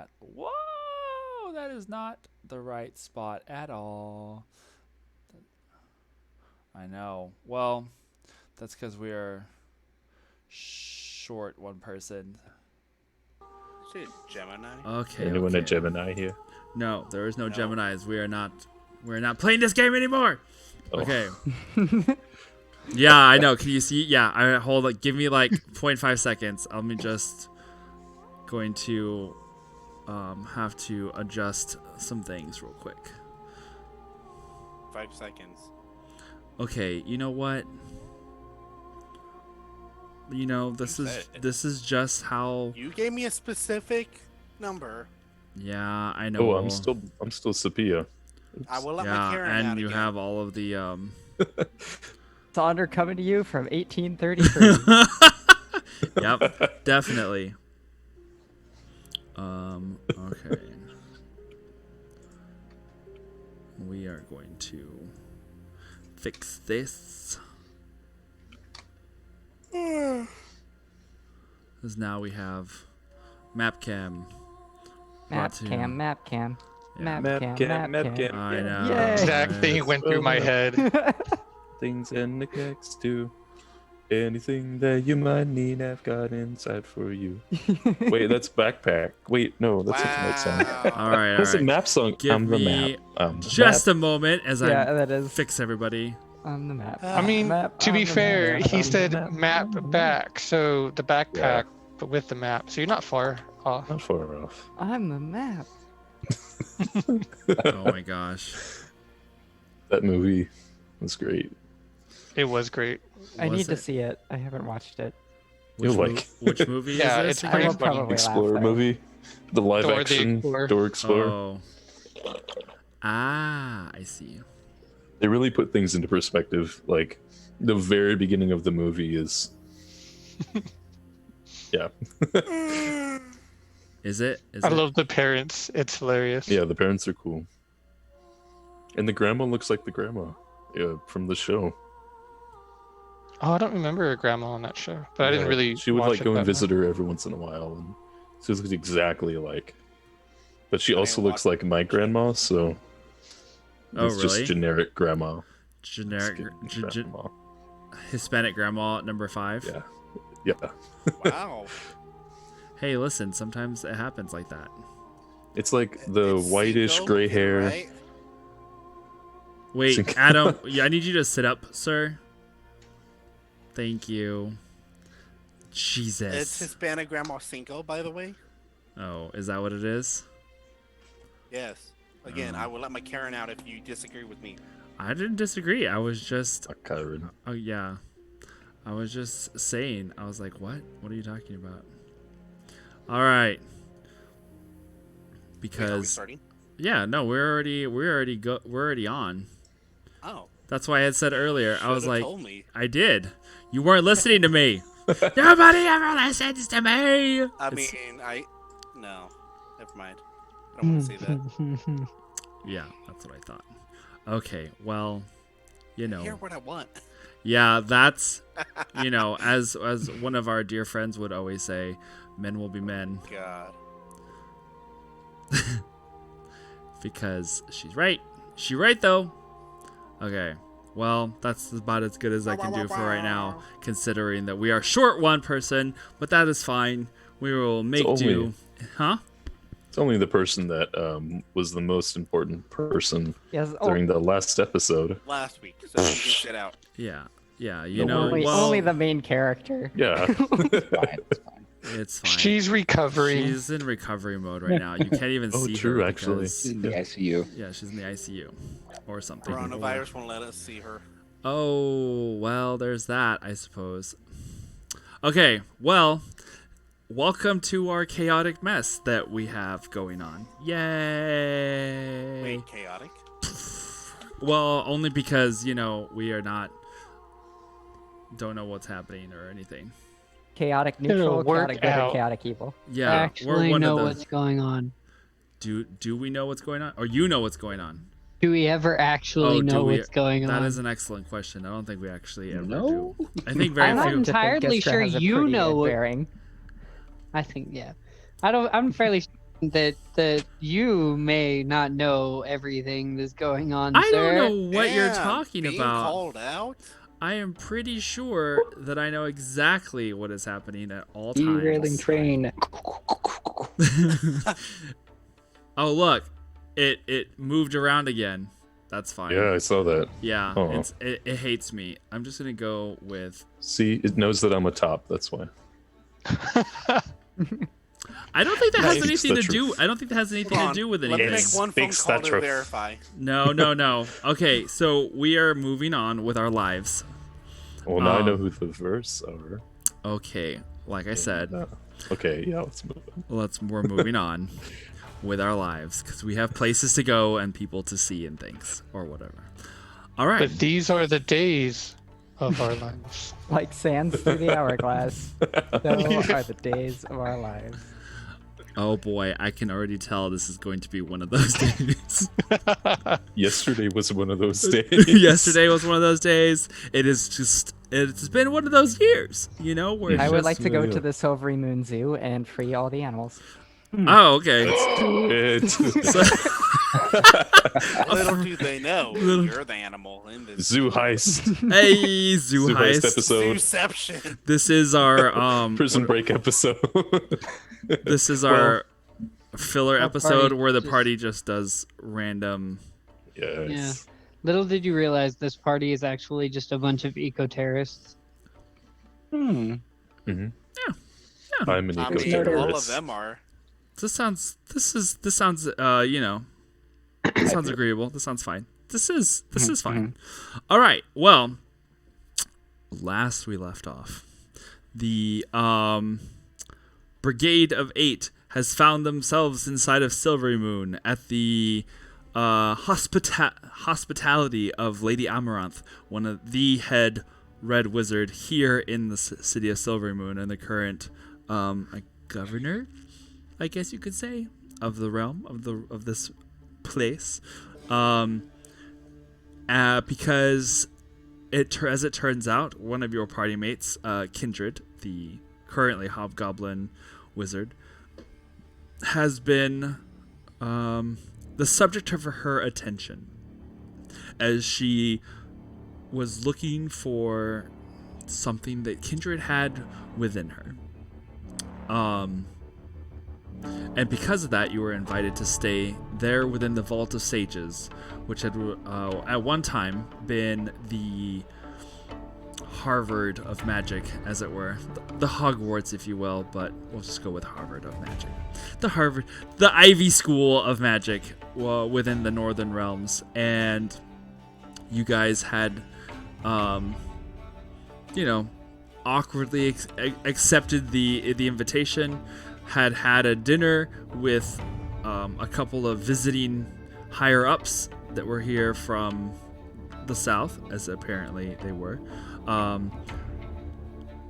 spot. Whoa, that is not the right spot at all. I know. Well, that's because we are short one person. Is it Gemini? Okay. Anyone a okay. Gemini here? No, there is no Geminis. We're not playing this game anymore. Oh. Okay. Yeah, I know. Can you see? Yeah, I hold it. Give me like 0.5 seconds. I'm just going to have to adjust some things real quick. 5 seconds. Okay, you know what? You know, this is just how. You gave me a specific number. Yeah, I know. Oh, I'm still Sophia. I will let my Yeah, Karen out and you again. have all of the Sonder coming to you from 1833. Yep, definitely. Okay. We are going to fix this. Because now we have mapcam. Mapcam. Yeah. Mapcam. I know. Yay. Exact thing went through my head. Things and neglects too. Anything that you might need, I've got inside for you. Wait, that's Backpack. Wait, no, that's a Fortnite song. All right, That's all a right. map song. Give I'm the me map. just a moment as Yeah, I that is fix everybody. on the map. I mean, to be fair, he said map back, so the backpack, but with the map. So you're not far off. Not far off. I'm the map. Oh my gosh. That movie was great. It was great. I Was need to it? see it. I haven't watched it. You'll Mo- like. which movie Yeah, is it's this? pretty I will funny. probably Explorer laugh, movie. The live Dora the action Explorer. Door Explorer. Oh. Ah, I see. They really put things into perspective. Like the very beginning of the movie is. Yeah. Is it? Is I it? love the parents. It's hilarious. Yeah, the parents are cool. And the grandma looks like the grandma from the show. Oh, I don't remember a grandma on that show, but I didn't Yeah, really. She would watch like it go that and visit her every once in a while, and she looks exactly like. But she also looks like my grandma, so. Oh, It's just really? generic grandma. Generic Skin grandma. Hispanic grandma number 5. Yeah. Yeah. Wow. Hey, listen, sometimes it happens like that. It's like the It's whitish Cinco, gray you're hair. right. Wait, Cinco. Adam, I need you to sit up, sir. Thank you. It's Jesus. Hispanic Grandma Cinco, by the way. Oh, is that what it is? Yes. Again, I will let my Karen out if you disagree with me. I didn't disagree. I was just, A Karen. oh yeah. I was just saying. I was like, what? What are you talking about? All right. Wait, are we Because starting? yeah, no, we're already on. Oh. That's why I had said earlier. I was Should've like, told me. I did. You weren't listening to me. Nobody ever listens to me. I mean, no. Never mind. I don't want to say that. Yeah, that's what I thought. Okay, well, you know. Hear what I want. Yeah, that's, you know, as one of our dear friends would always say, men will be men. God. Because she's right. She's right, though. Okay, well, that's about as good as I can do for right now, considering that we are short one person, but that is fine. We will make do. Huh? It's only the person that was the most important person Yes. during the last episode. Last week, so you can sit out. Yeah, you No know, worries. well, only the main character. Yeah. it's fine. She's recovering. She's in recovery mode right now. You can't even Oh, see true, her. actually. because- In the ICU. Yeah, she's in the ICU or something. Coronavirus won't let us see her. Oh, well, there's that, I suppose. Okay, well, welcome to our chaotic mess that we have going on. Yay! Wait, chaotic? Well, only because, you know, we are don't know what's happening or anything. Chaotic neutral, work chaotic good, or out. chaotic evil. Yeah, we're actually one know of the. what's going on. Do we know what's going on, or you know what's going on? Do we ever actually do know we- what's going That on? is an excellent question. I don't think we actually ever No? do. I think very I'm not few. like to think entirely Iskra sure has a you pretty know good what- bearing. I think, yeah. I'm fairly that you may not know everything that's going on, I sir. don't know what you're Damn, talking being about. called out? I am pretty sure that I know exactly what is happening at all Derailing times. train. Oh look, it moved around again. That's fine. Yeah, I saw that. Yeah, Oh. it hates me. I'm just gonna go with. See, it knows that I'm a top. That's why. I don't think that has Nice. anything to That's do. true. I don't think that has anything Hold to on, do with let me anything. make one phone Speaks call that to truth. verify. No. Okay, so we are moving on with our lives. Well, now I know Um, who the verse are. Okay, like I said, Okay, yeah, let's move on. we're moving on with our lives because we have places to go and people to see and things or whatever. All right. But these are the days of our lives. Like sands through the hourglass. So are the days of our lives. Oh boy, I can already tell this is going to be one of those days. Yesterday was one of those days. Yesterday was one of those days. It's been one of those years, you know, where it's I would just- like to go yeah. to the Silvery Moon Zoo and free all the animals. Oh, okay. Let's do it. Little do they know, Little- you're the animal in this Zoo heist. Hey, zoo Zoo heist heist. episode. Zooception. This is our Prison break episode. this is our filler Our episode party where the just- party just does random. Yes. Little did you realize this party is actually just a bunch of eco-terrorists. I'm an I eco mean, all of terrorist. them are. This sounds you know, this sounds agreeable. This sounds fine. This is fine. All right. Well, last we left off, the Brigade of 8 has found themselves inside of Silvery Moon at the hospitality of Lady Amaranth, one of the head red wizard here in the city of Silvery Moon and the current governor, I guess you could say, of the realm of this place, because as it turns out, one of your party mates, Kindred, the currently hobgoblin wizard, has been the subject of her attention as she was looking for something that Kindred had within her. And because of that, you were invited to stay there within the Vault of Sages, which had at one time been the Harvard of magic, as it were. The Hogwarts, if you will, but we'll just go with Harvard of magic. The Ivy School of magic within the Northern Realms. And you guys had, awkwardly accepted the invitation, had a dinner with a couple of visiting higher ups that were here from the south, as apparently they were.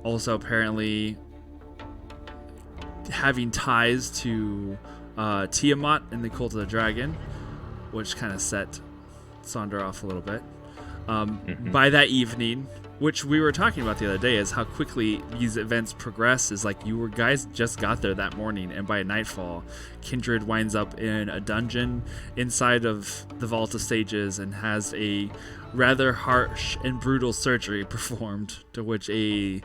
Also apparently having ties to Tiamat and the Cult of the Dragon, which kind of set Sonder off a little bit. By that evening, which we were talking about the other day, is how quickly these events progress. Is like you guys just got there that morning, and by nightfall, Kindred winds up in a dungeon inside of the Vault of Sages and has a rather harsh and brutal surgery performed, to which a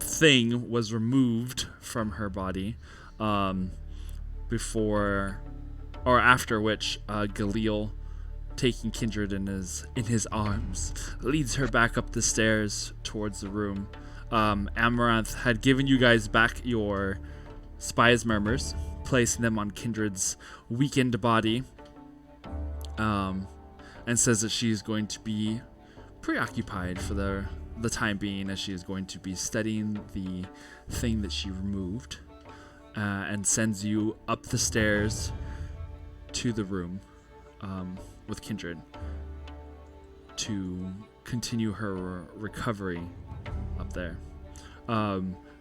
thing was removed from her body, before or after which Galil, taking Kindred in his arms, leads her back up the stairs towards the room. Amaranth had given you guys back your spy's murmurs, placing them on Kindred's weakened body, and says that she's going to be preoccupied for the time being, as she is going to be studying the thing that she removed, and sends you up the stairs to the room with Kindred to continue her recovery up there.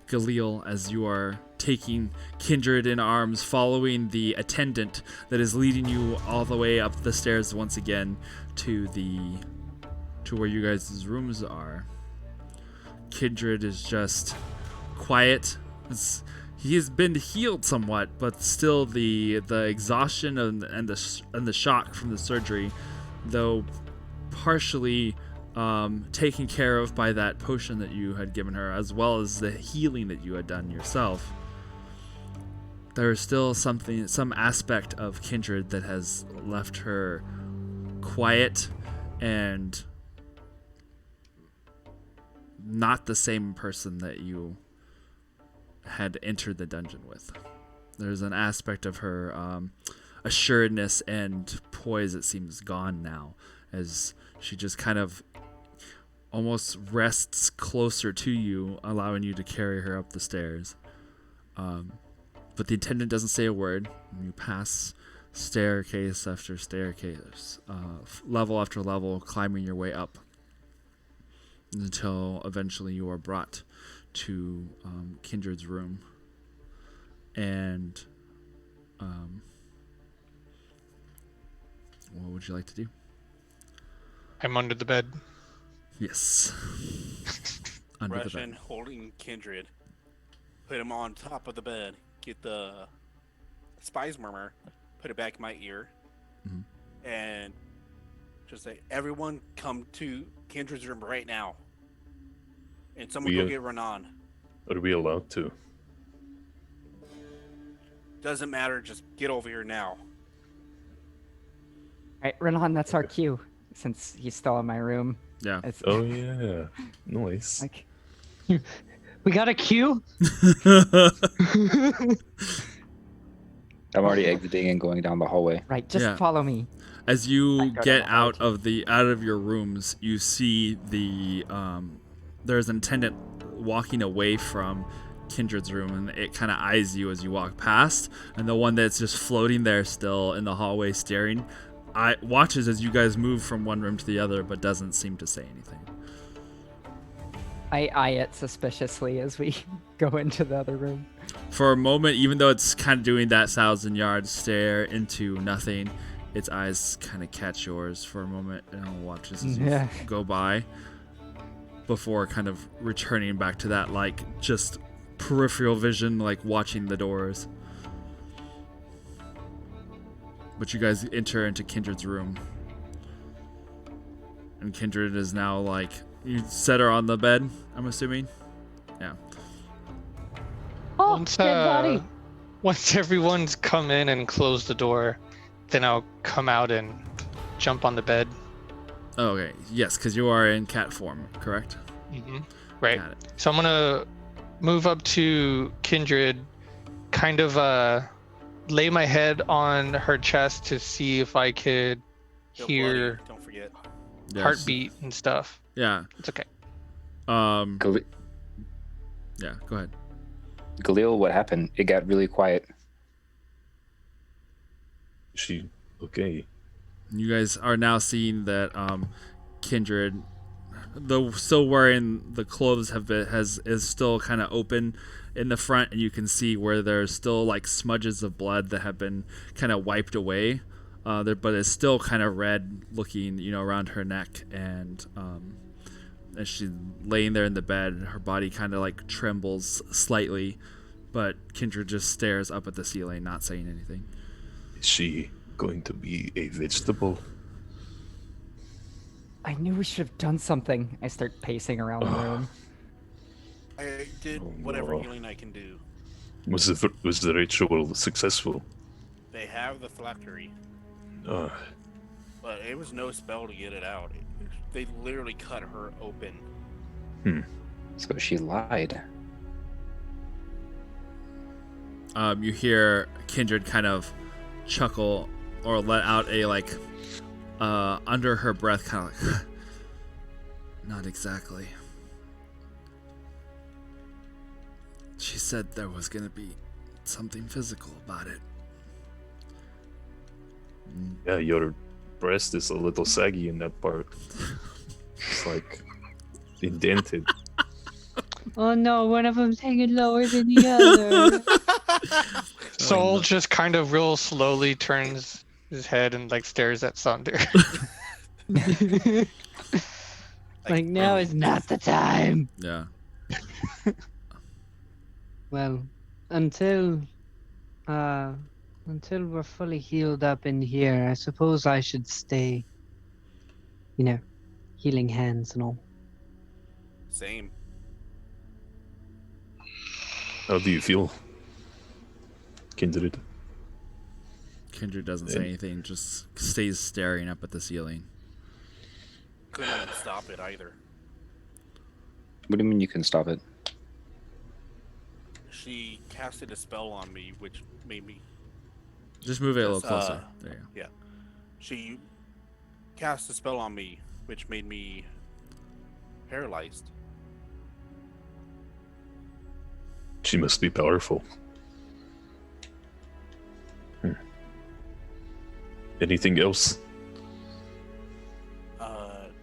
Galil, as you are taking Kindred in arms, following the attendant that is leading you all the way up the stairs once again to where you guys' rooms are. Kindred is just quiet. he's been healed somewhat, but still the exhaustion and the shock from the surgery, though partially taken care of by that potion that you had given her, as well as the healing that you had done yourself. There is still some aspect of Kindred that has left her quiet and not the same person that you had entered the dungeon with. There's an aspect of her assuredness and poise that seems gone now, as she just kind of almost rests closer to you, allowing you to carry her up the stairs. But the attendant doesn't say a word. You pass staircase after staircase, level after level, climbing your way up until eventually you are brought to Kindred's room. And what would you like to do? I'm under the bed. Yes. Under the Rush in, bed. holding Kindred. Put him on top of the bed. Get the spies murmur. Put it back in my ear. Mhm. And just say, everyone come to Kindred's room right now. And someone go get Renan. Are we allowed to? Doesn't matter, just get over here now. Alright, Renan, that's our cue. Since he's still in my room. Yeah. It's Oh yeah, nice. like, We got a queue? I'm already exiting and going down the hallway. right, just Yeah. follow me. As you got get it. out of your rooms, you see there's an attendant walking away from Kindred's room, and it kind of eyes you as you walk past, and the one that's just floating there still in the hallway staring, watches as you guys move from one room to the other, but doesn't seem to say anything. I eye it suspiciously as we go into the other room. For a moment, even though it's kind of doing that 1,000-yard stare into nothing, its eyes kind of catch yours for a moment and watches as you Yeah. go by, before kind of returning back to that, like, just peripheral vision, like watching the doors. But you guys enter into Kindred's room, and Kindred is now like, you set her on the bed, I'm assuming. Yeah. Oh, Once, dead body. Once everyone's come in and closed the door, then I'll come out and jump on the bed. Oh, okay. Yes, because you are in cat form, correct? Mm-hmm. Right. Got it. So I'm gonna move up to Kindred, kind of lay my head on her chest to see if I could Feel hear bloody, don't forget. Yes. heartbeat and stuff. Yeah. It's okay. Gal- Yeah. Go ahead. Galil, what happened? It got really quiet. Is she okay? You guys are now seeing that Kindred, though still wearing the clothes, is still kind of open in the front, and you can see where there's still like smudges of blood that have been kind of wiped away. But it's still kind of red looking, around her neck, and as she's laying there in the bed, her body kind of like trembles slightly, but Kindred just stares up at the ceiling, not saying anything. Is she going to be a vegetable? I knew we should have done something. I start pacing around the room. I did Oh, whatever no. healing I can do. Was the ritual successful? They have the phylactery, Uh, but it was no spell to get it out. They literally cut her open. So she lied. You hear Kindred kind of chuckle or let out a under her breath kind of like, not exactly. She said there was gonna be something physical about it. yeah, your breast is a little saggy in that part. It's like indented. Oh no, one of them's hanging lower than the other. Soul just kind of real slowly turns his head and like stares at Sander. Like, now is not the time. Yeah. Well, until uh until we're fully healed up in here, I suppose I should stay, you know, healing hands and all. Same. How do you feel, Kindred? Kindred doesn't say anything, just stays staring up at the ceiling. Couldn't even stop it either. What do you mean you can stop it? She casted a spell on me, which made me. Just move it a little Just, closer. There you go. Yeah. She cast a spell on me, which made me paralyzed. She must be powerful. Anything else?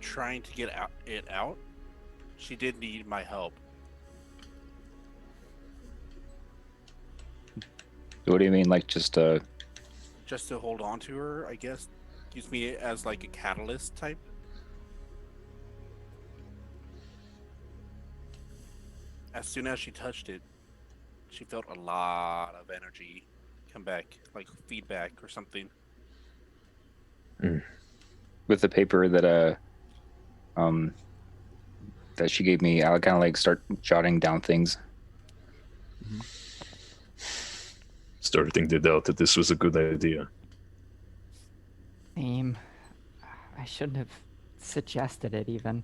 Trying to get it out. She did need my help. What do you mean, like just to hold on to her, I guess. Use me as like a catalyst type. As soon as she touched it, she felt a lot of energy come back, like feedback or something. with the paper that that she gave me? I'll kind of like start jotting down things. Starting to doubt that this was a good idea. Same. I shouldn't have suggested it even.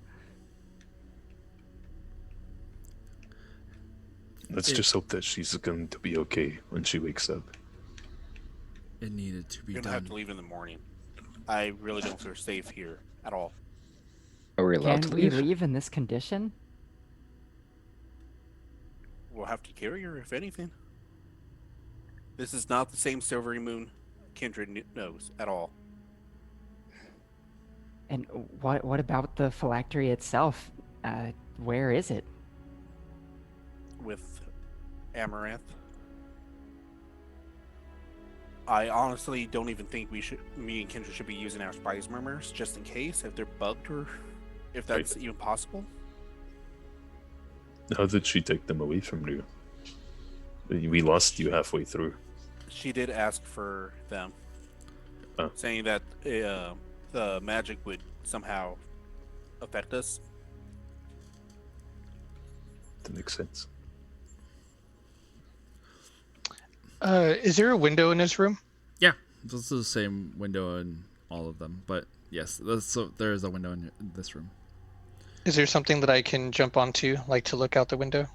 Let's just hope that she's going to be okay when she wakes up. It needed to be You're gonna have done. to leave in the morning. I really don't feel safe here at all. Are we allowed Can to we leave? leave in this condition? We'll have to carry her, if anything. This is not the same Silvery Moon Kindred knows at all. And what about the phylactery itself? Where is it? With Amaranth. I honestly don't even think me and Kindred should be using our spice murmurs just in case if they're bugged or if that's even possible. How did she take them away from you? We lost you halfway through. She did ask for them, Oh. saying that the magic would somehow affect us. That makes sense. Is there a window in this room? Yeah, this is the same window in all of them. But yes, there is a window in this room. Is there something that I can jump onto, like to look out the window?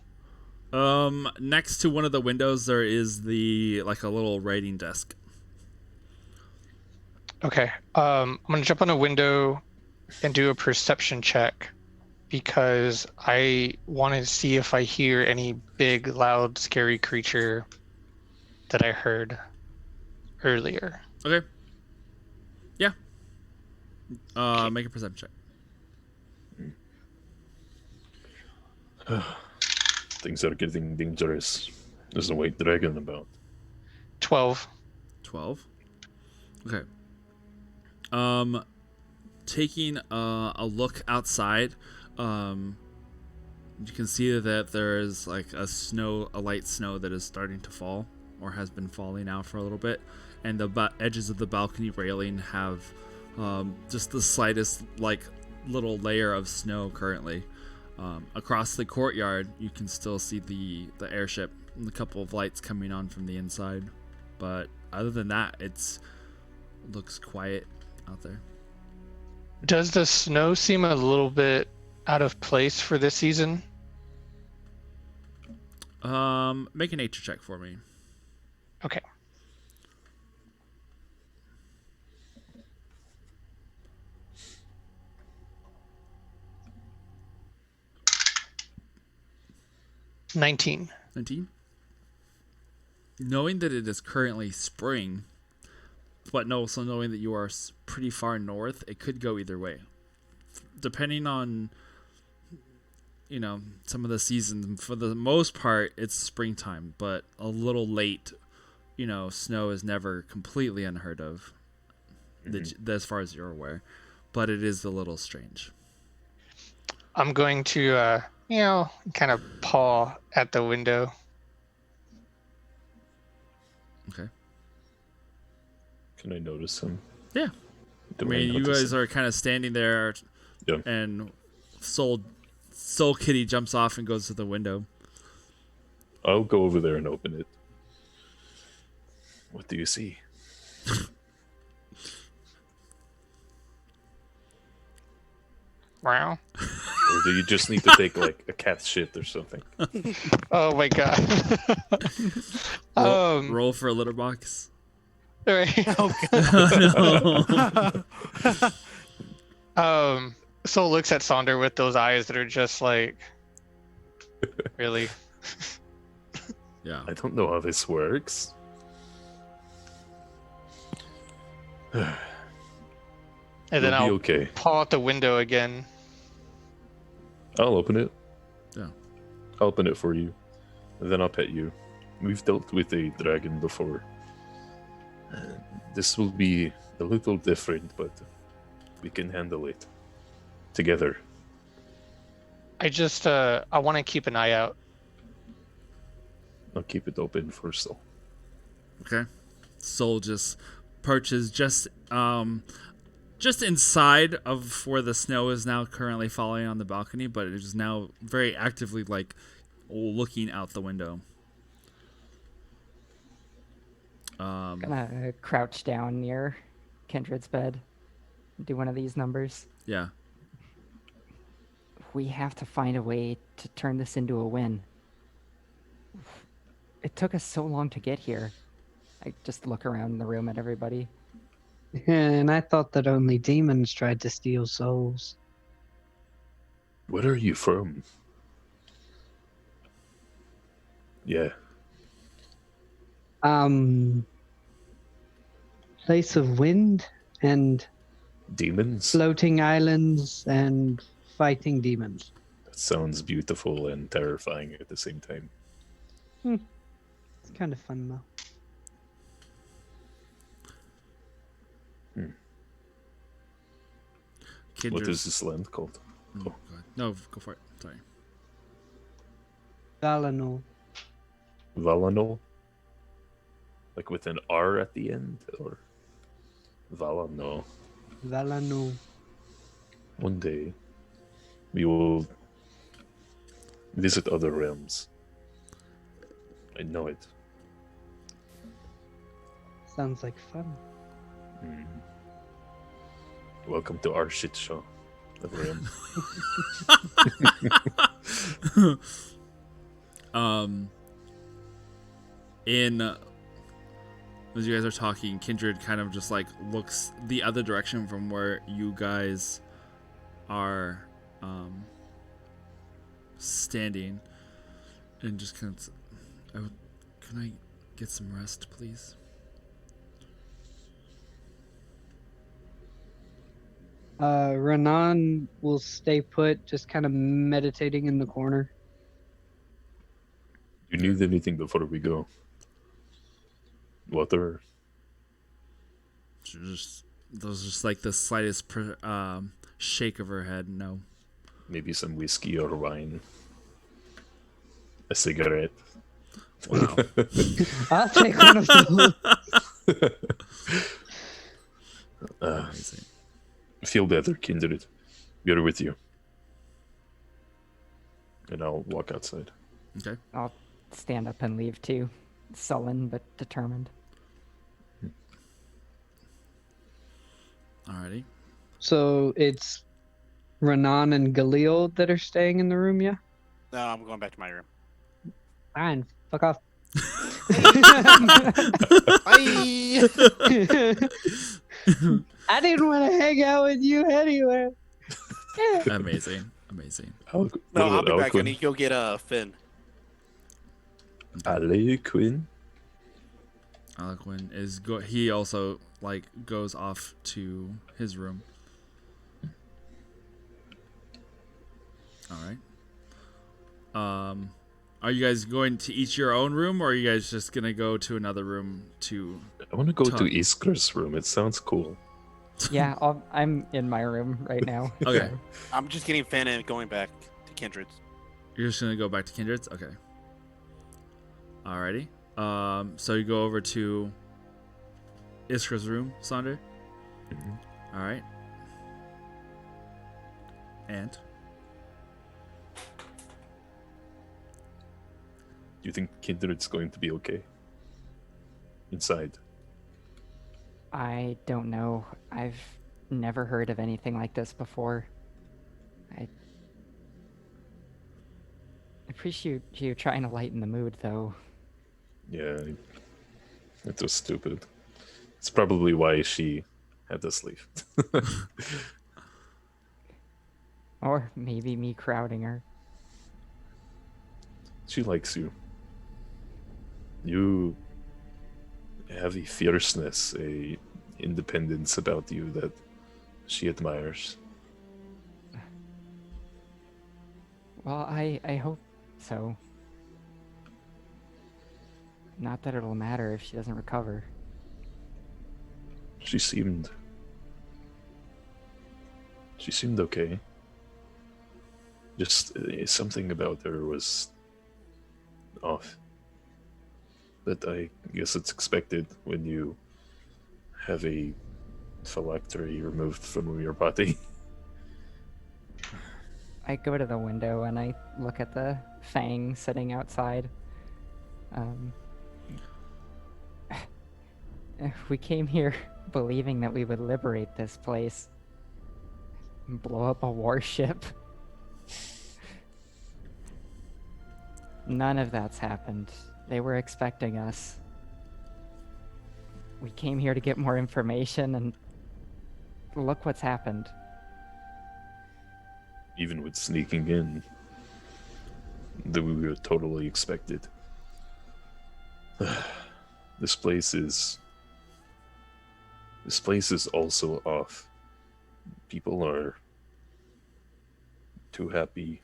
Next to one of the windows, there is like a little writing desk. Okay. I'm gonna jump on a window and do a perception check because I want to see if I hear any big, loud, scary creature that I heard earlier. Okay. Yeah. Make a perception check. Things are getting dangerous. There's a white dragon about. 12. 12. Okay. Taking a look outside, you can see that there is like a light snow that is starting to fall or has been falling out for a little bit, and the edges of the balcony railing have just the slightest like little layer of snow currently. Across the courtyard, you can still see the airship and a couple of lights coming on from the inside, but other than that, it looks quiet out there. Does the snow seem a little bit out of place for this season? Make a nature check for me. Okay. $19. 19. Knowing that it is currently spring, but also knowing that you are pretty far north, it could go either way. Depending on, some of the seasons. For the most part, it's springtime, but a little late, snow is never completely unheard of, as far as you're aware. But it is a little strange. I'm going to, kind of paw at the window. Okay. Can I notice him? Yeah. Do I mean, you notice guys him? are kind of standing there, Yeah. and Soul Kitty jumps off and goes to the window. I'll go over there and open it. What do you see? Wow. Or do you just need to take like a cat shit or something? Oh my god. Roll for a litter box. Right. Oh, no. Soul looks at Sonder with those eyes that are just like, really? Yeah. I don't know how this works. And then It'll I'll be okay. paw out the window again. I'll open it. Yeah. I'll open it for you. And then I'll pet you. We've dealt with a dragon before. This will be a little different, but we can handle it. Together. I just, I want to keep an eye out. I'll keep it open first, though. Okay. Soul just perches just inside of where the snow is now currently falling on the balcony, but it is now very actively like looking out the window. Gonna crouch down near Kindred's bed. Do one of these numbers. Yeah. We have to find a way to turn this into a win. It took us so long to get here. I just look around the room at everybody. And I thought that only demons tried to steal souls. Where are you from? Yeah. Place of wind and Demons? floating islands and fighting demons. That sounds beautiful and terrifying at the same time. It's kind of fun though. What is this land called? Oh, God. No, go for it. Sorry. Valinor. Valinor? Like with an R at the end? Or Valinor? Valinor. One day, we will visit other realms. I know it. Sounds like fun. Welcome to our shit show. The realm. As you guys are talking, Kindred kind of just like looks the other direction from where you guys are standing, and just kind of, can I get some rest, please? Renan will stay put, just kind of meditating in the corner. You need anything before we go? Water? There's just like the slightest shake of her head. No. Maybe some whiskey or wine? A cigarette? Wow. I'll take one of those. Amazing. Feel better, Kindred. We are with you. And I'll walk outside. Okay. I'll stand up and leave too, sullen but determined. Alrighty. So it's Renan and Galil that are staying in the room, yeah? No, I'm going back to my room. Fine, fuck off. Bye. I didn't want to hang out with you anyway. Amazing. No, I'll be back. I need to go get Finn. Quinn. Alcuin is he also like goes off to his room. All right. Are you guys going to each your own room, or are you guys just gonna go to another room to? I want to go Talk. to Iskra's room. It sounds cool. Yeah, I'm in my room right now. Okay. I'm just getting Finn and going back to Kindred's. You're just gonna go back to Kindred's. Okay. Alrighty. So you go over to Iskra's room, Sonder. Mhm. All right. And Do you think Kindred's going to be okay? Inside. I don't know. I've never heard of anything like this before. I appreciate you trying to lighten the mood, though. Yeah, it was stupid. It's probably why she had to leave. Or maybe me crowding her. She likes you. You have a fierceness, a independence about you that she admires. Well, I hope so. Not that it'll matter if she doesn't recover. She seemed okay. Just something about her was off. But I guess it's expected when you have a phylactery removed from your body. I go to the window and I look at the Fang sitting outside. We came here believing that we would liberate this place and blow up a warship. None of that's happened. They were expecting us. We came here to get more information, and look what's happened. Even with sneaking in, that we were totally expected. This place is also off. People are too happy.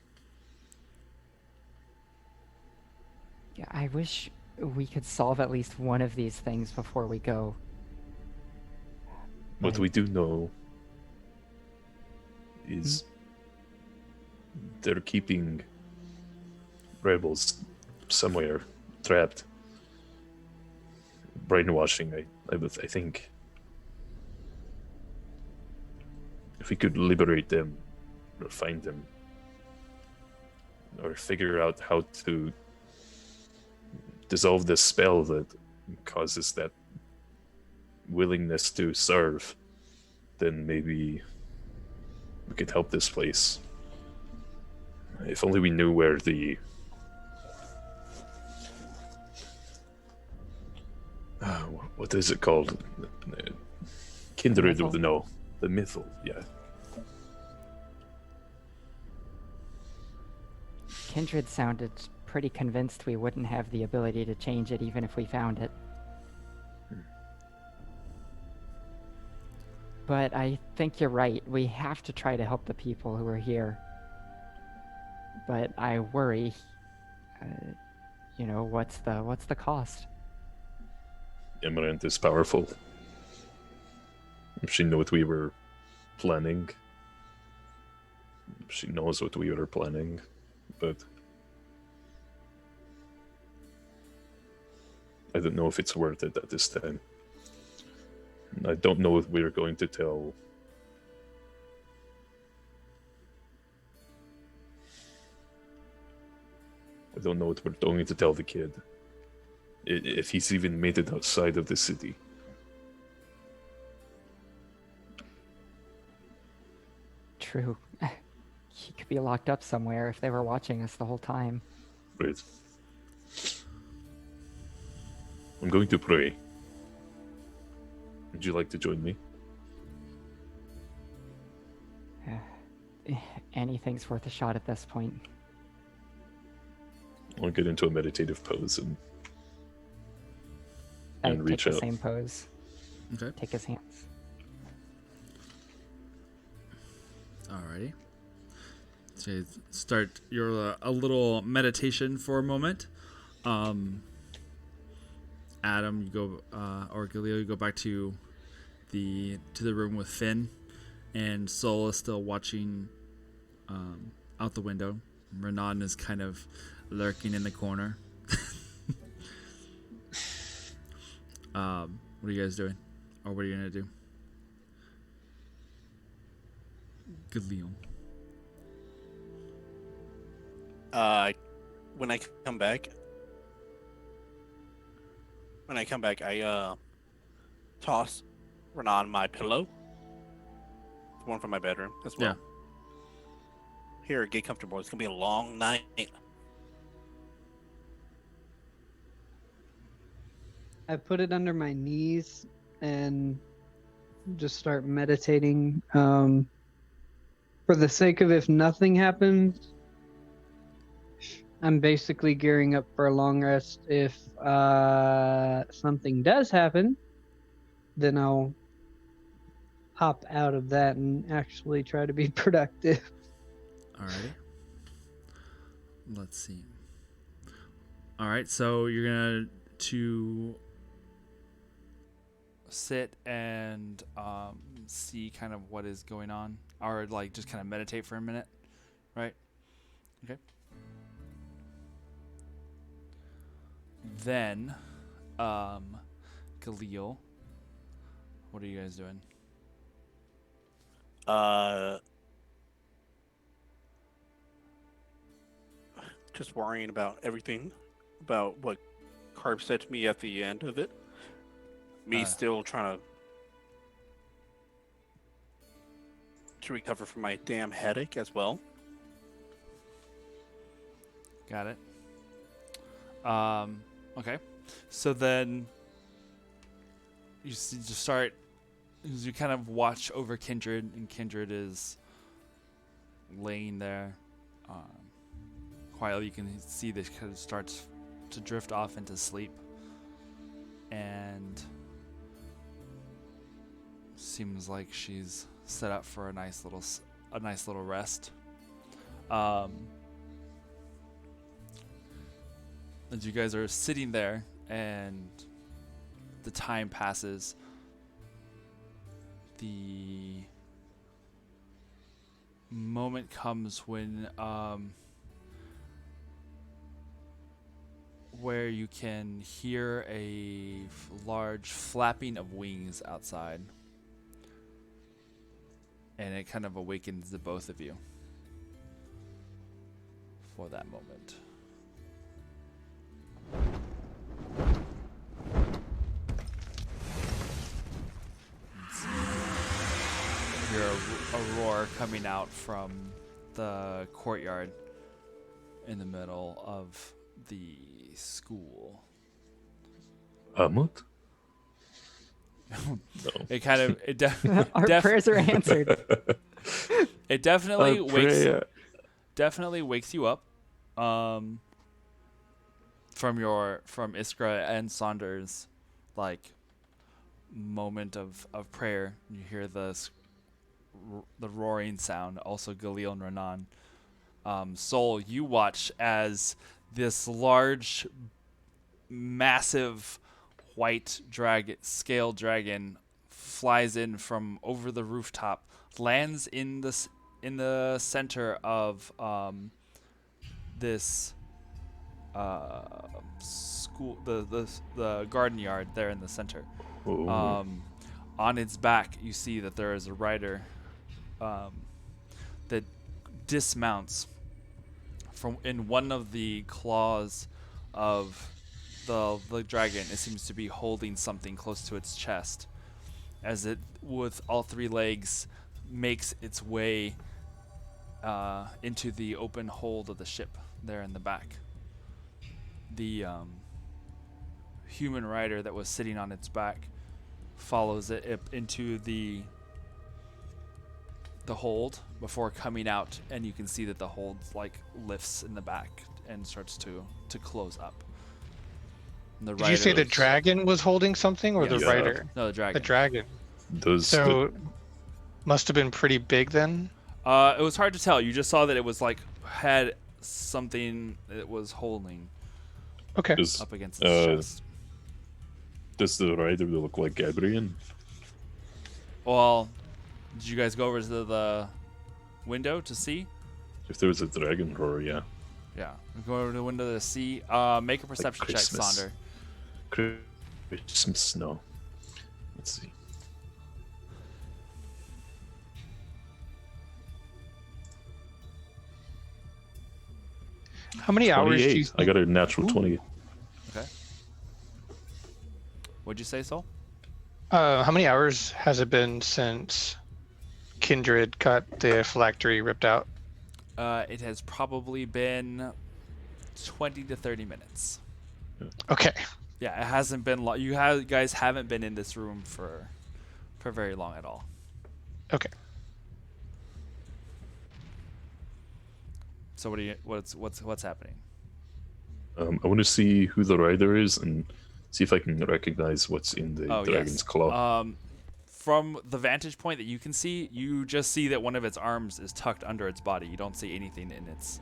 Yeah, I wish we could solve at least one of these things before we go. What we do know is they're keeping rebels somewhere trapped. Brainwashing, I think. If we could liberate them, or find them, or figure out how to dissolve this spell that causes that willingness to serve, then maybe we could help this place. If only we knew where the what is it called? Kindred Mythal? with no, the mythal, yeah. Kindred sounded pretty convinced we wouldn't have the ability to change it even if we found it. But I think you're right. We have to try to help the people who are here. But I worry, what's the cost? Emerald is powerful. She knew what we were planning. She knows what we were planning, but I don't know if it's worth it at this time. I don't know if we're going to tell. I don't know what we're going to tell the kid. If he's even made it outside of the city. True. He could be locked up somewhere if they were watching us the whole time. Right. I'm going to pray. Would you like to join me? Anything's worth a shot at this point. I'll get into a meditative pose and I and take reach the out. same pose. okay. Take his hands. Alrighty. So you start your a little meditation for a moment. Adam, you go or Galileo, you go back to the room with Finn, and Sol is still watching out the window. Renan is kind of lurking in the corner. What are you guys doing? Or what are you gonna do? Good, Leon. When I come back, I toss Renan my pillow, the one from my bedroom as well. Here, get comfortable. It's gonna be a long night. I put it under my knees and just start meditating. For the sake of if nothing happens, I'm basically gearing up for a long rest. If something does happen, then I'll hop out of that and actually try to be productive. Alrighty. Let's see. Alright, so you're gonna to sit and see kind of what is going on, or like just kind of meditate for a minute, right? Okay. Then, Galil, what are you guys doing? Just worrying about everything, about what Carp said to me at the end of it. Me still trying to recover from my damn headache as well. Got it. Okay. So then you start, you kind of watch over Kindred, and Kindred is laying there. Quietly, you can see this kind of starts to drift off into sleep, and seems like she's set up for a nice little rest. As you guys are sitting there and the time passes, the moment comes when where you can hear a large flapping of wings outside, and it kind of awakens the both of you for that moment. You hear a roar coming out from the courtyard in the middle of the school. Amut? No. No. It kind of Our prayers are answered. It definitely wakes you up from Iskra and Saunders, like, moment of prayer. You hear the roaring sound. Also Galil and Renan. Sol, you watch as this large, massive white scale dragon flies in from over the rooftop, lands in the center of this school, the garden yard there in the center. On its back, you see that there is a rider that dismounts from in one of the claws of the dragon. It seems to be holding something close to its chest, as it, with all three legs, makes its way into the open hold of the ship there in the back. The human rider that was sitting on its back follows it into the hold before coming out, and you can see that the hold like lifts in the back and starts to close up. Did you say the dragon was holding something, or the Yeah. rider? No, the dragon. The dragon. So Must have been pretty big then. It was hard to tell. You just saw that it was like had something it was holding Okay. up against its chest. does the rider look like Gabriel? Well, did you guys go over to the window to see? If there was a dragon roar, yeah. Yeah. Go over to the window to see. Make a perception check, Christmas. Sonder. There's some snow. Let's see. How many hours do you 28. I got a natural 20. Okay. What'd you say, Soul? How many hours has it been since Kindred got the phylactery ripped out? It has probably been 20 to 30 minutes. Okay. Yeah, it hasn't been long. Guys haven't been in this room for very long at all. Okay. So what's happening? I want to see who the rider is and see if I can recognize what's in the dragon's claw. From the vantage point that you can see, you just see that one of its arms is tucked under its body. You don't see anything in its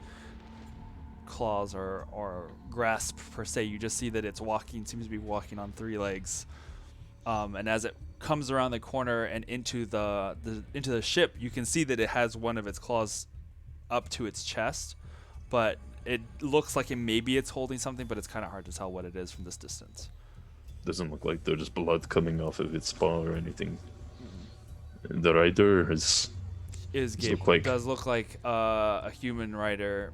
claws or grasp per se. You just see that it's seems to be walking on 3 legs. And as it comes around the corner and into the ship, you can see that it has one of its claws up to its chest, but it looks like maybe it's holding something, but it's kind of hard to tell what it is from this distance. Doesn't look like there's blood coming off of its paw or anything. The rider is Gabriel. Does look like a human rider.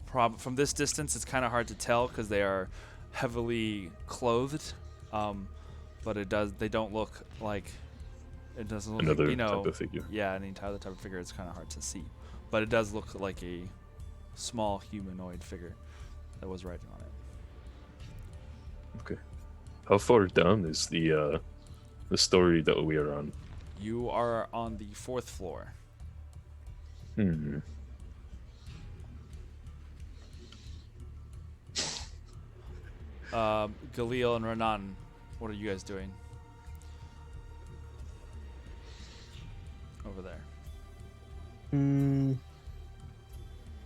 From this distance, it's kind of hard to tell because they are heavily clothed, but they don't look like it doesn't look another like, type of figure. Yeah, any other type of figure. It's kind of hard to see, but it does look like a small humanoid figure that was riding on it. Okay. How far down is the story that we are on? You are on the 4th floor. Galil and Renan, what are you guys doing over there?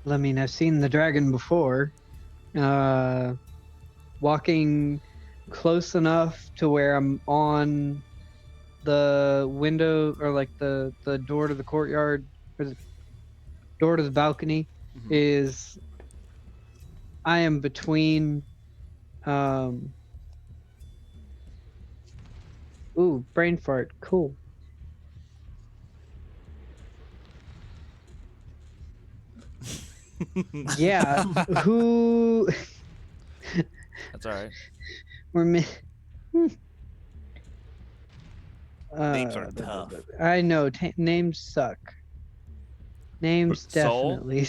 I mean, I've seen the dragon before. Walking close enough to where I'm on the window or like the door to the courtyard or the door to the balcony is I am between ooh, brain fart, cool. Yeah, who That's all right. we're Names are tough. I know, names suck. Names Soul? definitely.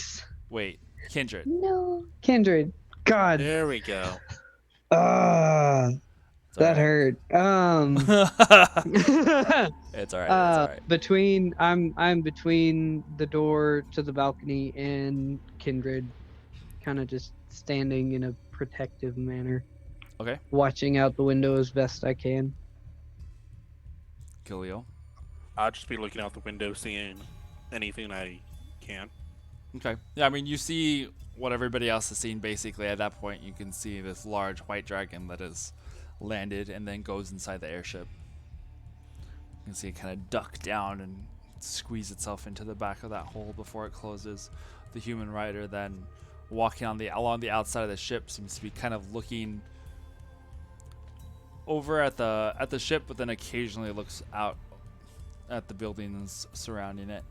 Wait, Kindred. No, Kindred. God. There we go. That hurt. It's all right. I'm between the door to the balcony and Kindred, kind of just standing in a protective manner. Okay. Watching out the window as best I can. Galil. I'll just be looking out the window, seeing anything I can. Okay. Yeah, I mean, you see what everybody else has seen basically. At that point, you can see this large white dragon that has landed and then goes inside the airship. You can see it kind of duck down and squeeze itself into the back of that hole before it closes. The human rider then walking along the outside of the ship seems to be kind of looking over at the ship, but then occasionally looks out at the buildings surrounding it.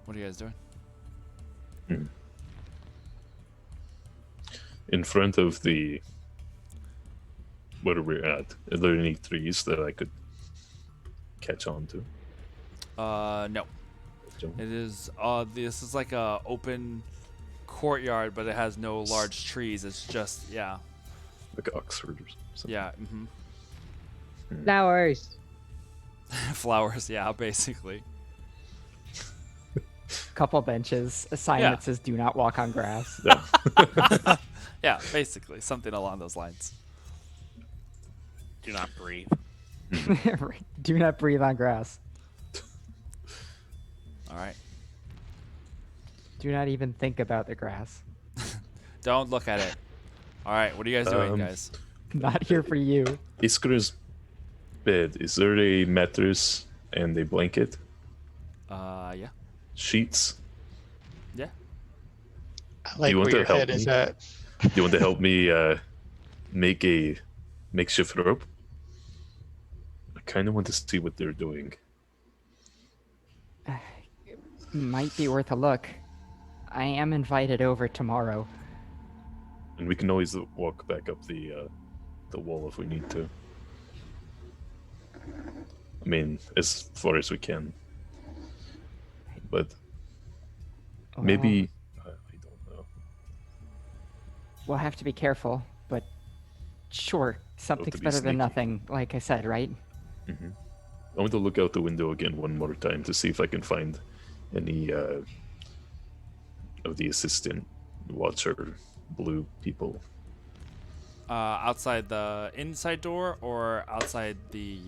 What are you guys doing? In front of the where we're at, are there any trees that I could catch on to? No. It is this is like a open courtyard, but it has no large trees. It's just like Oxford or something. Yeah. Flowers. Flowers. Yeah, basically. Couple benches, a sign that says "Do not walk on grass." Yeah. Yeah, basically something along those lines. Do not breathe. Do not breathe on grass. All right. Do not even think about the grass. Don't look at it. All right, what are you guys doing, guys? Not here for you. Iskra's bed. Is there a mattress and a blanket? Yeah. Sheets? Yeah. I like you want where to your help head is me? at. You want to help me make a makeshift rope? I kind of want to see what they're doing. Might be worth a look. I am invited over tomorrow. And we can always walk back up the wall if we need to. I mean, as far as we can. But maybe I don't know. We'll have to be careful, but sure, something's be better than sneaky. nothing, like I said, right? I want to look out the window again one more time to see if I can find any of the assistant watcher blue people. Outside the inside door or outside the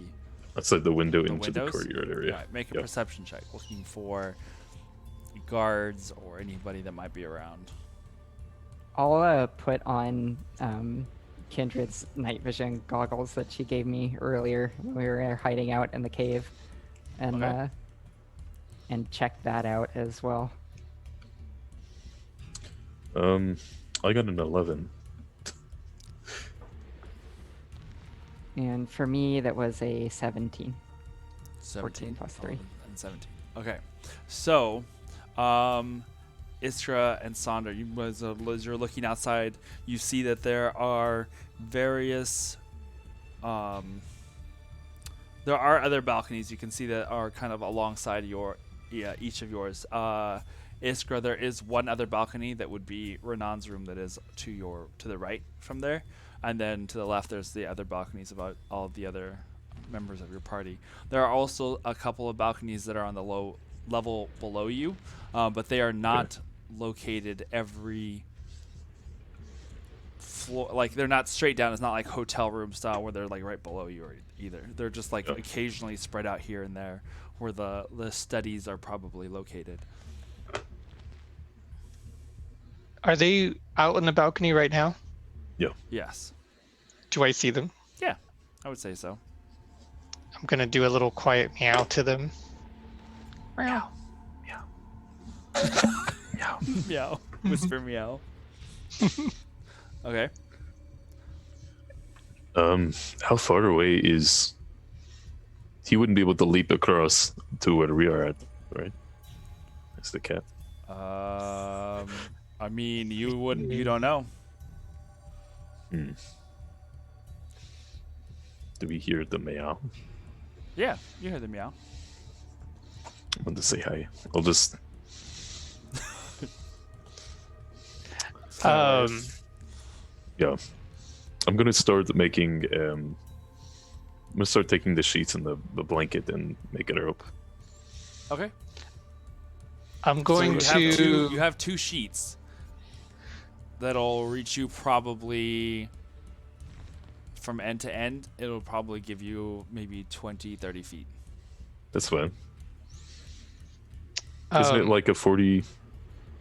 Outside the window into windows? the courtyard area. Alright, make a Yep. perception check, looking for guards or anybody that might be around. I'll put on Kindred's night vision goggles that she gave me earlier when we were hiding out in the cave, and check that out as well. I got an 11. And for me, that was a 17. 17 plus 3. And 17. Okay. So, Istra and Sandra, as you're looking outside, you see that there are various there are other balconies you can see that are kind of alongside each of yours. Iskra, there is one other balcony that would be Renan's room that is to the right from there, and then to the left there's the other balconies of all of the other members of your party. There are also a couple of balconies that are on the low level below you, but they are not located every floor. Like, they're not straight down. It's not like hotel room style where they're like right below you or either. They're just like occasionally spread out here and there where the studies are probably located. Are they out on the balcony right now? Yes. Do I see them? Yeah, I would say so. I'm gonna do a little quiet meow to them. Meow. Meow. Whisper meow. Okay. How far away is... He wouldn't be able to leap across to where we are at, right? That's the cat. I mean, you don't know. Do we hear the meow? Yeah, you heard the meow. I want to say hi. I'll just... Yeah. I'm gonna start making... I'm gonna start taking the sheets and the blanket and make it a rope. Okay. I'm going So to. you have two sheets that'll reach you probably from end to end. It'll probably give you maybe 20, 30 feet. That's fine. Isn't it like a 40,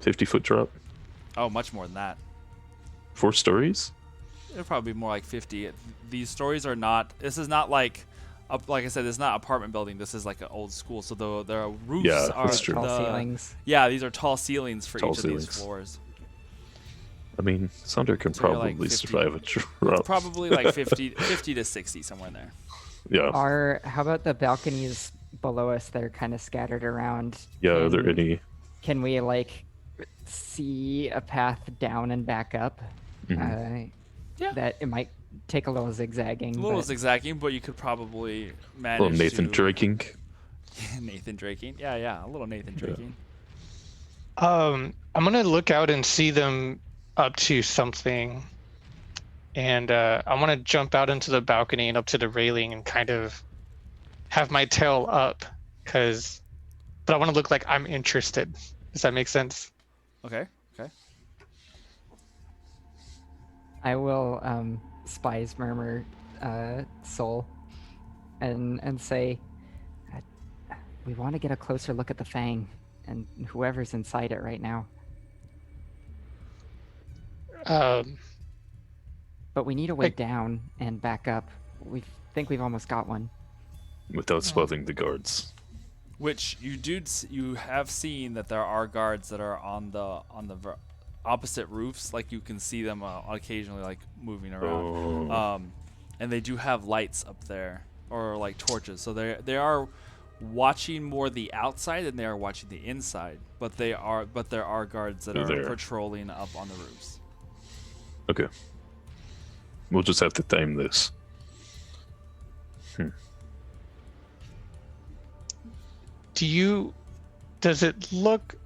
50-foot drop? Oh, much more than that. 4 stories? It'll probably be more like 50. These stories are not. This is not like I said, it's not apartment building. This is like an old school. So the roofs are that's true. Tall ceilings. Yeah, these are tall ceilings for Tall each of ceilings. these floors. I mean, Sandra can So you're like probably 50. survive a It's drop. probably like 50 to 60 somewhere in there. Yeah. How about the balconies below us that are kind of scattered around? Yeah, are there Can- any... Can we like see a path down and back up? Mhm. Yeah. That it might take a little zigzagging. A little but zigzagging, but you could probably manage Little Nathan to... Draking? Nathan Draking. Yeah, a little Nathan Draking. I'm gonna look out and see them up to something, and I want to jump out into the balcony and up to the railing and kind of have my tail up, but I want to look like I'm interested. Does that make sense? Okay. I will spies murmur soul and say we want to get a closer look at the fang and whoever's inside it right now. But we need a way down and back up. We think we've almost got one. Without spotting the guards. Which you have seen that there are guards that are on the opposite roofs. Like you can see them occasionally like moving around. Oh. And they do have lights up there or like torches. So they are watching more the outside than they are watching the inside. But there are guards that They're are there. patrolling up on the roofs. Okay. We'll just have to time this. Does it look,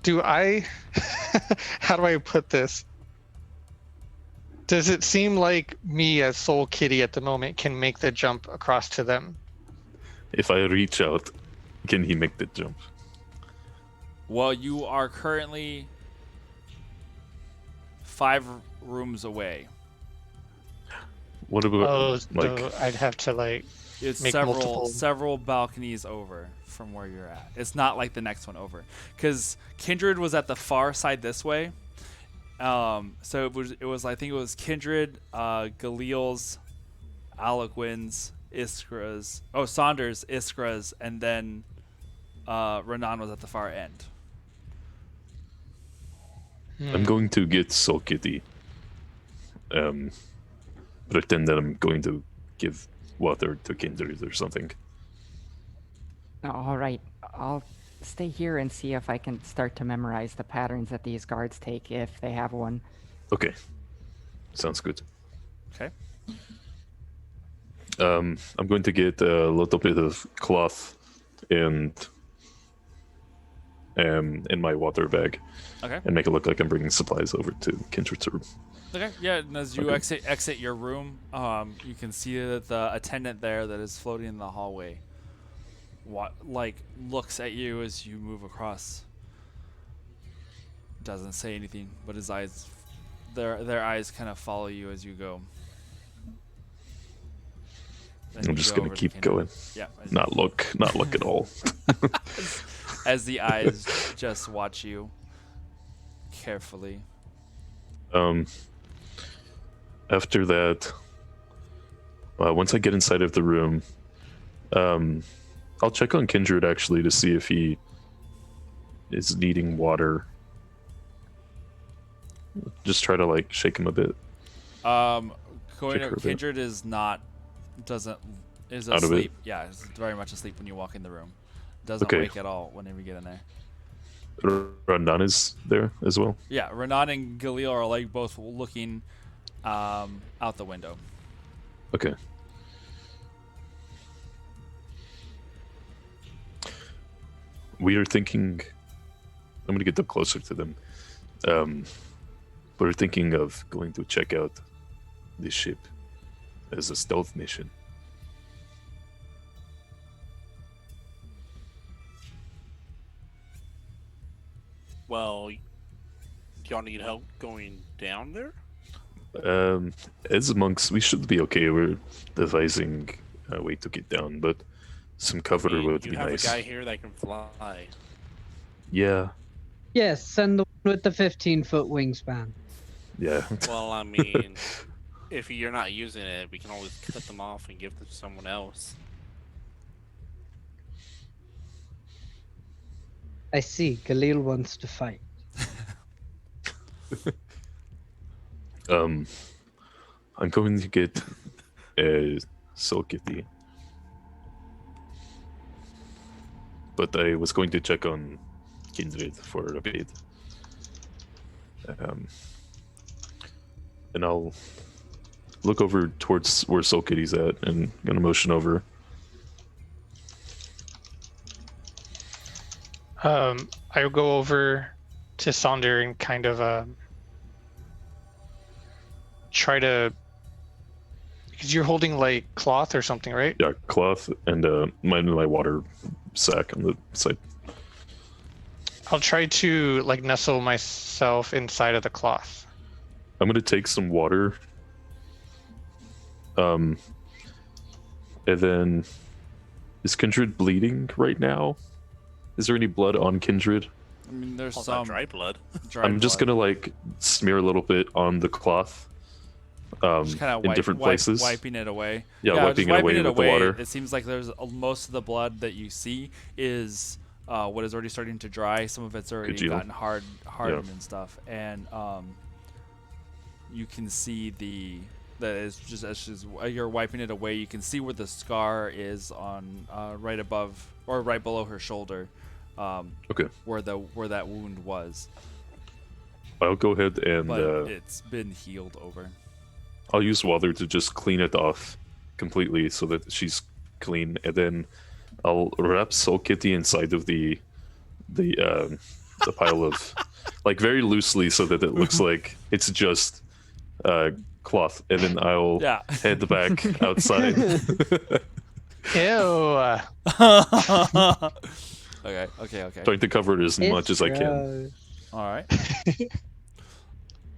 how do I put this? Does it seem like me as Soul Kitty at the moment can make the jump across to them? If I reach out, can he make the jump? Well, you are currently 5 rooms away. What about Oh, like? so I'd have to like It's make multiple. several balconies over from where you're at. It's not like the next one over, because Kindred was at the far side this way. So it was I think it was Kindred, Galil's, Aloquin's, Iskra's. Oh, Saunders, Iskra's, and then Renan was at the far end. I'm going to get Soul Kitty. Pretend that I'm going to give water to Kindred or something. All right, I'll stay here and see if I can start to memorize the patterns that these guards take, if they have one. Okay. Sounds good. Okay. I'm going to get a little bit of cloth and in my water bag Okay. and make it look like I'm bringing supplies over to Kindred's room. Okay. Yeah. And as you Okay. exit your room, you can see that the attendant there that is floating in the hallway, looks at you as you move across. Doesn't say anything, but his eyes, their eyes kind of follow you as you go. Then I'm you just go gonna over to keep Kindred. going. Yeah. Not look at all. As the eyes just watch you carefully. After that, once I get inside of the room, I'll check on Kindred actually to see if he is needing water. Just try to like shake him a bit. Going Check her a bit. Kindred is Out of it? asleep. Yeah, is very much asleep when you walk in the room. Doesn't Okay. wake at all whenever you get in there. Randan is there as well. Yeah, Renan and Galil are like both looking out the window. Okay. We are thinking. I'm gonna get them closer to them. We're thinking of going to check out this ship as a stealth mission. Well, do y'all need help going down there? As monks, we should be okay. We're devising a way to get down, but some cover would You be have nice. a guy here that can fly. Yeah, Yes, send the one with the 15-foot wingspan. yeah. Well, I mean, if you're not using it, we can always cut them off and give them to someone else. I see. Galil wants to fight. I'm going to get a Soul Kitty. But I was going to check on Kindred for a bit. And I'll look over towards where Soul Kitty's at and gonna motion over. I will go over to Sonder and kind of try to, because you're holding like cloth or something, right? Yeah, cloth and my water sack on the side. I'll try to like nestle myself inside of the cloth. I'm gonna take some water. And then, is Kindred bleeding right now? Is there any blood on Kindred? I mean, there's All that some dry blood. dry I'm just blood. gonna like smear a little bit on the cloth. Just kind of in different places. wiping it away. Yeah, just wiping it away with the water. It seems like there's most of the blood that you see is wood is already starting to dry. Some of it's already deal. gotten hardened and stuff. And you can see that is just as you're wiping it away, you can see where the scar is on right above or right below her shoulder. Okay. Where that wound was. I'll go ahead and But it's been healed over. I'll use water to just clean it off completely so that she's clean, and then I'll wrap Soul Kitty inside of the pile of, like, very loosely so that it looks like it's just cloth, and then I'll head back outside. Ew. Okay. Trying to cover it as much as I can. All right.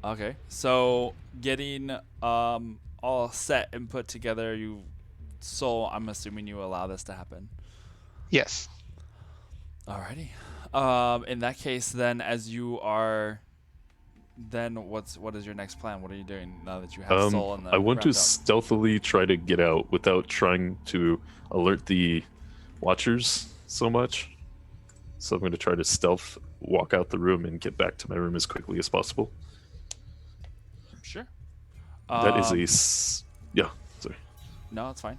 Okay, so getting all set and put together, I'm assuming you allow this to happen. Yes. Alrighty. In that case, then, as you are, then what is your next plan? What are you doing now that you have Soul and the I want to wrapped up? stealthily try to get out without trying to alert the Watchers so much. So I'm going to try to stealth walk out the room and get back to my room as quickly as possible. Sure. That is yeah, sorry. No, it's fine.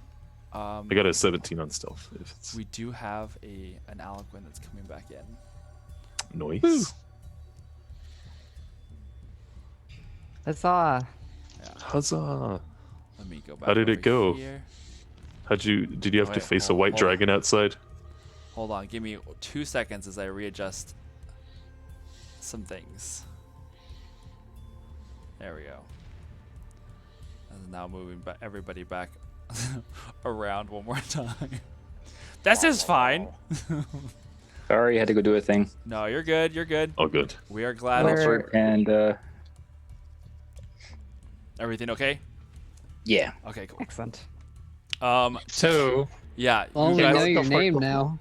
I got a 17 on stealth. If it's We do have an Aliquin that's coming back in. noise. Huzzah! Huzzah! Let me go back. How did it over go? here. Did you have to Wait, face a hold- white hold on. dragon outside? Hold on, give me 2 seconds as I readjust some things. There we go. And now moving everybody back around one more time. This is fine. Sorry, had to go do a thing. No, you're good. You're good. Oh, good. We are glad Where- that you're... And Everything okay? yeah. Okay, cool. Excellent. So, Yeah. Well, you we guys... know your go for it, name go for it. now.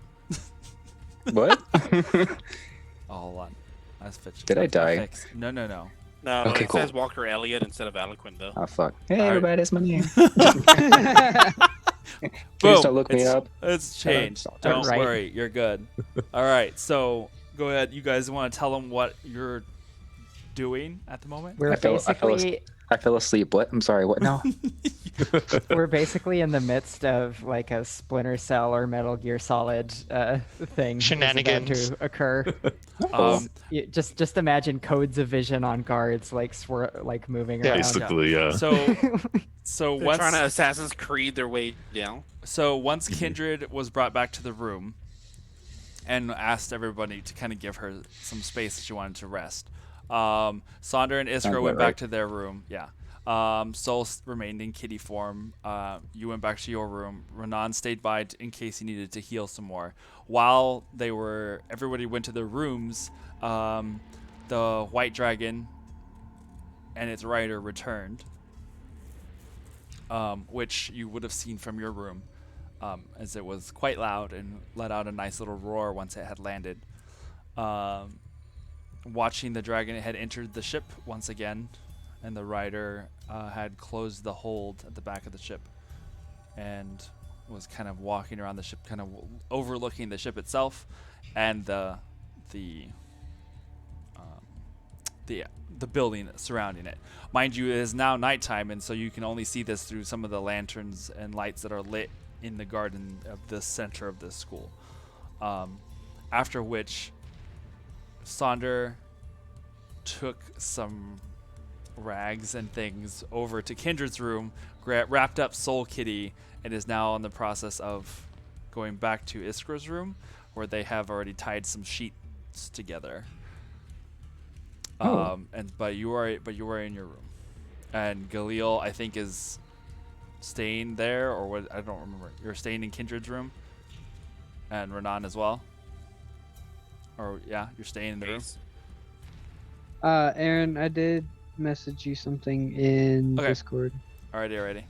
What? Oh, hold on. That's fixed. Did I die? Fixed. No. No, Okay, it cool. says Walker Elliott instead of Aliquin, though. Oh fuck! Hey, Alright. everybody, that's my name. Can Boom. you start looking me It's- up? It's changed. Alright. Don't Right. worry. You're good. All right. So go ahead. You guys want to tell them what you're doing at the moment? We're I fell asleep. What? I'm sorry. What? No. we're basically in the midst of like a Splinter Cell or Metal Gear Solid thing is about Shenanigans. to occur. Um, Just imagine codes of vision on guards like moving Yeah. around. Basically, yeah. so They're once trying to Assassin's Creed their way down. once Kindred was brought back to the room and asked everybody to kind of give her some space that she wanted to rest. Sonder and Iskra Sounds went about back right. to their room. Yeah. Soul remained in kitty form. You went back to your room. Renan stayed by in case he needed to heal some more. While everybody went to their rooms, the white dragon and its rider returned, which you would have seen from your room, as it was quite loud and let out a nice little roar once it had landed. Watching the dragon, it had entered the ship once again, and the rider had closed the hold at the back of the ship and was kind of walking around the ship, kind of overlooking the ship itself and the building surrounding it. Mind you, it is now nighttime, and so you can only see this through some of the lanterns and lights that are lit in the garden of the center of this school. After which, Sonder took some rags and things over to Kindred's room, wrapped up Soul Kitty, and is now in the process of going back to Iskra's room, where they have already tied some sheets together. Oh. But you are in your room, and Galil, I think, is staying there, or what? I don't remember. You're staying in Kindred's room, and Renan as well. Or yeah, you're staying in the room. Aaron, I did message you something in Okay. Discord. Alrighty.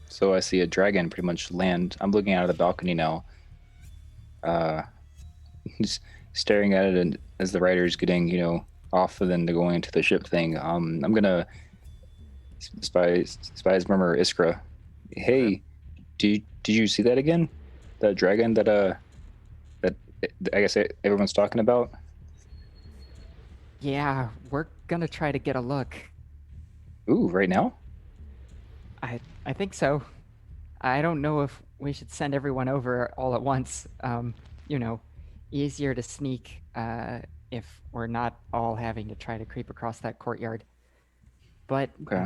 So I see a dragon pretty much land. I'm looking out of the balcony now. Just staring at it, and as the rider's getting, off and then they're going into the ship thing. I'm gonna spies murmur Iskra. Hey, did you see that again? that dragon that that I guess everyone's talking about? Yeah, we're gonna try to get a look. Ooh, right now? I think so. I don't know if we should send everyone over all at once. You know, easier to sneak if we're not all having to try to creep across that courtyard. But Okay.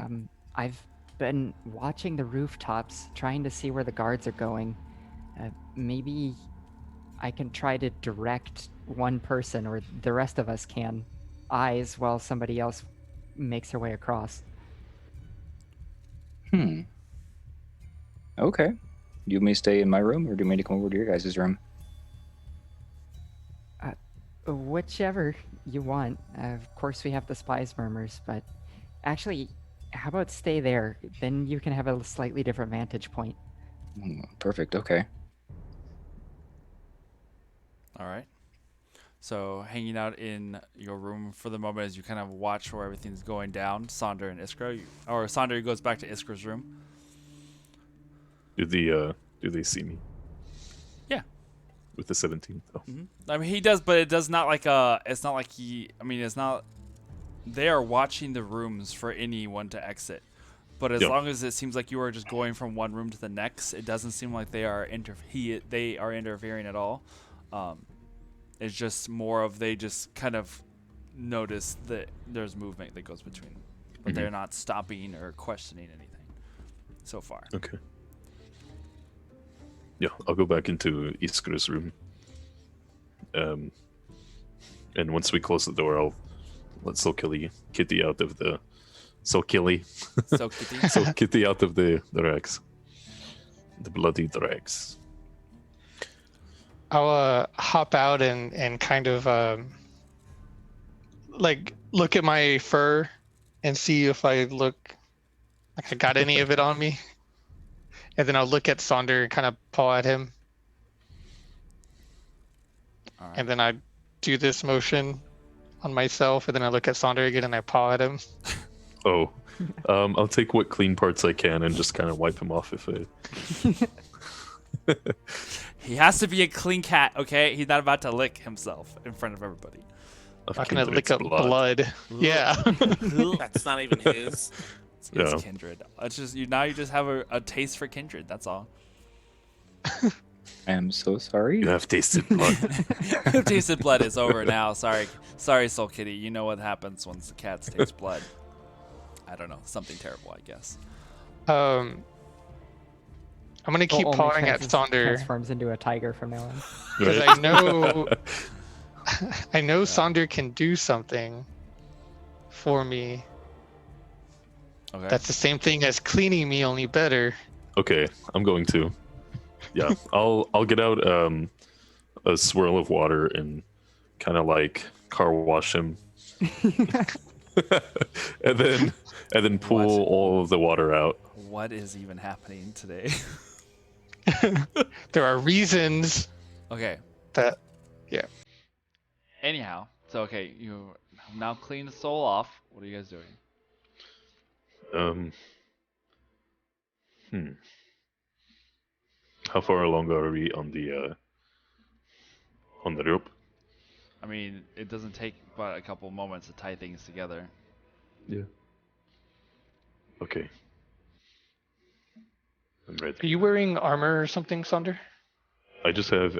I've been watching the rooftops, trying to see where the guards are going. Maybe I can try to direct one person, or the rest of us can, eyes while somebody else makes their way across. Okay. You may stay in my room, or do you want me to come over to your guys' room? Whichever you want. Of course, we have the spies murmurs, but actually, how about stay there? Then you can have a slightly different vantage point. Perfect. Okay. All right. So hanging out in your room for the moment as you kind of watch where everything's going down, Sonder and Iskra, or Sonder goes back to Iskra's room. Do they see me? Yeah. With the 17? Oh. I mean, he does, but it does not like it's not like he. I mean, it's not. They are watching the rooms for anyone to exit, but as long as it seems like you are just going from one room to the next, it doesn't seem like they are they are interfering at all. It's just more of they just kind of notice that there's movement that goes between them, but they're not stopping or questioning anything so far. Okay. Yeah, I'll go back into Iskra's room. And once we close the door, I'll let Kitty out of the Kitty out of the rags, the bloody rags. I'll hop out and kind of like look at my fur and see if I look like I got any of it on me. And then I'll look at Sonder and kind of paw at him. All right. And then I do this motion on myself, and then I look at Sonder again and I paw at him. Oh, I'll take what clean parts I can and just kind of wipe him off if I. He has to be a clean cat, okay? He's not about to lick himself in front of everybody. I'm not gonna lick up blood. Yeah. That's not even his. It's kindred. It's just you just have a taste for kindred. That's all. I am so sorry. You have tasted blood. Tasted blood is over now. Sorry, Soul Kitty. You know what happens once the cats taste blood. I don't know. Something terrible, I guess. I'm gonna keep pawing at Sonder Transforms into a tiger from now on. because I know Sonder can do something for me. Okay. That's the same thing as cleaning me, only better. Okay, I'm going to. Yeah, I'll get out a swirl of water and kind of like car wash him, and then pull all of the water out. What is even happening today? There are reasons Okay. that. Anyhow, so okay, you now clean the soul off. What are you guys doing? How far along are we on the rope? I mean, it doesn't take but a couple moments to tie things together. Yeah. Okay. I'm ready. Are you wearing armor or something, Sonder? I just have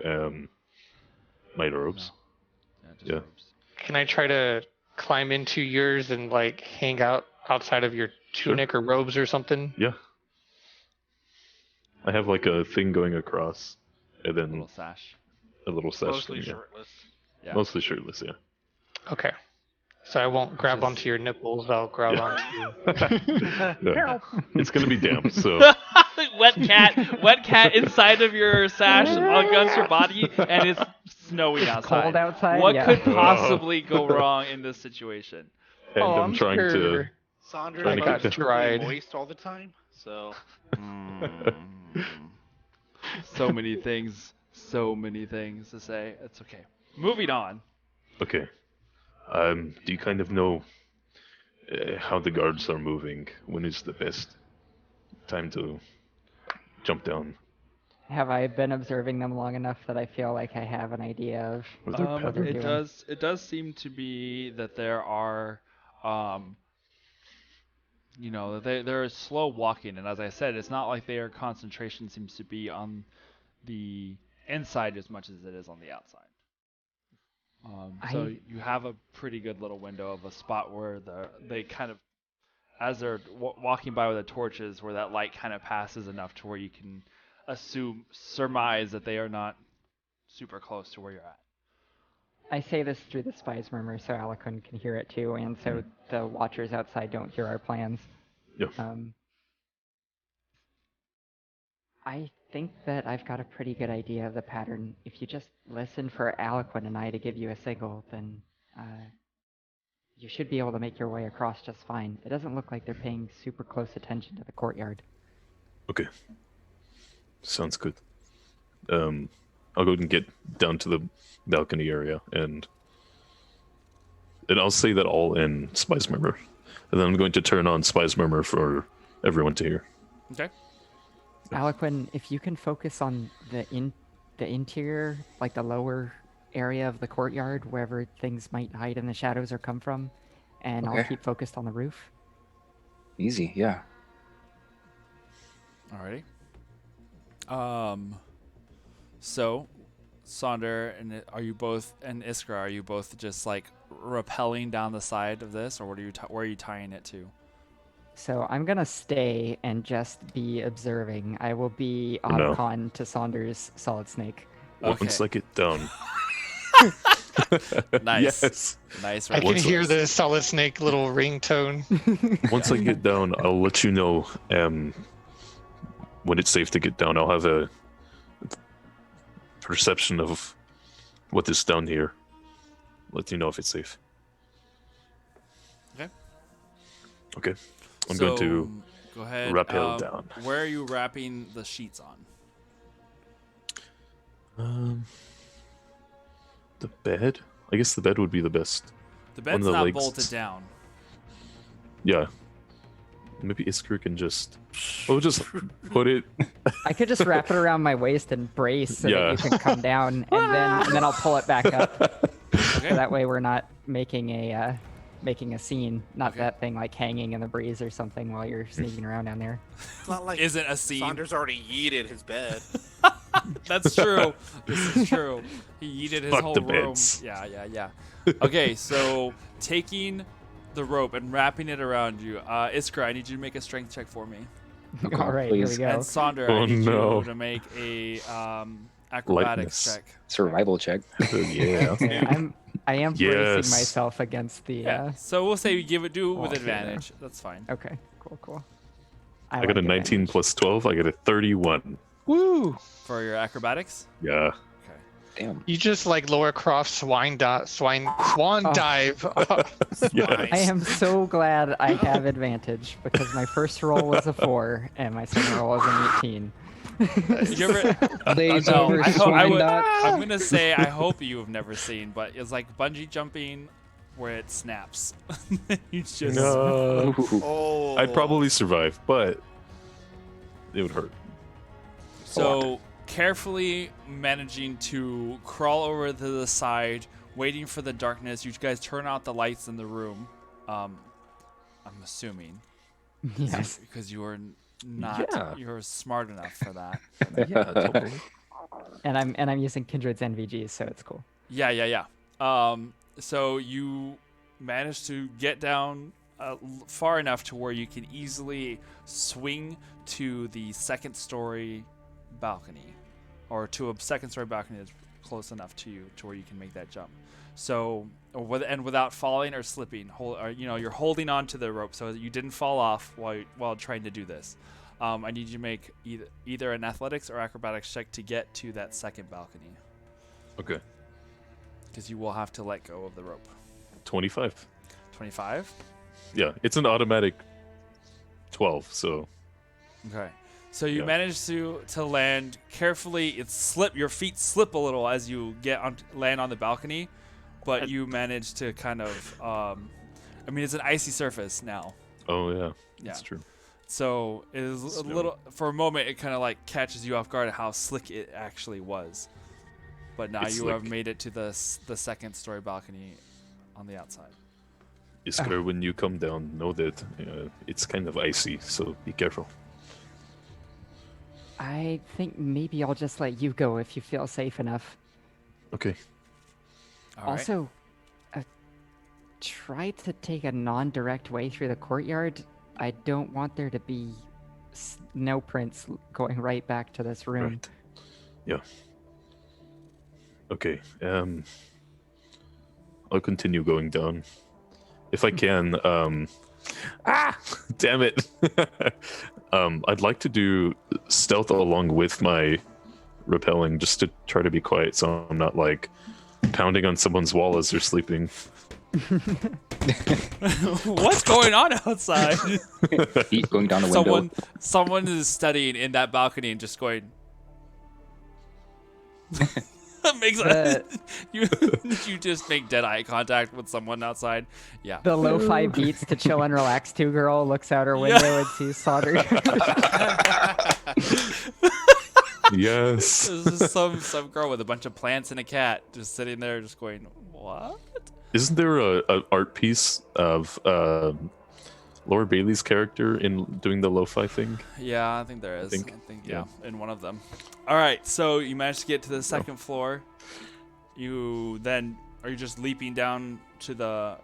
my robes. No. Yeah, just Yeah. robes. Can I try to climb into yours and like hang out outside of your tunic or robes or something? Yeah. I have like a thing going across, and then Little sash. a little sash. Mostly thing, yeah. shirtless. Yeah. Mostly shirtless, yeah. Okay. So I won't grab Just- onto your nipples. I'll grab onto you. Yeah. It's gonna be damp, so wet cat inside of your sash against your body, and it's snowing outside. Cold outside. What yeah. could possibly go wrong in this situation? and Oh, I'm trying to. sure. Sandra Trying to loves get to the- be dried. moist all the time, so So many things to say. It's okay. Moving on. Okay. Do you kind of know how the guards are moving? When is the best time to jump down? Have I been observing them long enough that I feel like I have an idea of Was there what they're pattern? doing? It does seem to be that there are, um, they're slow walking, and as I said, it's not like their concentration seems to be on the inside as much as it is on the outside. So I you have a pretty good little window of a spot where they kind of, as they're walking by with the torches, where that light kind of passes enough to where you can surmise that they are not super close to where you're at. I say this through the spy's murmur so Alikun can hear it too, and so the watchers outside don't hear our plans. Yeah. I think that I've got a pretty good idea of the pattern. If you just listen for Alikun and I to give you a signal, then you should be able to make your way across just fine. It doesn't look like they're paying super close attention to the courtyard. Okay. Sounds good. I'll go and get down to the balcony area, and I'll say that all in Spy's Murmur. And then I'm going to turn on Spy's Murmur for everyone to hear. Okay. Alikun, if you can focus on the interior, like the lower area of the courtyard, wherever things might hide in the shadows or come from, and I'll Okay. keep focused on the roof. Easy, yeah. Alrighty. So, Sonder and Iskra, are you both just like rappelling down the side of this, or where are you tying it to? So I'm gonna stay and just be observing. I will be No. Otacon to Saunders' Solid Snake. Once I get down. Nice. Yes. Nice. I can reference. hear the Solid Snake little ringtone. Once I get down, I'll let you know when it's safe to get down. I'll have a perception of what is down here. Let you know if it's safe. Okay. Okay. I'm going to go ahead. rappel down. Where are you wrapping the sheets on? The bed? I guess the bed would be the best. The bed's the not legs. bolted down. Yeah. Maybe Iskra can just... We'll just put it... I could just wrap it around my waist and brace so Yeah. that you can come down, and then I'll pull it back up. Okay. So that way we're not making a scene, not Okay. that thing like hanging in the breeze or something while you're sneaking around down there. It's not like Isn't a scene. Saunders already yeeted his bed. That's true. This is true. He yeeted his Fuck whole the room. beds. Yeah. Okay, so taking the rope and wrapping it around you. Iskra, I need you to make a strength check for me. Okay, All right, here we please. go. And Sonder, Oh, I need no. you to make a acrobatics Lightness. check. Survival check. Yeah. I am bracing Yes. myself against the. Yeah. So we'll say we do it with okay, advantage. That's fine. Okay, cool. I got like a 19 advantage. plus 12. I got a 31. Woo! For your acrobatics. Yeah. Okay. Damn. You just like Laura Croft swan Oh. dive. Yeah. I am so glad I have advantage because my first roll was a 4 and my second roll was an 18. Did you ever? Blaze No, over I would, Swindot. I'm gonna say I hope you have never seen, but it's like bungee jumping where it snaps. You just No. Ooh. Oh. I'd probably survive, but it would hurt. so carefully managing to crawl over to the side, waiting for the darkness. You guys turn out the lights in the room. I'm assuming Yes. because you are not Yeah. you're smart enough for that. Yeah, totally. And I'm using Kindred's NVGs, so it's cool. Yeah. So you managed to get down far enough to where you can easily swing to the second story balcony, or to a second story balcony that's close enough to you to where you can make that jump. So, without falling or slipping, you're holding on to the rope so that you didn't fall off while trying to do this. I need you to make either an athletics or acrobatics check to get to that second balcony, Okay. because you will have to let go of the rope. 25. 25. Yeah, it's an automatic 12, so Okay. So you Yeah. manage to land carefully. Your feet slip a little as you land on the balcony, but you manage to kind of. It's an icy surface now. oh yeah, Yeah. that's true. So it is a Snow. little, for a moment, it kind of like catches you off guard how slick it actually was. But now It's you like- have made it to the second story balcony on the outside. Iskra, when you come down, know that it's kind of icy, so be careful. I think maybe I'll just let you go if you feel safe enough. Okay. All right. Also, try to take a non-direct way through the courtyard. I don't want there to be snow prints going right back to this room. Right. Yeah. Okay. I'll continue going down. If I can, damn it. I'd like to do stealth along with my repelling just to try to be quiet so I'm not like pounding on someone's wall as they're sleeping. What's going on outside? Heat going down the window. Someone is studying in that balcony and just going. Makes you just make dead eye contact with someone outside. Yeah. The lo-fi beats to chill and relax 2 girl looks out her window and sees Sauter. Yes. This is some girl with a bunch of plants and a cat just sitting there just going, what? Isn't there a art piece of Laura Bailey's character in doing the lo-fi thing? Yeah, I think there is. I think, think yeah. in one of them. All right, so you managed to get to the second floor. You then are you just leaping down to the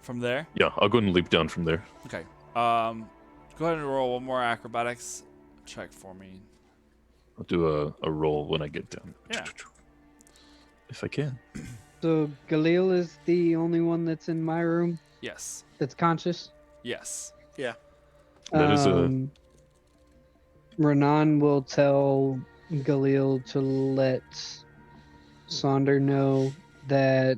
from there? Yeah, I'll go and leap down from there. Okay. Go ahead and roll one more acrobatics check for me. I'll do a roll when I get down. Yeah. If I can. So Galil is the only one that's in my room Yes. that's conscious. Yes. That is Renan will tell Galil to let Sonder know that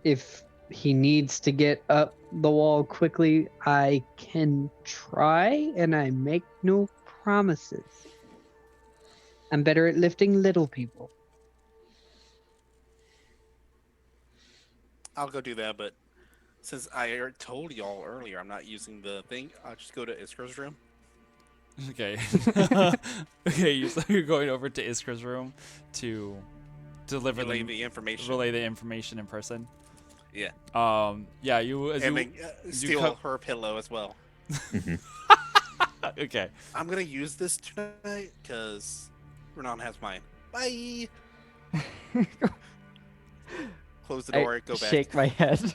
if he needs to get up the wall quickly, I can try, and I make no promises. I'm better at lifting little people. I'll go do that, but since I told y'all earlier I'm not using the thing, I'll just go to Iskra's room. Okay. Okay, so you're going over to Iskra's room to deliver Relay the information. relay the information in person. Yeah. Yeah, you as And you then, steal her pillow as well. okay. I'm gonna use this tonight because Renan has mine. Bye. Close the door. Go back. Shake my head.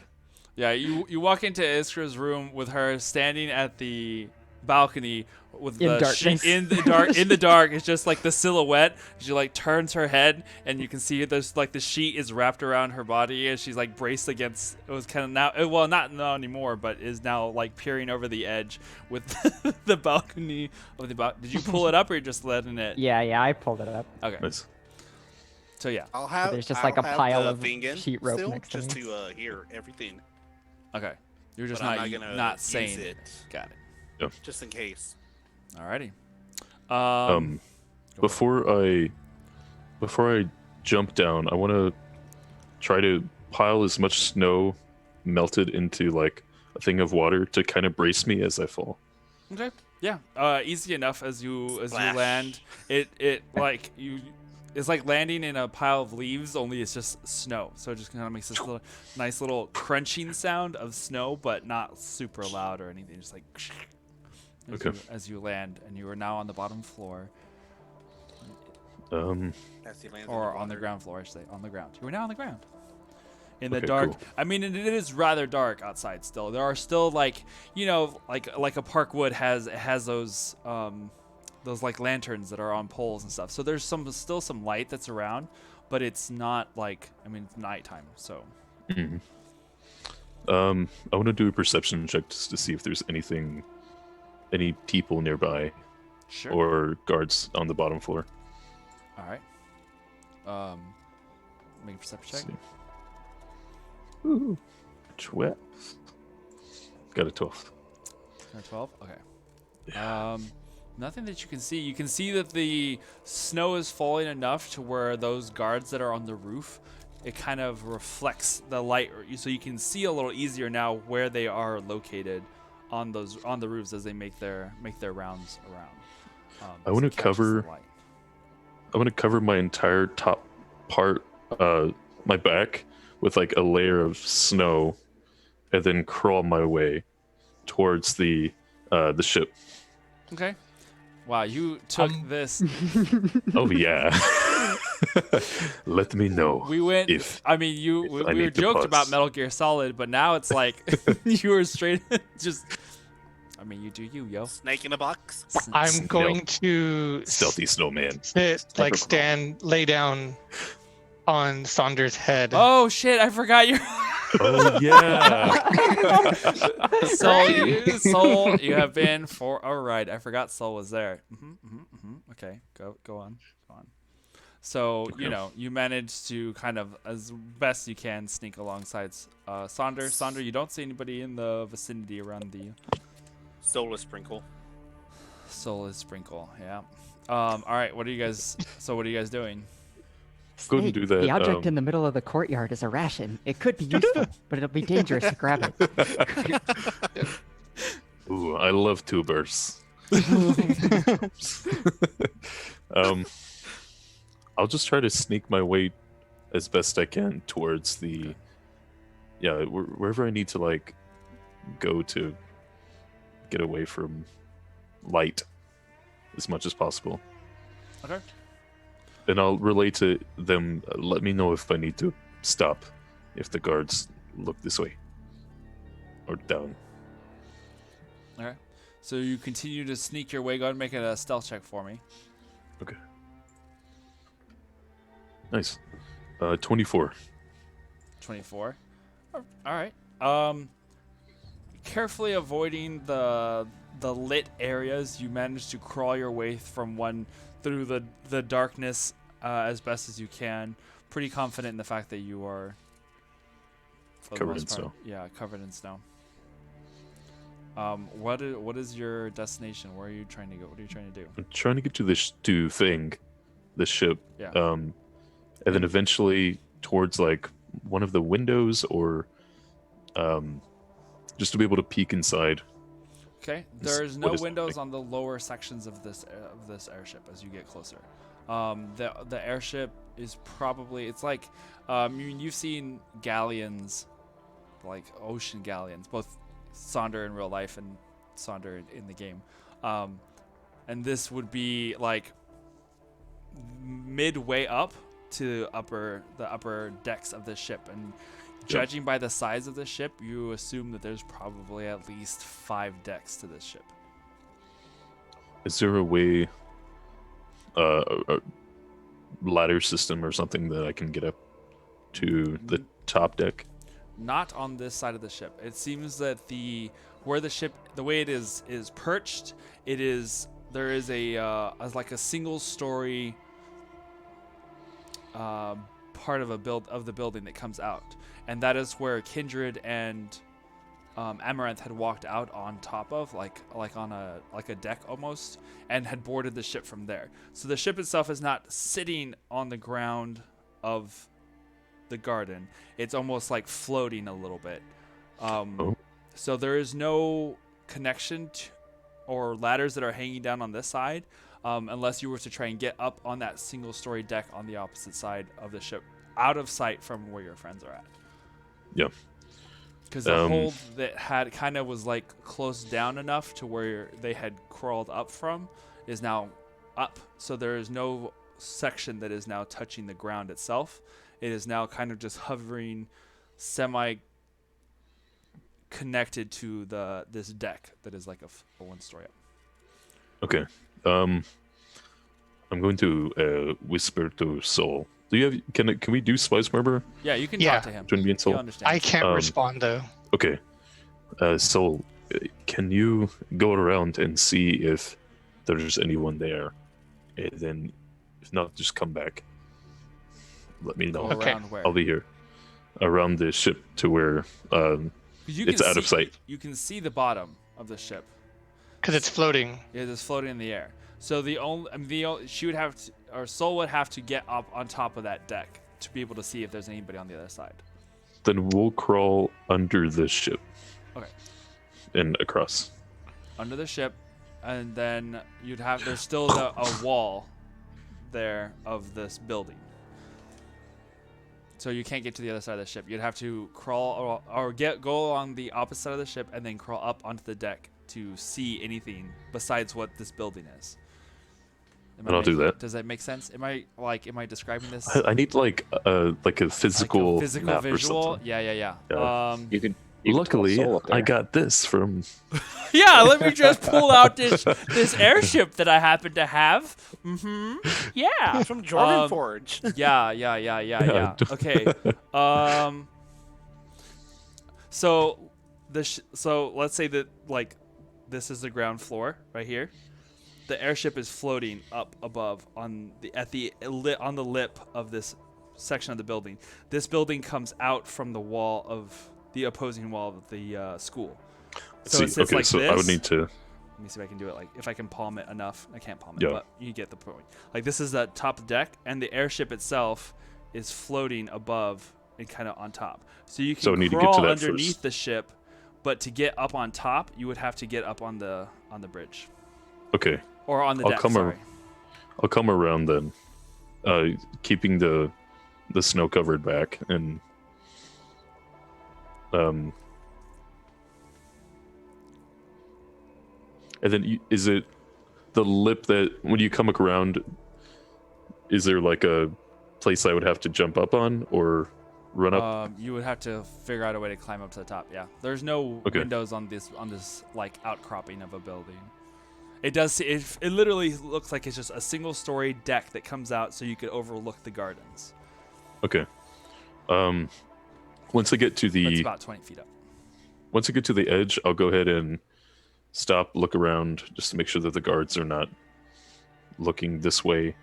Yeah, you walk into Iskra's room with her standing at the balcony with In the darkness. sheet in the dark. In the dark, it's just like the silhouette. She like turns her head, and you can see there's like the sheet is wrapped around her body, and she's like braced against. It was kind of now, well, not anymore, but is now like peering over the edge with the balcony of the balcony. Did you pull it up, or you're just letting it? Yeah, I pulled it up. Okay. Nice. So yeah. I'll have. there's just I'll like a have pile the of thing in sheet rope still, next to just me. to hear everything. Okay. You're just But not I'm not gonna not use saying it. Got it. Just in case. Alrighty. Go Before I jump down, I want to try to pile as much snow melted into like a thing of water to kind of brace me as I fall. Okay. Yeah. Easy enough as you Splash. land. It like you. It's like landing in a pile of leaves, only it's just snow. So it just kind of makes this nice little crunching sound of snow, but not super loud or anything. Just like as you land, and you are now on the bottom floor, As he lands or on the water. ground floor. I should say on the ground. You are now on the ground. In the Okay, dark. cool. I mean, it is rather dark outside still. There are still like like a park would has those like lanterns that are on poles and stuff. So there's still some light that's around, but it's not like, I mean, it's nighttime. So Mhm. I want to do a perception check just to see if there's any people nearby sure. or guards on the bottom floor. All right. Make a perception check. Let's see. Ooh, 12. Got a 12. 12. Okay. Nothing that you can see. You can see that the snow is falling enough to where those guards that are on the roof, it kind of reflects the light, so you can see a little easier now where they are located on the roofs as they make their rounds around. I want to so it catches the cover. light. I want to cover my entire top part, my back, with like a layer of snow, and then crawl my way towards the ship. Okay. Wow, you took this. Oh yeah. Let me know. We went. if I mean, we I were need to joked about pause. Metal Gear Solid, but now it's like you were straight. Just. I mean, you do you, yo. Snake in a box. I'm going to stealthy snowman. sit, like lay down on Saunders' head. Oh shit! I forgot you. Oh yeah. Soul, you have been for a ride. I forgot Soul was there. Okay, go on. So you managed to kind of, as best you can, sneak alongside Sonder. Sonder, you don't see anybody in the vicinity around the Solar sprinkle. Soul is sprinkle. Yeah. All right. What are you guys doing? Go ahead and do that. The object in the middle of the courtyard is a ration. It could be useful, but it'll be dangerous to grab it. Ooh, I love tubers. I'll just try to sneak my way as best I can towards the, wherever I need to like go to get away from light as much as possible. Okay. And I'll relay to them. Let me know if I need to stop, if the guards look this way or down. Okay. So you continue to sneak your way. Go ahead and make it a stealth check for me. Okay. Nice. 24. 24. All right. Carefully avoiding the lit areas, you manage to crawl your way from one through the darkness as best as you can. Pretty confident in the fact that you are Covered in snow. Yeah, covered in snow. What is your destination? Where are you trying to go? What are you trying to do? I'm trying to get to the ship. Yeah. And then eventually towards like one of the windows, or just to be able to peek inside. Okay. This- There's no what is windows happening? on the lower sections of this airship as you get closer. The airship is probably, it's like you've seen galleons, like ocean galleons, both Sonder in real life and Sonder in the game. And this would be like midway up to the upper decks of the ship, and judging by the size of the ship, you assume that there's probably at least 5 decks to this ship. Is there a way, a ladder system or something that I can get up to the top deck? Not on this side of the ship. It seems that where the ship, the way it is perched, there is like a single story part of the building that comes out, and that is where Kindred and Amaranth had walked out on top of, like on a deck almost, and had boarded the ship from there. So the ship itself is not sitting on the ground of the garden. It's almost like floating a little bit. So there is no connection or ladders that are hanging down on this side, unless you were to try and get up on that single story deck on the opposite side of the ship, out of sight from where your friends are at. Yeah. Because the hold that had kind of was like closed down enough to where they had crawled up from is now up. So there is no section that is now touching the ground itself. It is now kind of just hovering, semi-connected to this deck that is like a one-story up. Okay. I'm going to whisper to Soul. Do you have? Can we do Spice Murmur? Yeah, you can Yeah. talk to him. Between me and Soul. He'll understand. I can't respond though. Okay. Soul, can you go around and see if there's anyone there? And then, if not, just come back. Let me know. Go Okay. around where? I'll be here. Around the ship to where it's out of sight. You can see the bottom of the ship. Because it's floating. It is floating in the air. So she would have to, or Soul would have to get up on top of that deck to be able to see if there's anybody on the other side. Then we'll crawl under the ship. Okay. and across. Under the ship, and then there's still a wall there of this building. So you can't get to the other side of the ship. You'd have to crawl or go on the opposite side of the ship and then crawl up onto the deck to see anything besides what this building is. And I'll do that. Does that make sense? Am I describing this? I need like a physical map visual. or something. Yeah. You could Luckily, pull a soul up I there. got this from. Yeah, let me just pull out this airship that I happen to have. Yeah. From Jordan Forge. Yeah. Okay. So let's say that like this is the ground floor right here. The airship is floating up above on the lip of this section of the building. This building comes out from the wall of the opposing wall of the school. So it sits like so this. I would need to. Let me see if I can do it. Like if I can palm it enough. I can't palm it, Yeah. but you get the point. Like this is the top deck, and the airship itself is floating above and kind of on top. So you can I need to get crawl to that underneath first. the ship, but to get up on top, you would have to get up on the bridge Okay, or on the I'll deck. come Sorry. I'll come around then, keeping the snow covered back and And then is it the lip that when you come around, is there like a place I would have to jump up on or run up? You would have to figure out a way to climb up to the top. Yeah, there's no Okay. windows on this like outcropping of a building. It does. It literally looks like it's just a single-story deck that comes out, so you could overlook the gardens. Okay. Once I get to But it's the about 20 feet up. once I get to the edge, I'll go ahead and stop, look around, just to make sure that the guards are not looking this way,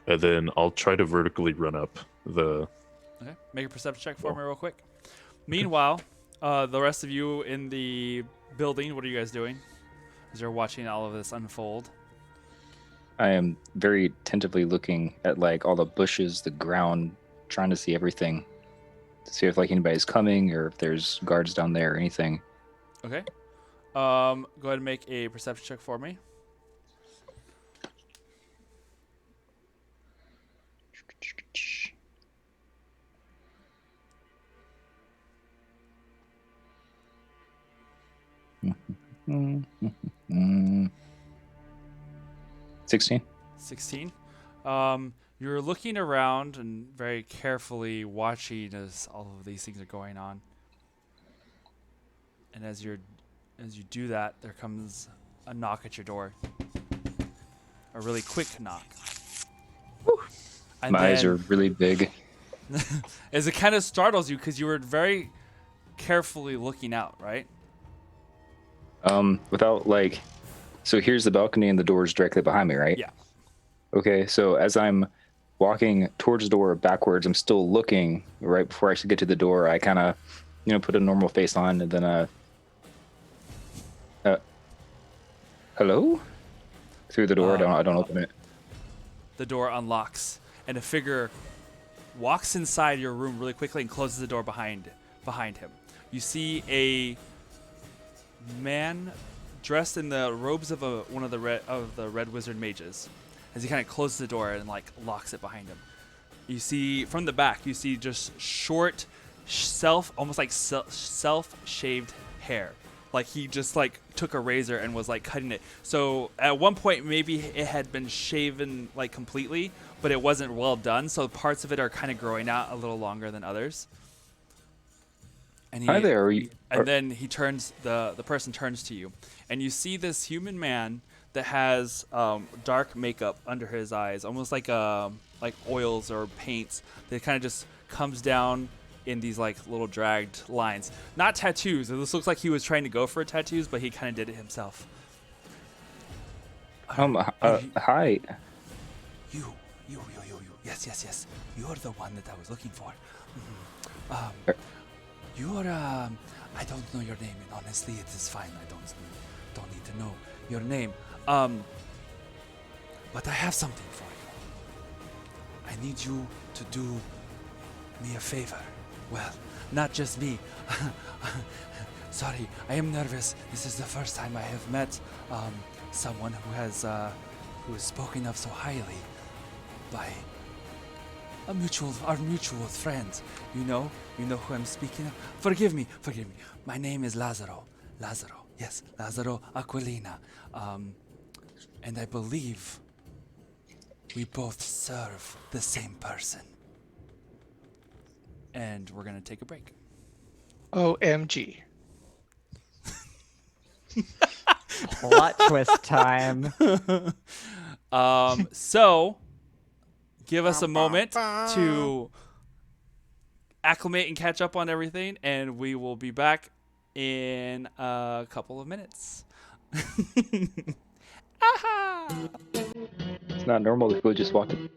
and then I'll try to vertically run up the. Okay, make a perception check for me real quick. Meanwhile, the rest of you in the building, what are you guys doing? As you're watching all of this unfold. I am very attentively looking at like all the bushes, the ground, trying to see everything, to see if like anybody's coming or if there's guards down there or anything. Okay. Go ahead and make a perception check for me. Mm. 16. 16. You're looking around and very carefully watching as all of these things are going on. And as you do that, there comes a knock at your door. A really quick knock. And My eyes then- are really big. as it kind of startles you because you were very carefully looking out, right? Without like, so here's the balcony and the door's directly behind me, right? Yeah. Okay, so as I'm walking towards the door backwards, I'm still looking. Right before I actually get to the door, I kind of, put a normal face on, and then hello? Through the door, I don't open it. The door unlocks, and a figure walks inside your room really quickly and closes the door behind him. You see a man dressed in the robes of one of the red wizard mages, as he kind of closes the door and like locks it behind him. You see from the back, you see just short, almost like self-shaved hair. Like he just like took a razor and was like cutting it. So at one point maybe it had been shaven like completely, but it wasn't well done. So parts of it are kind of growing out a little longer than others. And Hi there. then he turns, the person turns to you, and you see this human man that has dark makeup under his eyes, almost like oils or paints that kind of just comes down in these like little dragged lines. Not tattoos. This looks like he was trying to go for tattoos, but he kind of did it himself. Hi. You. Yes. You're the one that I was looking for. You're, I don't know your name, and honestly, it is fine. I don't need to know your name. But I have something for you. I need you to do me a favor. Well, not just me. Sorry, I am nervous. This is the first time I have met someone who has spoken of so highly by our mutual friend. You know who I'm speaking of. Forgive me. My name is Lazaro. Yes, Lazaro Aquilina. And I believe we both serve the same person. And we're gonna take a break. OMG. Plot twist time. So give us a moment to acclimate and catch up on everything, and we will be back in a couple of minutes. It's not normal that people just walk in.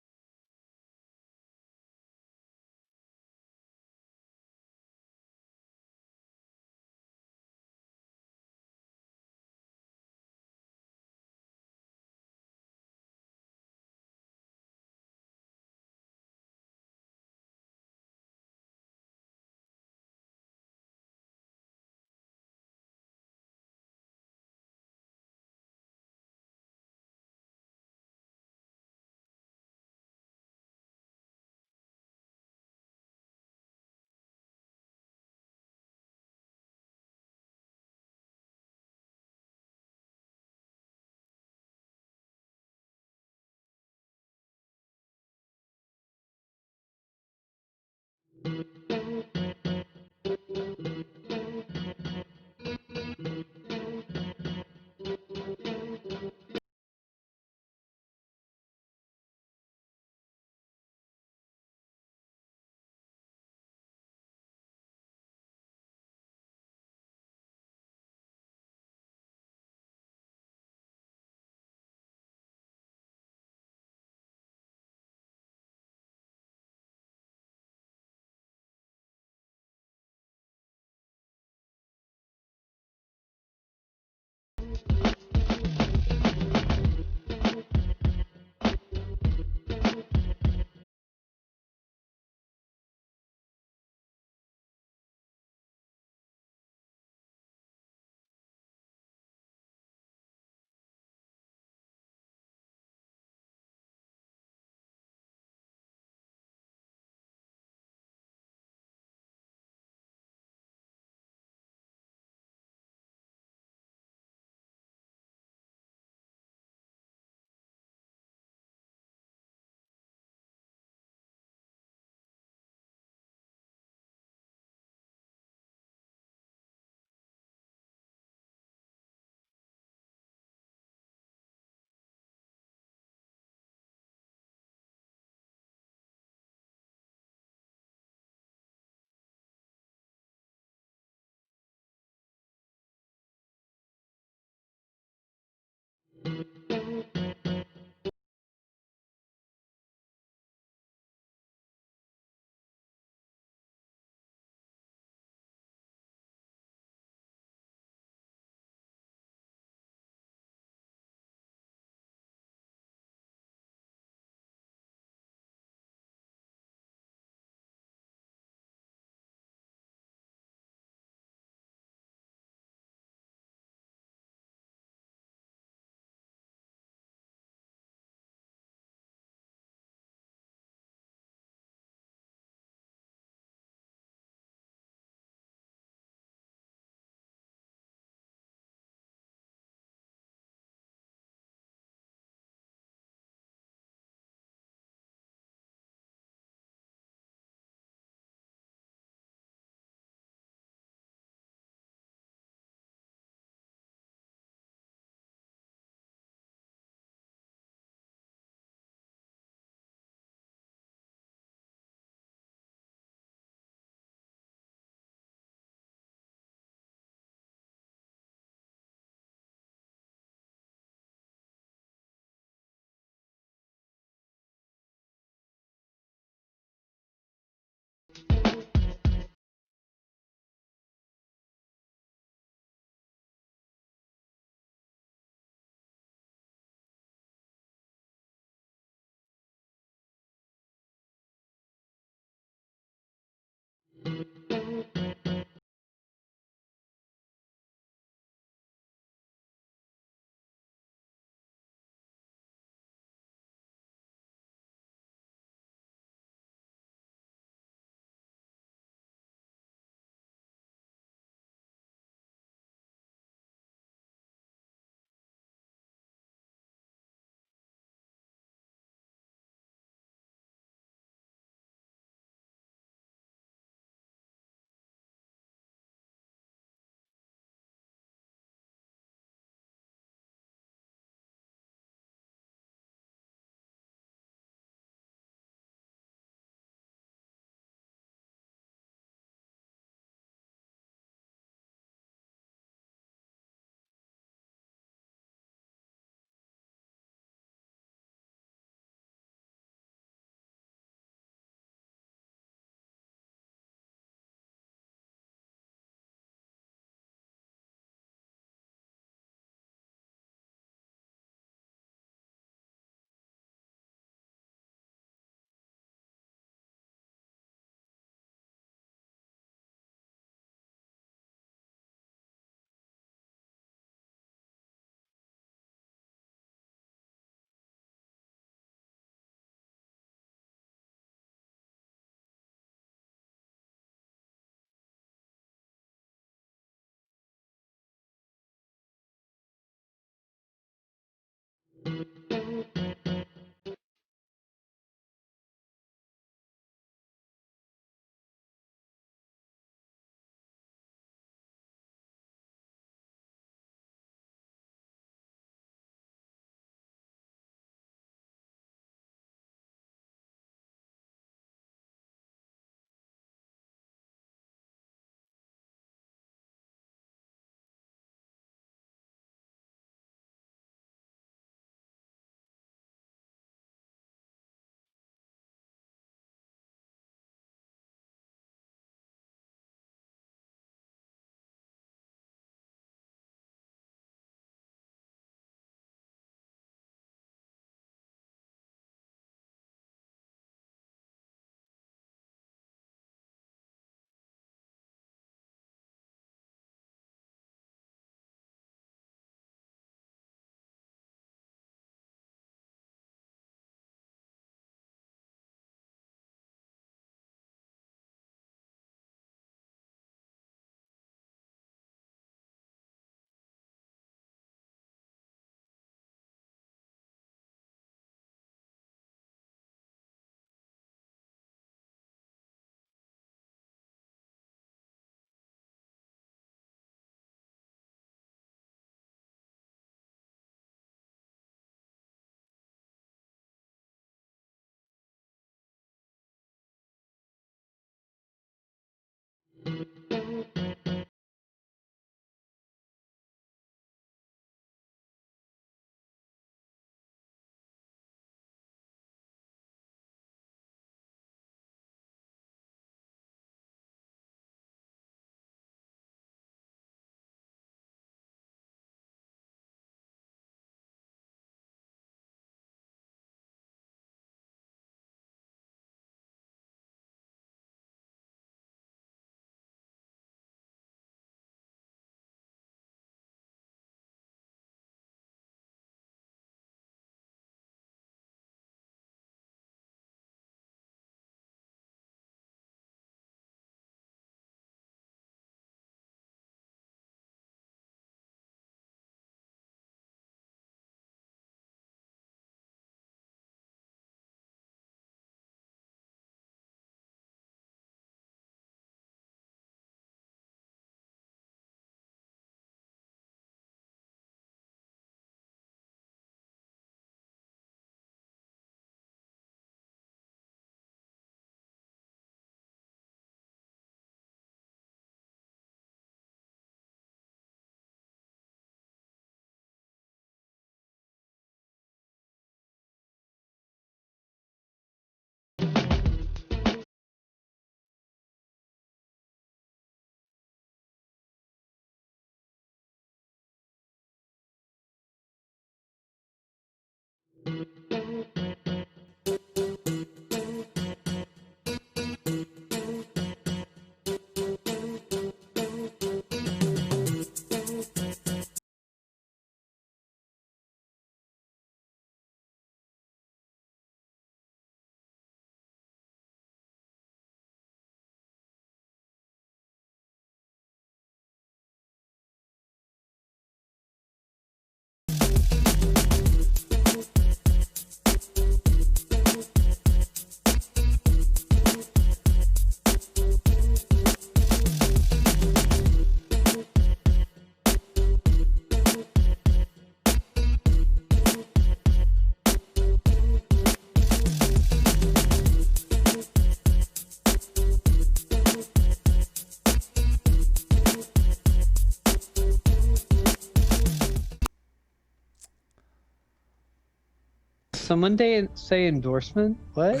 Someone say endorsement? What?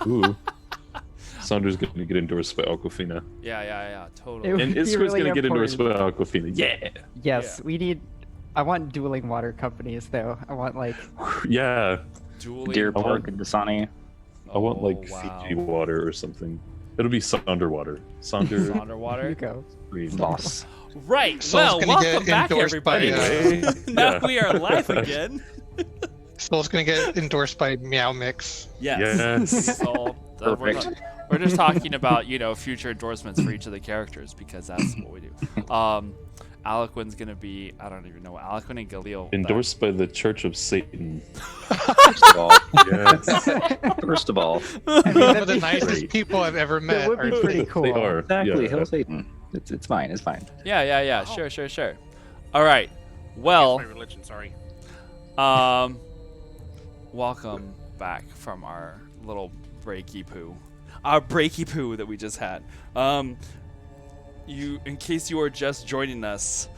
Ooh. Sandra's going to get endorsed by Aquafina. Yeah, It totally. would And be Iskra's really going to get endorsed by important. Aquafina. Yeah! Yes, we need. I want dueling water companies though. I want like Yeah. Dueling. Deer I want- Park and Dasani. I want like wow. Fiji water or something. It'll be Sonder water. Sonder. here you Underwater. go. Green. Loss. Right. Soul's Well, gonna welcome get back, endorsed by, everybody. Now Yeah. we are live again. Soul's gonna get endorsed by Meow Mix. Yes. Yes. So, Perfect. we're just talking about future endorsements for each of the characters because that's what we do. Alcuin's gonna be, I don't even know, Alcuin and Galil. Endorsed by the Church of Satan. First of all, Yes. first of all, I mean, Some of that'd the be, nicest great. people I've ever that met. would be are pretty they. cool. They are. exactly. Yeah. Hail Satan. It's fine. It's fine. Yeah. Sure. All right. Well, My religion, sorry. welcome back from our little breaky poo. Our breaky poo that we just had. In case you are just joining us,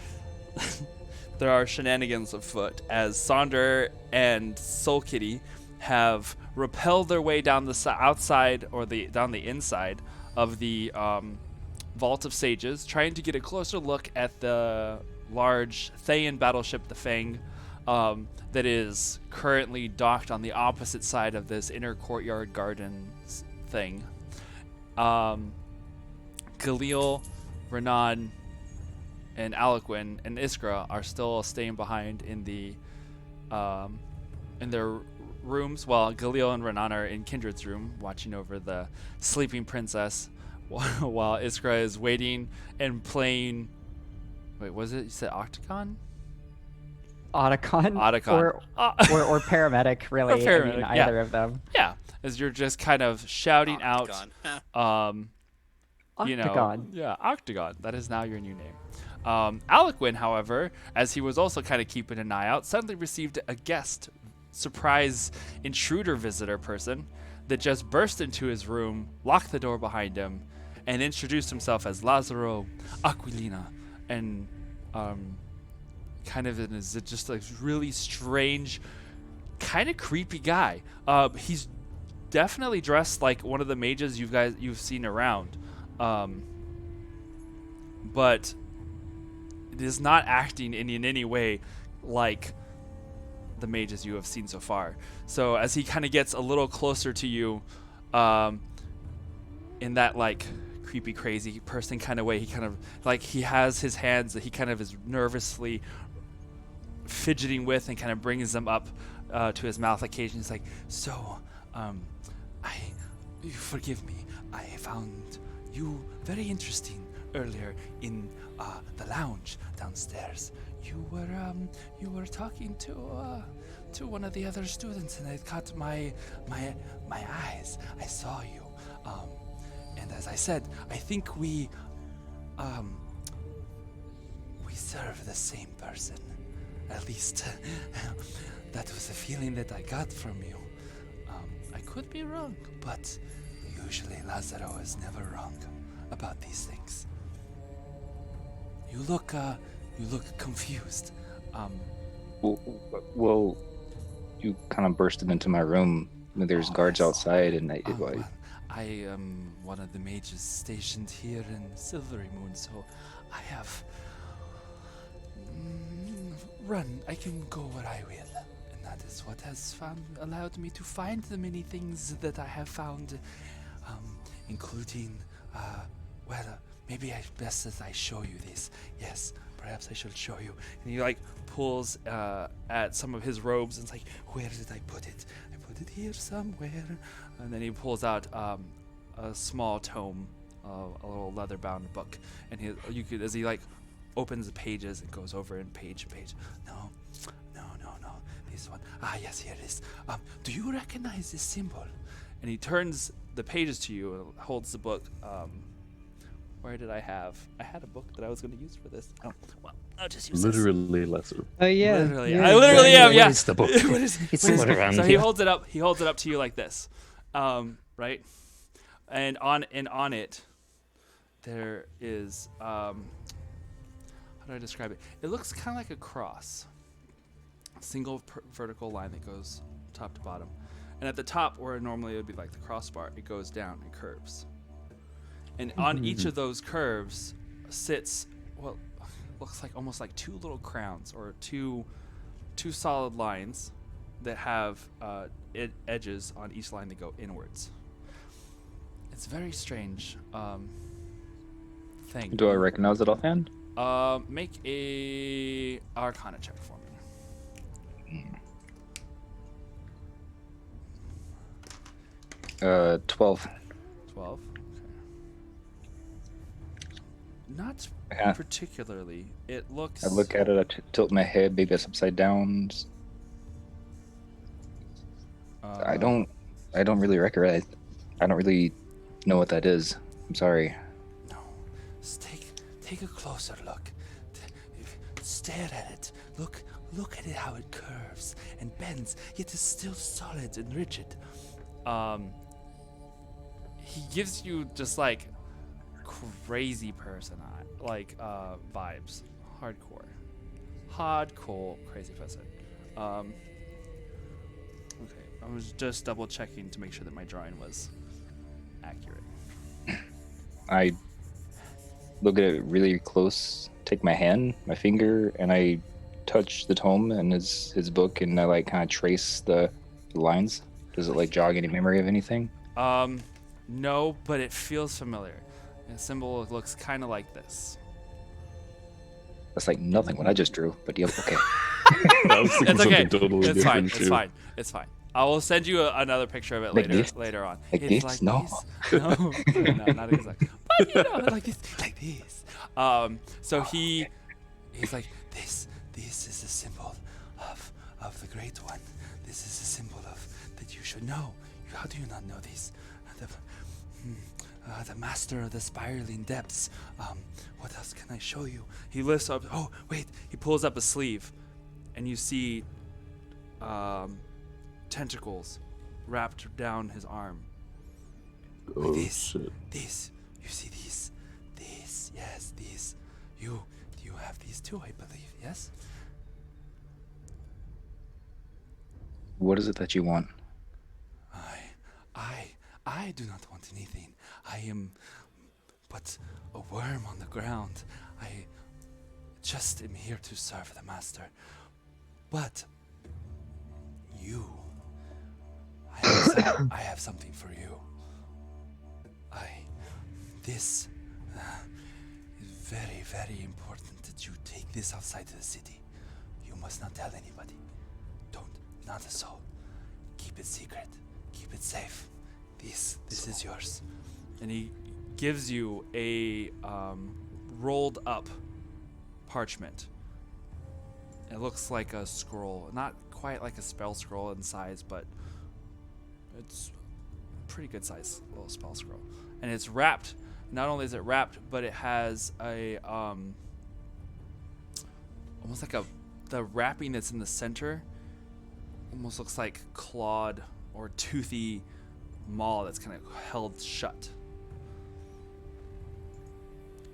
there are shenanigans afoot as Sonder and Soul Kitty have rappelled their way down the outside or down the inside of the Vault of Sages, trying to get a closer look at the large Thayan battleship, the Fang, that is currently docked on the opposite side of this inner courtyard gardens thing. Galil, Renan, and Alcuin and Iskra are still staying behind in their rooms, while Galil and Renan are in Kindred's room watching over the sleeping princess, while Iskra is waiting and playing. Wait, was it? You said Octagon? Otacon. Otacon. Or paramedic, really. I mean, paramedic, yeah. either of them. Yeah, as you're just kind of shouting Octagon. out. Octagon. Yeah, Octagon. That is now your new name. Alcuin, however, as he was also kind of keeping an eye out, suddenly received a guest, surprise intruder visitor person that just burst into his room, locked the door behind him, and introduced himself as Lazzaro Aquilina, and kind of is just a really strange, kind of creepy guy. He's definitely dressed like one of the mages you've seen around, but it is not acting in any way like the mages you have seen so far. So as he kind of gets a little closer to you, in that like creepy, crazy person kind of way, he kind of like he has his hands that he kind of is nervously fidgeting with and kind of brings them up to his mouth occasionally. He's like, so, you forgive me. I found you very interesting earlier in the lounge downstairs. You were talking to one of the other students, and it caught my eyes. I saw you, and as I said, I think we serve the same person. At least that was the feeling that I got from you. I could be wrong, but usually Lazzaro is never wrong about these things. You look confused. Well, you kind of bursted into my room. There's guards outside, and Well, I am one of the mages stationed here in Silvery Moon, so I have run. I can go where I will, and that is what has allowed me to find the many things that I have found, including, maybe best as I show you this. Yes, perhaps I should show you. And he like pulls at some of his robes and is like, where did I put it? I put it here somewhere. And then he pulls out a small tome, a little leather-bound book, and as he like opens the pages and goes over in page. No, this one. Ah, yes, here it is. Do you recognize this symbol? And he turns the pages to you and holds the book. Where did I have? I had a book that I was going to use for this. Oh, well, I'll just use Literally, Lesser. Oh yeah. Literally, yeah, I literally am. Yeah. Where is the book? It's somewhere around So here. he holds it up. He holds it up to you like this, right? And on it, there is how do I describe it? It looks kind of like a cross, a single vertical line that goes top to bottom, and at the top, where normally it would be like the crossbar, it goes down and curves. And on each of those curves sits what looks like almost like two little crowns, or two solid lines that have edges on each line that go inwards. It's a very strange thing. Do I recognize it offhand? Make a Arcana check for me. 12. 12. Not Yeah. particularly. It looks. I look at it, I tilt my head, maybe it's upside down. I don't really recognize. I don't really know what that is. I'm sorry. No. Just take a closer look. Stare at it. Look at it, how it curves and bends, yet is still solid and rigid. He gives you just like crazy person vibes. Hardcore crazy person. Okay, I was just double checking to make sure that my drawing was accurate. I look at it really close, take my hand, my finger, and I touch the tome and his book, and I like kind of trace the lines. Does it like jog any memory of anything? No, but it feels familiar. The symbol looks kind of like this. That's like nothing what I just drew, but yep, okay. I was thinking It's okay. something totally It's fine. different It's too. fine. It's fine. I will send you another picture of it Like this? later on. Like It's this? No. No, not exactly. But you know, like this. So he's like, this is a symbol of the Great One. This is a symbol of that you should know. How do you not know this? The master of the spiraling depths. What else can I show you? He lifts up. Oh, wait. He pulls up a sleeve, and you see tentacles wrapped down his arm. Oh this, shit. this. You see these? Yes, these. Do you have these too, I believe, yes? What is it that you want? I do not want anything. I am but a worm on the ground. I just am here to serve the master. But you, I have something for you. This is very, very important that you take this outside of the city. You must not tell anybody. Not a soul. Keep it secret. Keep it safe. This is yours. And he gives you a rolled up parchment. It looks like a scroll, not quite like a spell scroll in size, but it's pretty good size little spell scroll. And it's wrapped. Not only is it wrapped, but it has a almost like the wrapping that's in the center almost looks like clawed or toothy maw that's kind of held shut.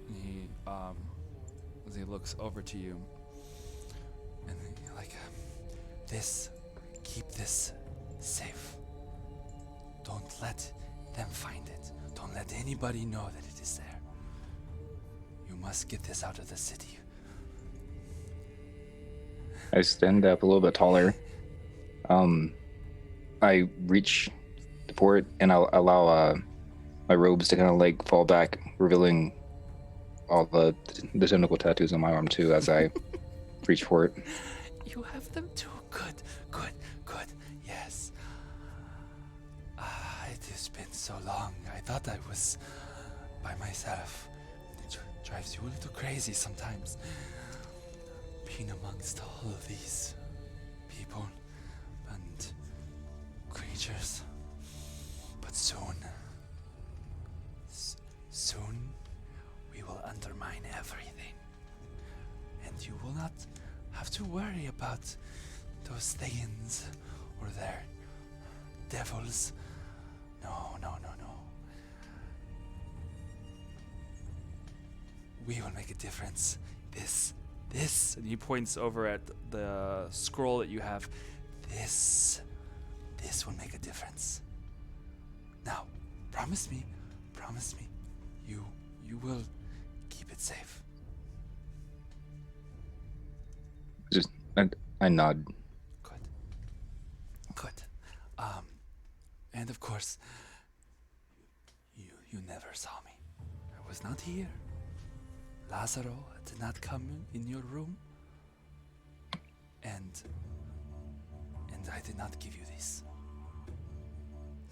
And he, as he looks over to you, And you're like, keep this safe. Don't let them find it. Don't let anybody know that it is there. You must get this out of the city. I stand up a little bit taller. I reach for it and I'll allow my robes to kind of like fall back, revealing all the tentacle tattoos on my arm too as I reach for it. You have them too. Good. Yes. It has been so long. I thought I was by myself. It drives you a little crazy sometimes. Being amongst all of these people and creatures. But soon, we will undermine everything. And you will not have to worry about those things or their devils. No. We will make a difference. This, and he points over at the scroll that you have. This will make a difference. Now, promise me, you will keep it safe. Just I nod. Good. And of course, you never saw me. I was not here. Lazaro did not come in your room. And I did not give you this.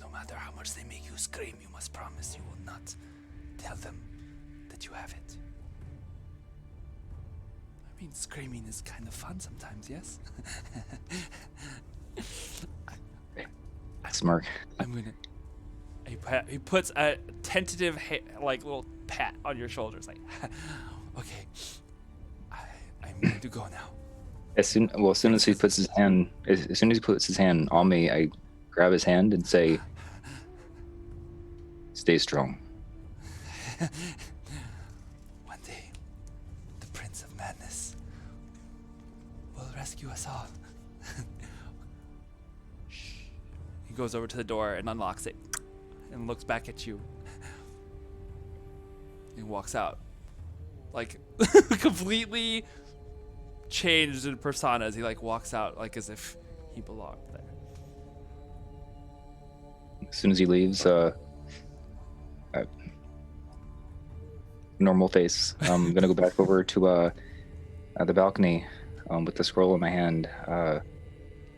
No matter how much they make you scream, you must promise you will not tell them that you have it. I mean, screaming is kind of fun sometimes, yes? Smirk. I'm gonna... he puts a tentative like little pat on your shoulders, like Okay. I'm going to go now. As soon as he puts his hand, as soon as he puts his hand on me, I grab his hand and say, "Stay strong." One day, the Prince of Madness will rescue us all. Shh. He goes over to the door and unlocks it and looks back at you. He walks out. Like completely changed in persona as he like walks out, like as if he belonged there. As soon as he leaves, normal face. I'm gonna go back over to the balcony with the scroll in my hand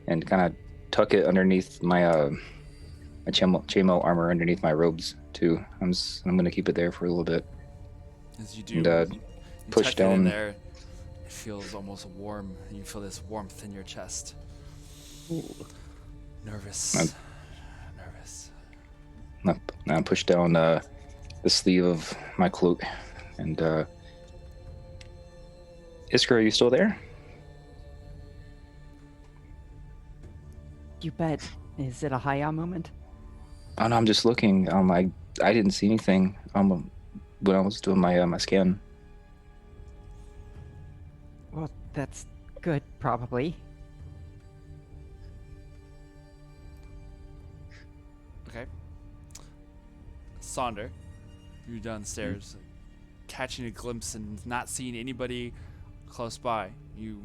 and kind of tuck it underneath my chainmail armor underneath my robes too. I'm gonna keep it there for a little bit. As you do, And, you push tuck it in down. there. It feels almost warm. You feel this warmth in your chest. Nervous. I push down the sleeve of my cloak and Iskra, are you still there? You bet. Is it a hiya moment? Oh no, I'm just looking. I didn't see anything. when I was doing my my scan. Well, that's good, probably. Okay. Sonder, you're downstairs, catching a glimpse and not seeing anybody close by. You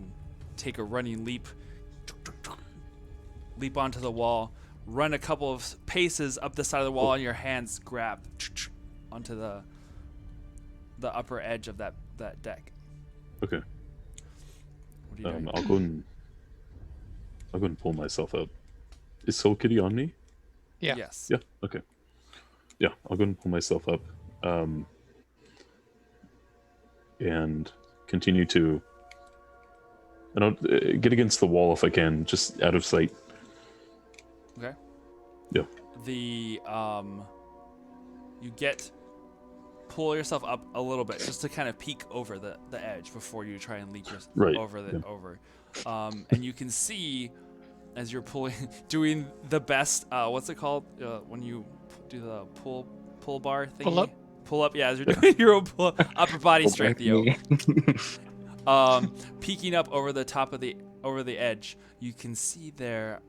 take a running leap onto the wall, run a couple of paces up the side of the wall, and your hands grab onto the upper edge of that deck. Okay. What are you doing? I'll go and pull myself up. Is Soul Kitty on me? Yeah. Yes. Yeah. Okay. Yeah, I'll go and pull myself up, and continue to. And I'll get against the wall if I can, just out of sight. Okay. Yeah. The you pull yourself up a little bit just to kind of peek over the edge before you try and leap over. And you can see as you're doing the best. What's it called when you do the pull bar thing? Pull up. Yeah, as you're doing your own upper body strength, yo. Peeking up over the top of the edge, you can see there,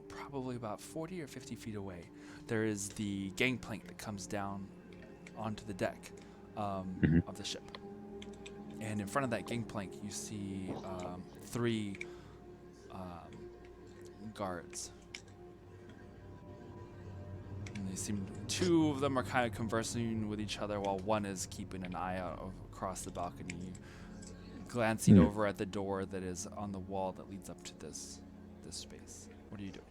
probably about 40 or 50 feet away, there is the gangplank that comes down onto the deck of the ship. And in front of that gangplank, you see 3 guards. And they seem 2 of them are kind of conversing with each other while one is keeping an eye out across the balcony, glancing over at the door that is on the wall that leads up to this space. What are you doing?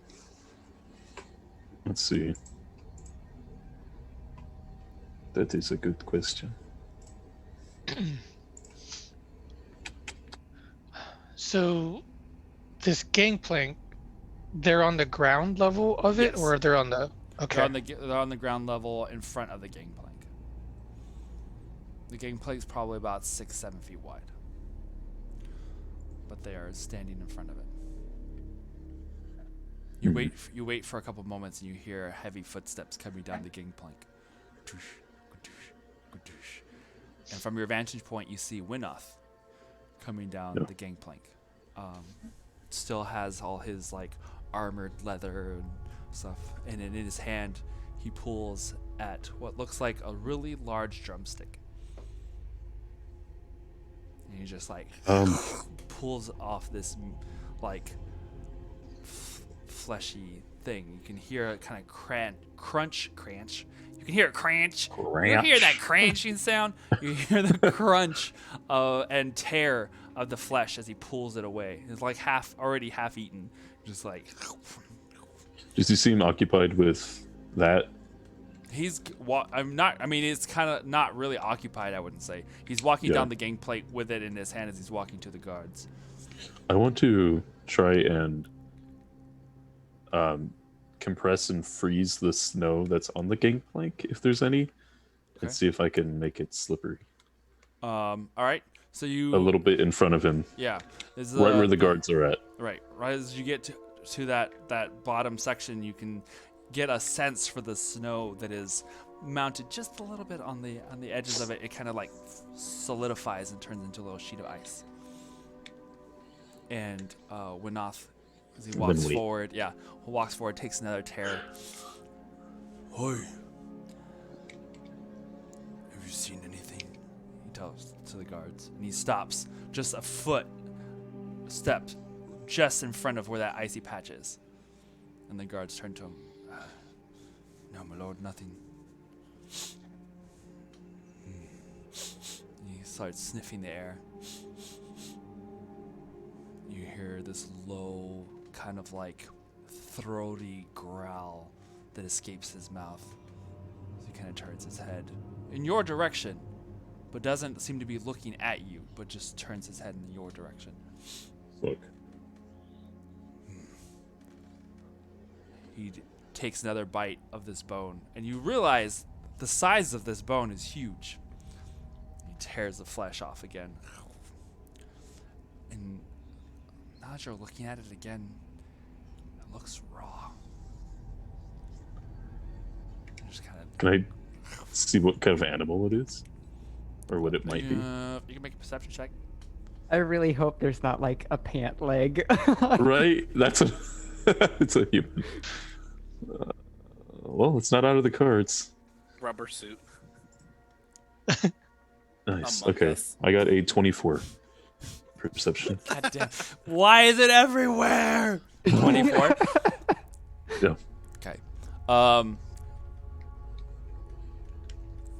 Let's see. That is a good question. So, this gangplank, they're on the ground level of it, Yes. or they're on the... Okay. They're on the ground level in front of the gangplank. The gangplank's probably about 6-7 feet wide, but they are standing in front of it. You wait for a couple moments, and you hear heavy footsteps coming down the gangplank. And from your vantage point, you see Winoth coming down the gangplank. Still has all his armored leather and stuff, and in his hand, he pulls at what looks like a really large drumstick. And he just pulls off this fleshy thing. You can hear it kind of crunch. You can hear it crunch. You hear that crunching sound. You hear the crunch and tear of the flesh as he pulls it away. It's already half eaten. Just Does he seem occupied with that? it's kind of not really occupied, I wouldn't say. He's walking down the gangplank with it in his hand as he's walking to the guards. I want to try and compress and freeze the snow that's on the gangplank, if there's any, and see if I can make it slippery. All right. So you a little bit in front of him. Yeah. Right where the guards are at. Right as you get to that bottom section, you can get a sense for the snow that is mounted just a little bit on the edges of it. It kind of solidifies and turns into a little sheet of ice. And Winoth, as he walks forward, takes another tear. Oi. Have you seen anything? He tells to the guards, and he stops just a step just in front of where that icy patch is. And the guards turn to him. No, my lord, nothing. He starts sniffing the air. You hear this low, kind of throaty growl that escapes his mouth. So he kind of turns his head in your direction, but doesn't seem to be looking at you, but just turns his head in your direction. Look. He takes another bite of this bone, and you realize the size of this bone is huge. He tears the flesh off again. And now that you're looking at it again, it looks raw. Just kind of. Can I See what kind of animal it is, or what it might be. You can make a perception check. I really hope there's not like a pant leg. Right? That's a. It's a human. Well, it's not out of the cards. Rubber suit. Nice. Among Okay, Us. I got a 24 perception. God damn. Why is it everywhere? 24. Yeah. Okay.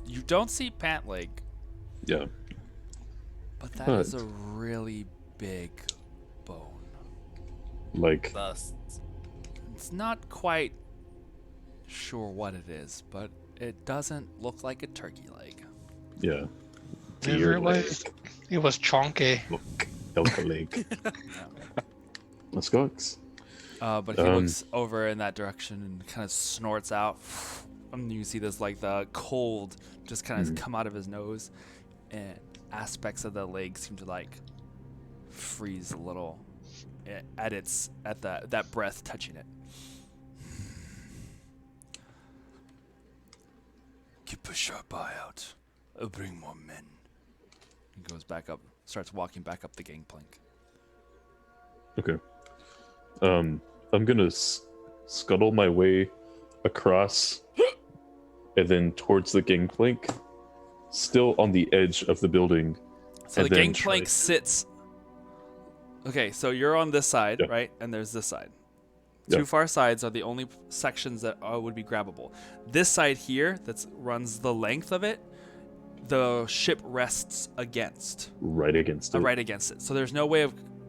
You don't see pant leg, Yeah. but that But- is a really big bone. Like, Thus. It's not quite sure what it is, but it doesn't look like a turkey leg. yeah. Whatever Deer it was, leg. it was chonky. Look, elk leg. Let's go. But he looks over in that direction and kind of snorts out. And you see this like the cold just kind of come out of his nose, and aspects of the leg seem to like freeze a little at that breath touching it. Keep a sharp eye out. I'll bring more men. He goes back up, starts walking back up the gangplank. Okay. I'm gonna scuttle my way across and then towards the gangplank, still on the edge of the building. So and the then gangplank try- sits. Okay, so you're on this side, Yeah. right? And there's this side. Yeah. Two far sides are the only sections that would be grabbable. This side here, that runs the length of it, the ship rests against. right against it. Right against it. So there's no way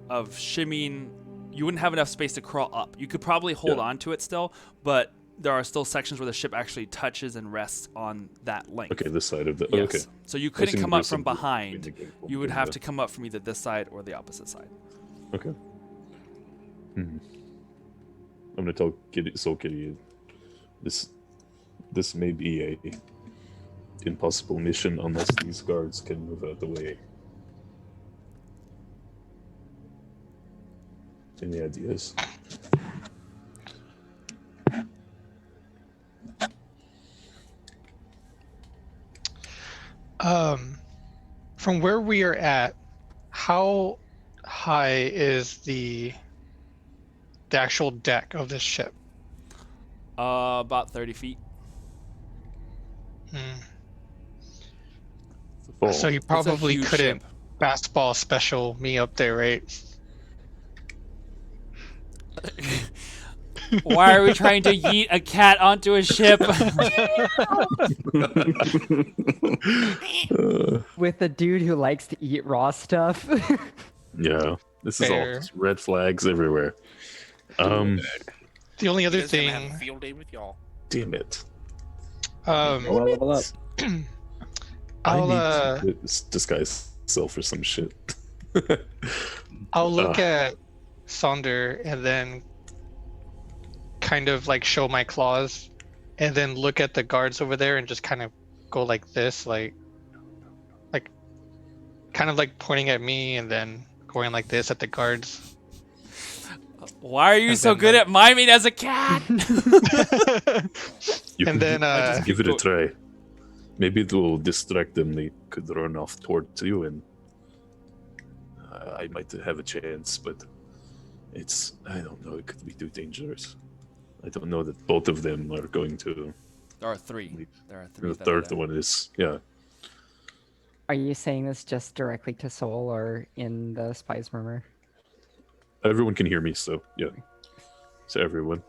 of shimmying. You wouldn't have enough space to crawl up. You could probably hold Yeah. on to it still, but there are still sections where the ship actually touches and rests on that length. Okay, this side of the. Yes. Okay. So you I couldn't assume come up there's from some room behind. between the gangplank You would and have the- to come up from either this side or the opposite side. Okay. I'm gonna tell Soul Kitty, this may be a impossible mission unless these guards can move out of the way. Any ideas? From where we are at, how high is the actual deck of this ship? About 30 feet. Fall. So you probably huge couldn't ship. basketball special me up there, right? Why are we trying to yeet a cat onto a ship? With a dude who likes to eat raw stuff. Yeah, this is all Fair. just red flags everywhere. The only other He's gonna have thing, a field day with y'all. Damn it. Level up. I'll I need to disguise self or some shit. I'll look at Sonder and then kind of like show my claws, and then look at the guards over there and just kind of go like this, like kind of like pointing at me and then going like this at the guards. Why are you And so then, good like- at miming as a cat? You And can then give it a try. Maybe it will distract them. They could run off towards you, and I might have a chance. But I don't know. It could be too dangerous. I don't know that both of them are going to. There are three. There are three. The that are third there. one is Are you saying this just directly to Soul or in the Spy's Murmur? Everyone can hear me, so yeah. So everyone.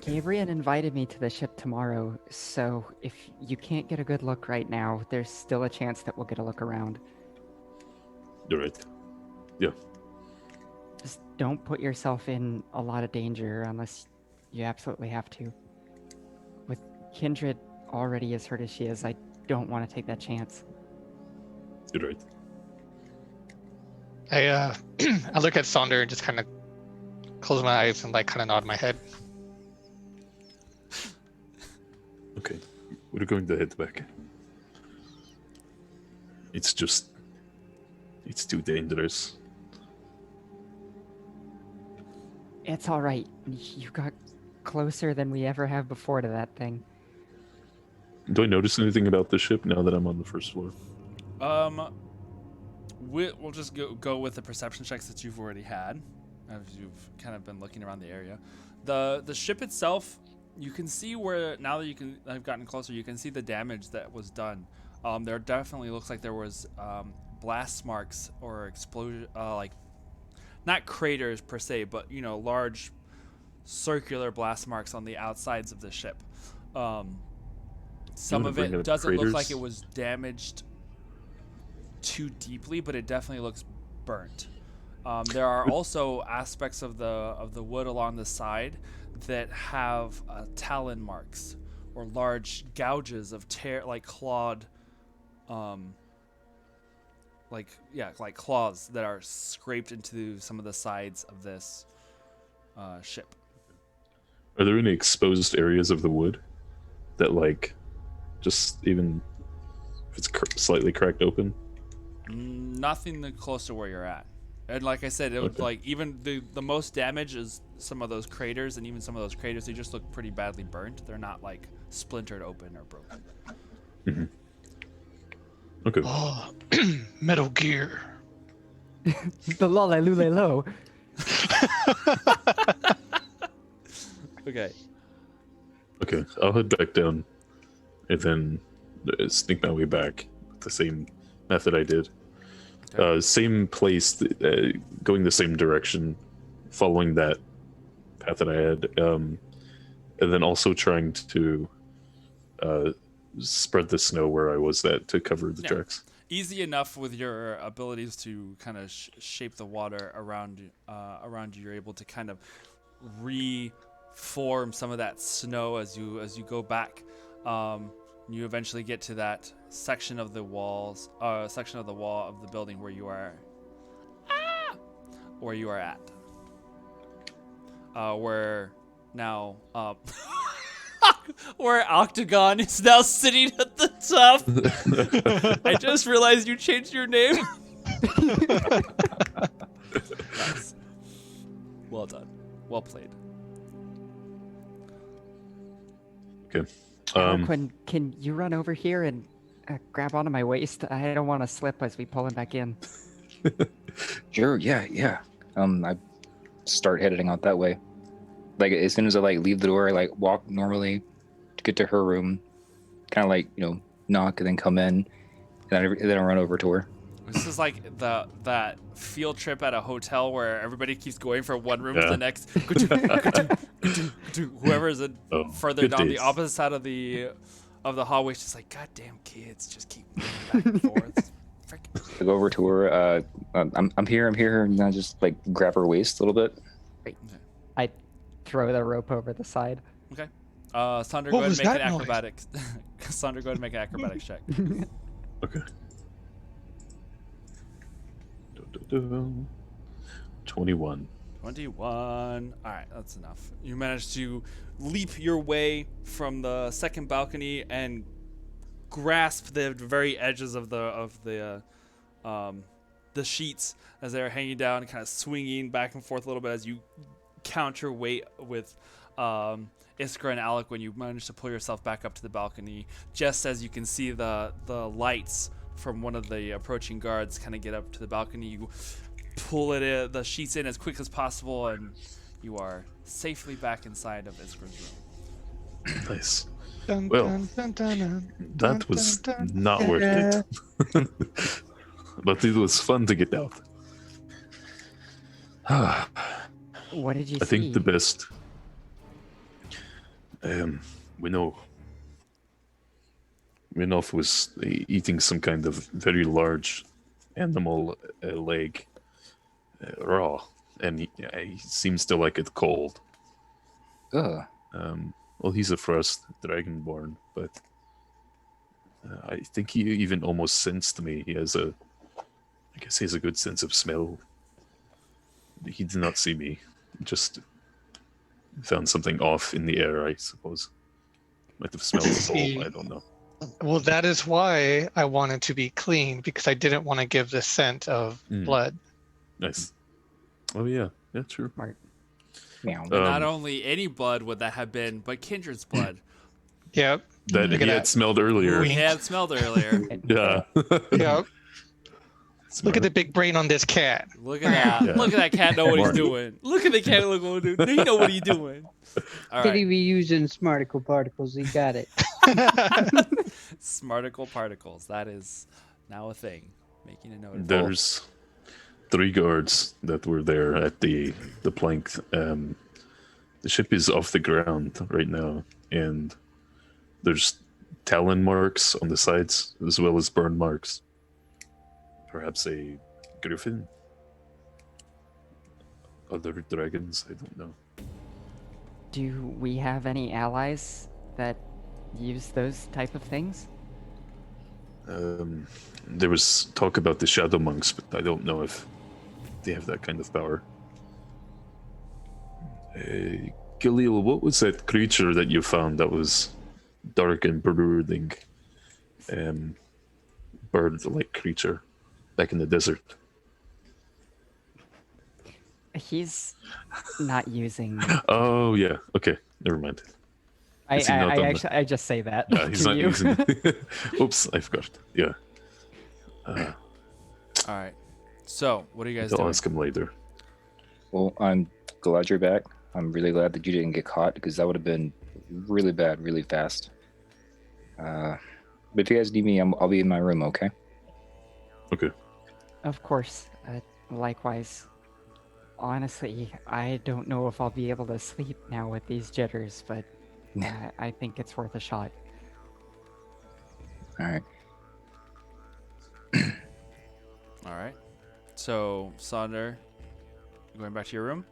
Gabriel invited me to the ship tomorrow, so if you can't get a good look right now, there's still a chance that we'll get a look around. You're right. Just don't put yourself in a lot of danger unless you absolutely have to. With Kindred already as hurt as she is, I don't want to take that chance. You're right. I I look at Sonder and just kind of close my eyes and like kind of nod my head. Okay, we're going to head back. It's too dangerous. It's alright. You got closer than we ever have before to that thing. Do I notice anything about the ship now that I'm on the first floor? We'll just go with the perception checks that you've already had, as you've kind of been looking around the area. The ship itself, you can see where, now that I've gotten closer, you can see the damage that was done. There definitely looks like there was blast marks or explosion, like not craters per se, but large circular blast marks on the outsides of the ship. Some of it doesn't look like it was damaged too deeply, but it definitely looks burnt. There are also aspects of the wood along the side that have talon marks or large gouges of like clawed, like claws that are scraped into some of the sides of this ship. Are there any exposed areas of the wood that, like, just even if it's slightly cracked open? Nothing close to where you're at. And like I said, it would like even the most damage is some of those craters, and even some of those craters, they just look pretty badly burnt. They're not like splintered open or broken. Mm-hmm. Okay. Oh, Metal Gear. The lo. Okay. Okay, I'll head back down and then sneak my way back with the same method I did. Okay. Same place, going the same direction, following that path that I had, and then also trying to spread the snow where I was at to cover the tracks. Easy enough with your abilities to kind of shape the water around you. You're able to kind of reform some of that snow as you go back. You eventually get to that section of the wall of the building where you are at. Where now where Octagon is now sitting at the top. I just realized you changed your name. Nice. Well done. Well played. Okay. Quinn, can you run over here and grab onto my waist? I don't want to slip as we pull him back in. Sure, yeah. I start heading out that way. Like, as soon as I, like, leave the door, I, like, walk normally to get to her room. Kind of, like, knock and then come in. And then I run over to her. This is like that field trip at a hotel where everybody keeps going from one room to the next. Whoever is further down the opposite side of the hallway is just like, goddamn kids, just keep moving back and forth. I go over to her. I'm here, and I just, like, grab her waist a little bit. Right. I throw the rope over the side. Okay. Sandra, go ahead and make an acrobatics. Sandra, go ahead and make an acrobatics check. Okay. 21. 21. All right, that's enough. You managed to leap your way from the second balcony and grasp the very edges of the sheets as they're hanging down and kind of swinging back and forth a little bit as you count your weight with Iskra and Alec when you manage to pull yourself back up to the balcony, just as you can see the lights from one of the approaching guards kind of get up to the balcony. You pull the sheets in as quick as possible, and you are safely back inside of Iskra's room. Nice. Well, that was not worth it. But it was fun to get out. What did you see? I think the best... Winolf was eating some kind of very large animal leg raw, and he seems to like it cold. Ugh. Well, he's a frost dragonborn, but I think he even almost sensed me. I guess he has a good sense of smell. He did not see me. Just found something off in the air, I suppose. Might have smelled the soul, I don't know. Well, that is why I wanted to be clean, because I didn't want to give the scent of blood. Nice. Oh, yeah. Yeah, true. Smart. Meow. Not only any blood would that have been, but Kindred's blood. Yep. that Look he at had that. smelled earlier. Wink. He had smelled earlier. Yeah. Yep. Smart. Look at the big brain on this cat. Look at that. Yeah. Look at that cat know what he's Smart. doing. Look at the cat look what he's doing. He know what he's doing. All Did he right. be using smarticle particles? He got it. Smarticle particles. That is now a thing. Making a note of that. There's 3 guards that were there at the plank. The ship is off the ground right now, and there's talon marks on the sides as well as burn marks. Perhaps a griffin? Other dragons? I don't know. Do we have any allies that use those type of things? There was talk about the shadow monks, but I don't know if they have that kind of power. Khalil, what was that creature that you found that was dark and brooding? Bird-like creature back in the desert. He's not using. Oh yeah. Okay. Never mind. I Is he not on the- actually I just say that Yeah, he's to not you. using. Oops, I forgot. Yeah. All right. So, what are you guys I'll doing? ask him later. Well, I'm glad you're back. I'm really glad that you didn't get caught because that would have been really bad, really fast. But if you guys need me, I'll be in my room, okay? Okay. Of course. Likewise. Honestly, I don't know if I'll be able to sleep now with these jitters, but I think it's worth a shot. All right. All right. So, Sonder, you going back to your room?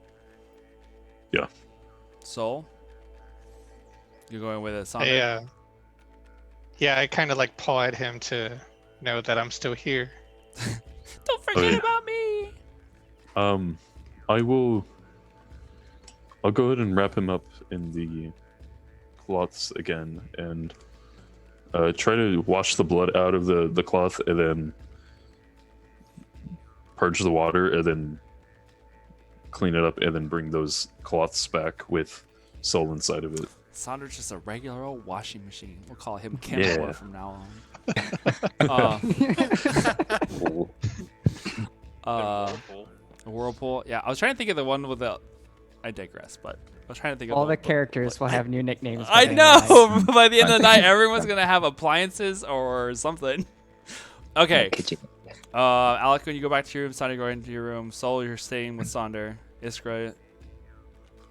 Yeah. Soul, you're going with a Sonder? Yeah, I kind of like paw at him to know that I'm still here. Don't forget Okay. about me. I'll go ahead and wrap him up in the cloths again and try to wash the blood out of the cloth and then purge the water and then clean it up and then bring those cloths back with soul inside of it. Sonder's just a regular old washing machine. We'll call him Campbell Yeah. from now on. A whirlpool. Yeah, I was trying to think of the one with the. I digress, but I was trying to think of All the one- characters will have new nicknames. I by the end of the night. know. By the end of the night, everyone's gonna have appliances or something. Okay. Kitchen. Alec, when you go back to your room, Sonder going into your room. Sol, you're staying with Sonder. Iskra,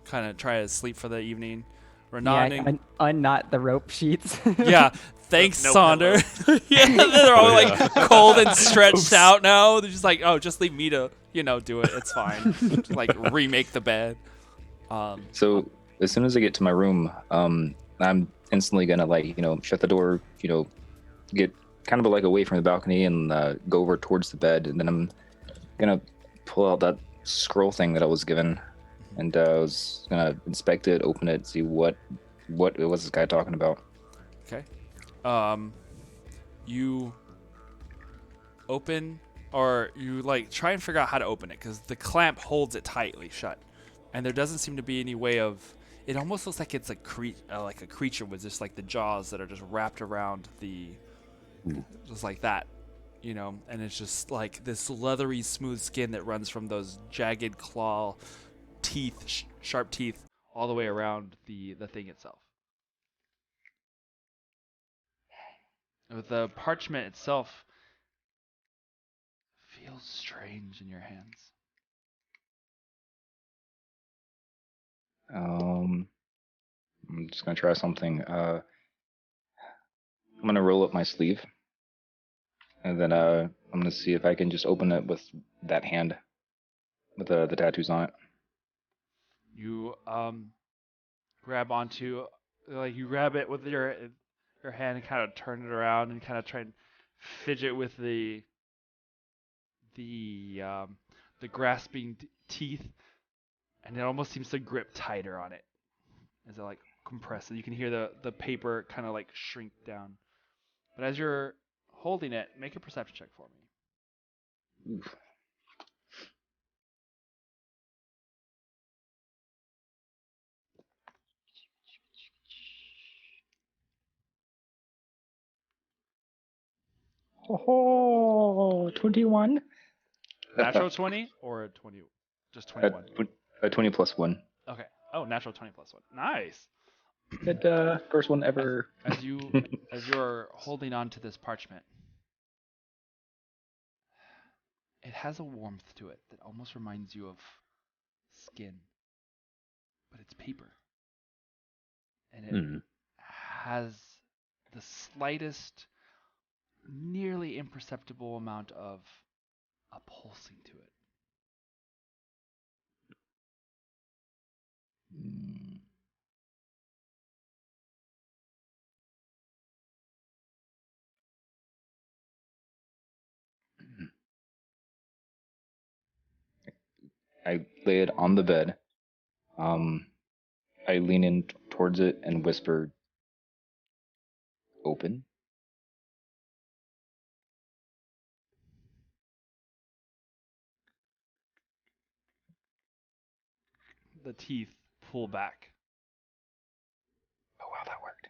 kind of try to sleep for the evening. Renan, Yeah, unknot the rope sheets. yeah. Thanks, No Sonder. Yeah, they're all like cold and stretched Oops. out now. They're just like, oh, just leave me to, do it. It's fine. Just, like remake the bed. So as soon as I get to my room, I'm instantly gonna shut the door, get kind of like away from the balcony and go over towards the bed, and then I'm gonna pull out that scroll thing that I was given, and I was gonna inspect it, open it, see what it was this guy talking about. Okay. You open or you try and figure out how to open it because the clamp holds it tightly shut, and there doesn't seem to be any way of. It almost looks like it's like a creature with just like the jaws that are just wrapped around the, just like that, and it's just like this leathery, smooth skin that runs from those jagged claw teeth, sharp teeth, all the way around the thing itself. The parchment itself feels strange in your hands. I'm just gonna try something. I'm gonna roll up my sleeve, and then I'm gonna see if I can just open it with that hand, with the tattoos on it. You grab onto, you grab it with your hand and kind of turn it around and kind of try and fidget with the grasping teeth, and it almost seems to grip tighter on it as it compresses. You can hear the paper kind of shrink down. But as you're holding it, make a perception check for me. Oof. Oh, 21. Natural 20 or a 20? Just Uh, 21. 20 plus 1. Okay. Oh, natural 20 plus 1. Nice. That first one ever. As you're holding on to this parchment, it has a warmth to it that almost reminds you of skin, but it's paper. And it has the slightest, nearly imperceptible amount of a pulsing to it. I lay it on the bed. I lean in towards it and whisper, "Open." The teeth pull back. Oh wow, that worked.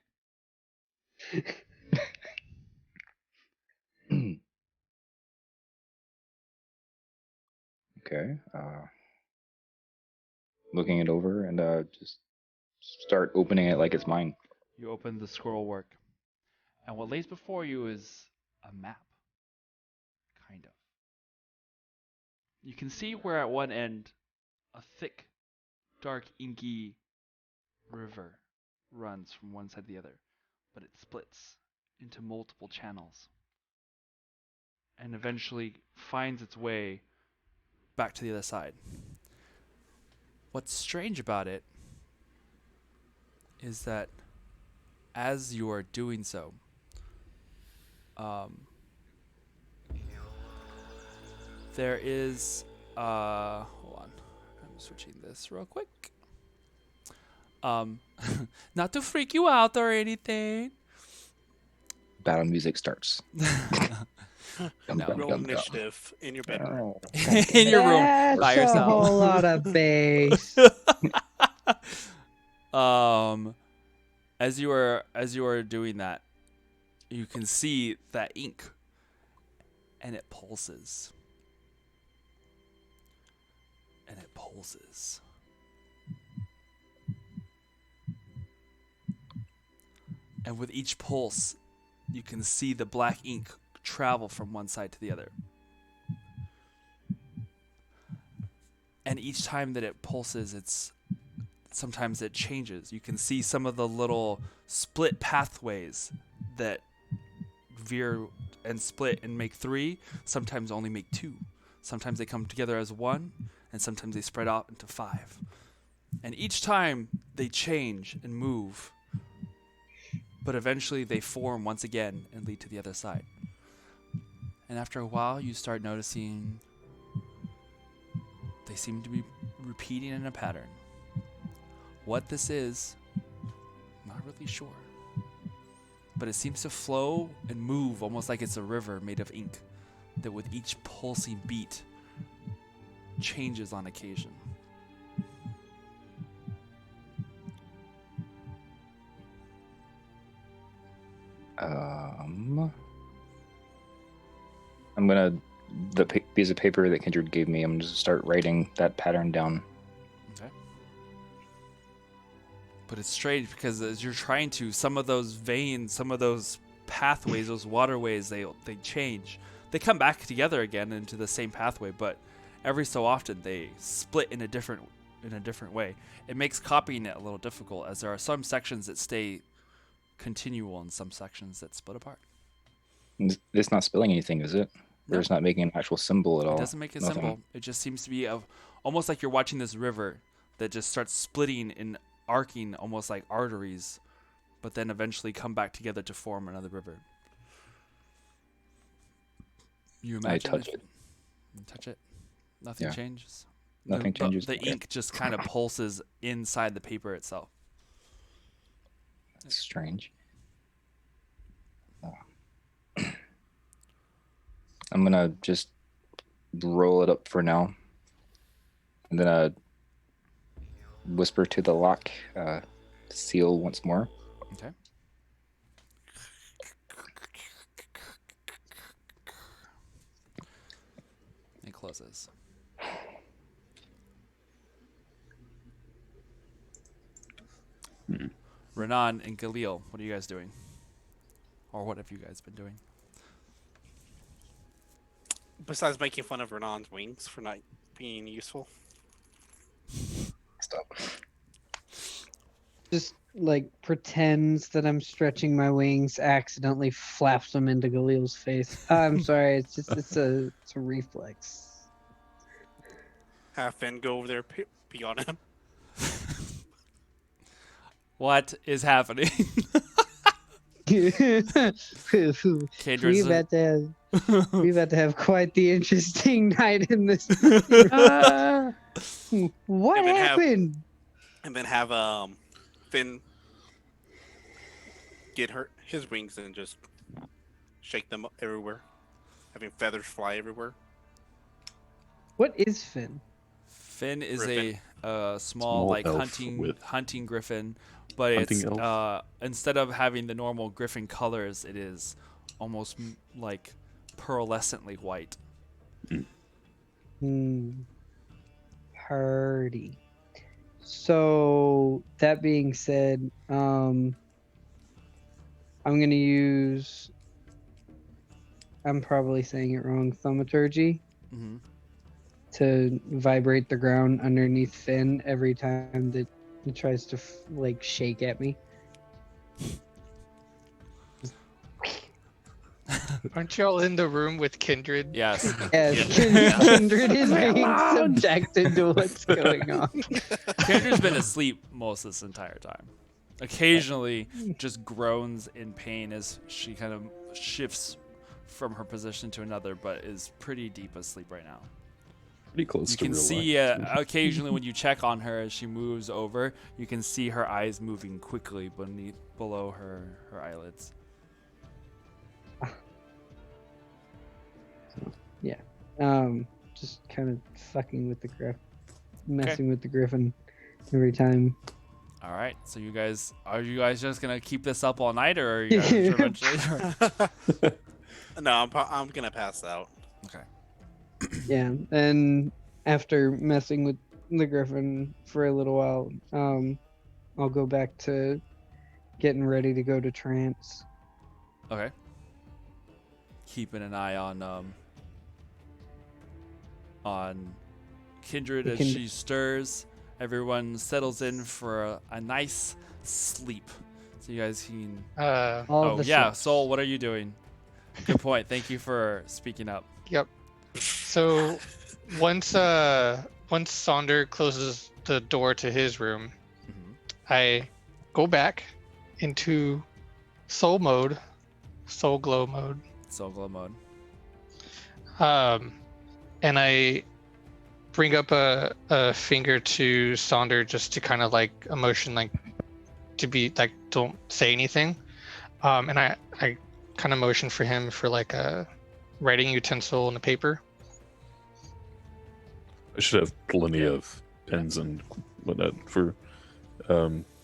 Okay. Looking it over and just start opening it like it's mine. You open the scroll work, and what lays before you is a map. Kind of. You can see where at one end a thick, dark, inky river runs from one side to the other, but it splits into multiple channels and eventually finds its way back to the other side. What's strange about it is that as you are doing so, there is hold on, I'm switching this real quick. Not to freak you out or anything. Battle music starts. Roll initiative in your bedroom. In your room by That's a yourself. whole lot of bass. As you are doing that, you can see that ink, and it pulses, and it pulses. And with each pulse, you can see the black ink travel from one side to the other. And each time that it pulses, sometimes it changes. You can see some of the little split pathways that veer and split and make 3, sometimes only make 2. Sometimes they come together as 1, and sometimes they spread out into 5. And each time they change and move, but eventually they form once again and lead to the other side. And after a while, you start noticing they seem to be repeating in a pattern. What this is, not really sure. But it seems to flow and move almost like it's a river made of ink that with each pulsing beat changes on occasion. I'm gonna the piece of paper that Kindred gave me. I'm just start writing that pattern down. Okay. But it's strange because as you're trying to, some of those veins, some of those pathways, those waterways, they change. They come back together again into the same pathway, but every so often they split in a different way. It makes copying it a little difficult, as there are some sections that stay continual and some sections that split apart. It's not spelling anything, is it? No. Or it's not making an actual symbol at all. It doesn't make a Nothing. symbol. It just seems to be almost like you're watching this river that just starts splitting and arcing almost like arteries, but then eventually come back together to form another river. You imagine touch it. You touch it. Nothing Yeah. changes. Nothing changes. The Okay. ink just kind of pulses inside the paper itself. That's strange. I'm gonna just roll it up for now, and then whisper to the lock, seal once more. Okay. closes. Renan and Galil, what are you guys doing? Or what have you guys been doing? Besides making fun of Renan's wings for not being useful. Stop. Just like pretends that I'm stretching my wings, accidentally flaps them into Galil's face. I'm sorry, it's a reflex. Have Finn go over there, pee on him. What is happening? we Kendra's about to have quite the interesting night in this. What And then happened? And then have Finn get his wings and just shake them everywhere, having feathers fly everywhere. What is Finn? Finn is Griffin. a small Small like elf hunting griffin, but Hunting it's elf. instead of having the normal griffin colors, it is almost like pearlescently white. Party. So that being said, I'm gonna use. I'm probably saying it wrong. Thaumaturgy Mm-hmm. to vibrate the ground underneath Finn every time that he tries to like shake at me. Aren't y'all in the room with Kindred? Yes. Yes, Kindred is being subjected to what's going on. Kendra's been asleep most of this entire time. Occasionally, just groans in pain as she kind of shifts from her position to another, but is pretty deep asleep right now. Pretty close You to can real see life. occasionally when you check on her as she moves over, you can see her eyes moving quickly below her eyelids. Just kind of fucking with the messing with the griffin every time. All right, so are you guys just gonna keep this up all night, or are you guys eventually? No, I'm gonna pass out. Okay. Yeah, and after messing with the griffin for a little while, I'll go back to getting ready to go to trance. Okay. Keeping an eye on Kindred as she stirs. Everyone settles in for a nice sleep. So you guys can. Soul, what are you doing? Good point. Thank you for speaking up. Yep. So once Sonder closes the door to his room, I go back into soul glow mode. Soul glow mode. And I bring up a finger to Sonder just to kind of like a motion, like to be like, don't say anything. And I kind of motion for him for like a writing utensil and a paper. I should have plenty of pens and whatnot for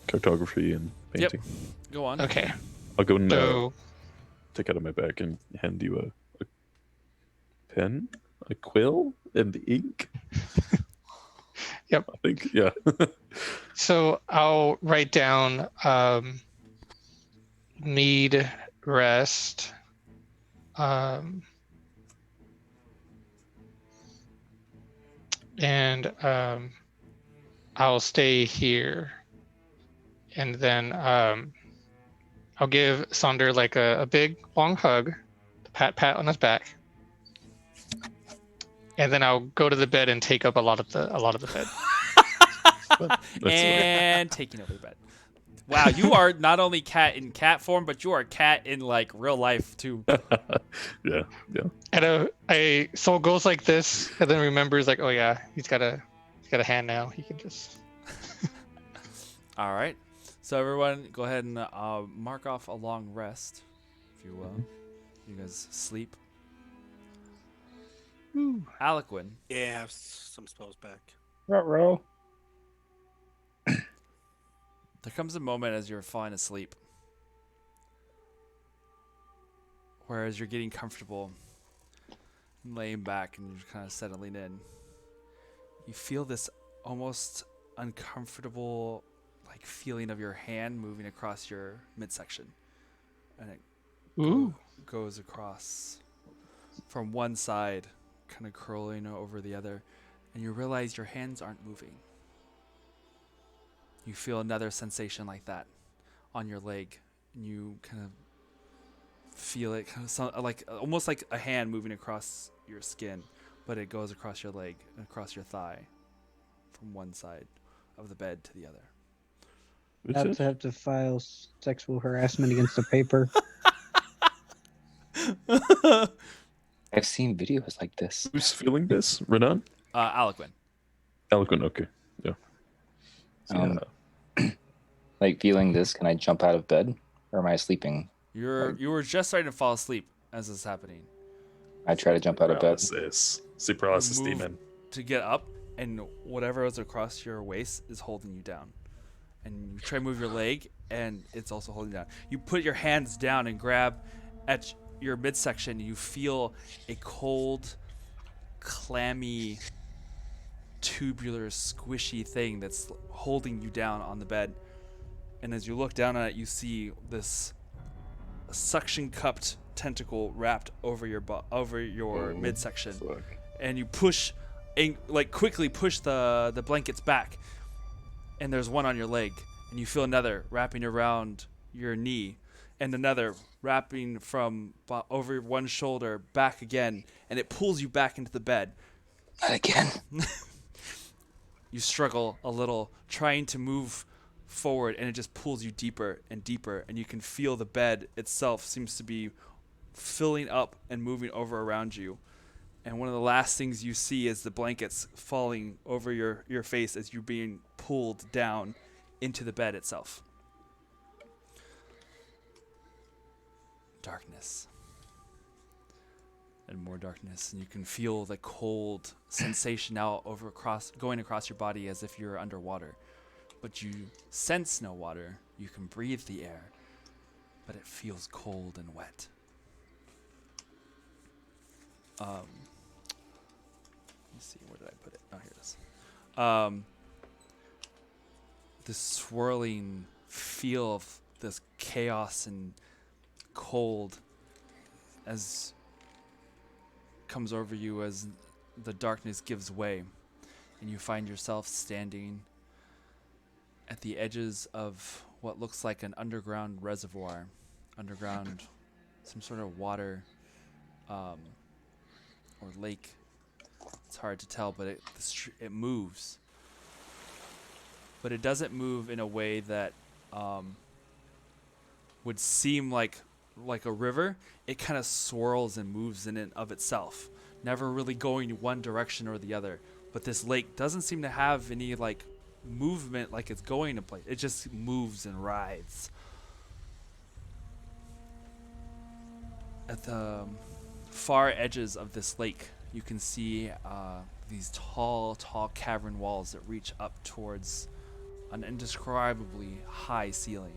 cartography and painting. Yep. Go on. Okay. I'll go and So take out of my bag and hand you a pen, a quill, and ink. Yep. I think, yeah. So I'll write down need rest. And I'll stay here. And then I'll give Sonder like a big long hug, pat on his back. And then I'll go to the bed and take up a lot of the bed. And taking over the bed. Wow, you are not only cat in cat form, but you are cat in like real life too. Yeah. And Soul goes like this, and then remembers like, oh yeah, he's got a hand now. He can just. All right. So everyone, go ahead and mark off a long rest, if you will. You guys sleep. Aliquin. Yeah, have some spells back. Ruh-roh. There comes a moment as you're falling asleep, whereas you're getting comfortable, laying back and you're kind of settling in, you feel this almost uncomfortable like feeling of your hand moving across your midsection, and it goes across from one side, kind of curling over the other, and you realize your hands aren't moving. You feel another sensation like that on your leg, and you kind of feel it kind of like almost like a hand moving across your skin, but it goes across your leg and across your thigh from one side of the bed to the other. About to have to file sexual harassment against the paper. I've seen videos like this. Who's feeling this? Renan? Alequin. Eloquent, okay. Yeah. So, Like feeling this, can I jump out of bed? Or am I sleeping? You were just starting to fall asleep as this is happening. I try to jump out of bed. Sleep paralysis Move demon. to get up, and whatever is across your waist is holding you down. And you try to move your leg, and it's also holding you down. You put your hands down and grab at your midsection. You feel a cold, clammy, tubular, squishy thing that's holding you down on the bed. And as you look down at it, you see this suction cupped tentacle wrapped over your midsection. Fuck. And you push, and like quickly push the blankets back, and there's one on your leg, and you feel another wrapping around your knee, and another wrapping from over one shoulder back again, and it pulls you back into the bed. Not again. You struggle a little trying to move forward, and it just pulls you deeper and deeper, and you can feel the bed itself seems to be filling up and moving over around you. And one of the last things you see is the blankets falling over your face as you're being pulled down into the bed itself. Darkness. And more darkness, and you can feel the cold sensation now going across your body as if you're underwater. But you sense no water. You can breathe the air, but it feels cold and wet. Let me see, where did I put it? Oh, here it is. This swirling feel of this chaos and cold as comes over you as the darkness gives way, and you find yourself standing at the edges of what looks like an underground reservoir, some sort of water or lake. It's hard to tell, but it moves. But it doesn't move in a way that would seem like a river. It kind of swirls and moves in and of itself, never really going one direction or the other. But this lake doesn't seem to have any like movement like it's going to place. It just moves and writhes. At the far edges of this lake, you can see these tall cavern walls that reach up towards an indescribably high ceiling.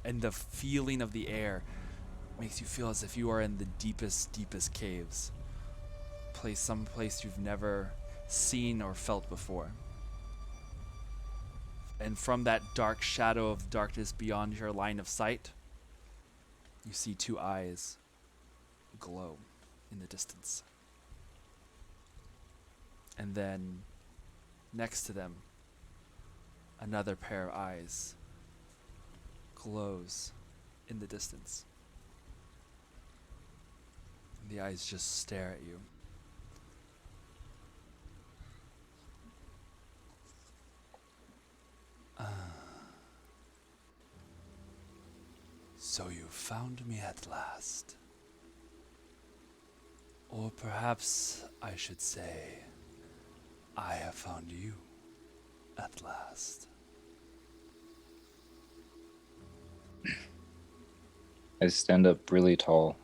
And the feeling of the air makes you feel as if you are in the deepest caves. Some place you've never seen or felt before. And from that dark shadow of darkness beyond your line of sight, you see two eyes glow in the distance. And then next to them, another pair of eyes glows in the distance. And the eyes just stare at you. So you found me at last. Or perhaps I should say, I have found you at last. I stand up really tall.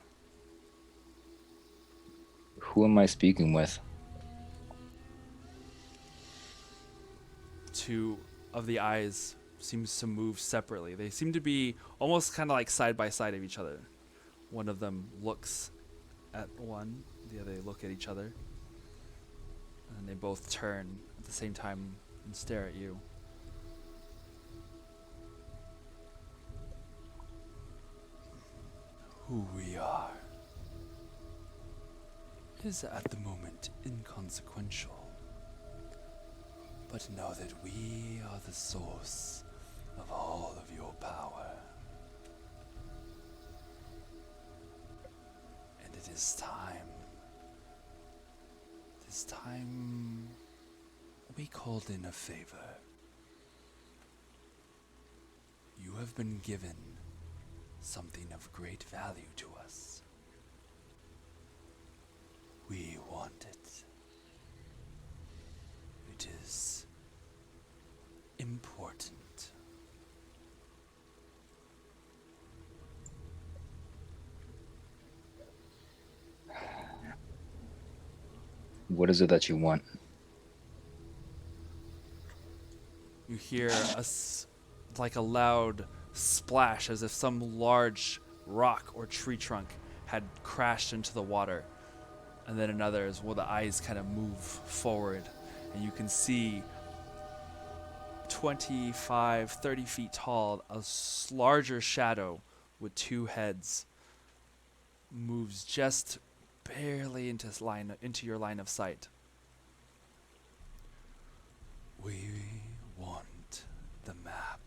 Who am I speaking with? Two of the eyes seems to move separately. They seem to be almost kind of like side by side of each other. One of them looks at one. The other, they look at each other. And they both turn at the same time and stare at you. Who we are is at the moment inconsequential. But know that we are the source of all of your power. And it is time. This time we called in a favor. You have been given something of great value to us. We want it. It is important. What is it that you want? You hear like a loud splash as if some large rock or tree trunk had crashed into the water. And then another as well, the eyes kind of move forward and you can see 25, 30 feet tall, a larger shadow with two heads moves just barely into your line of sight. We want the map.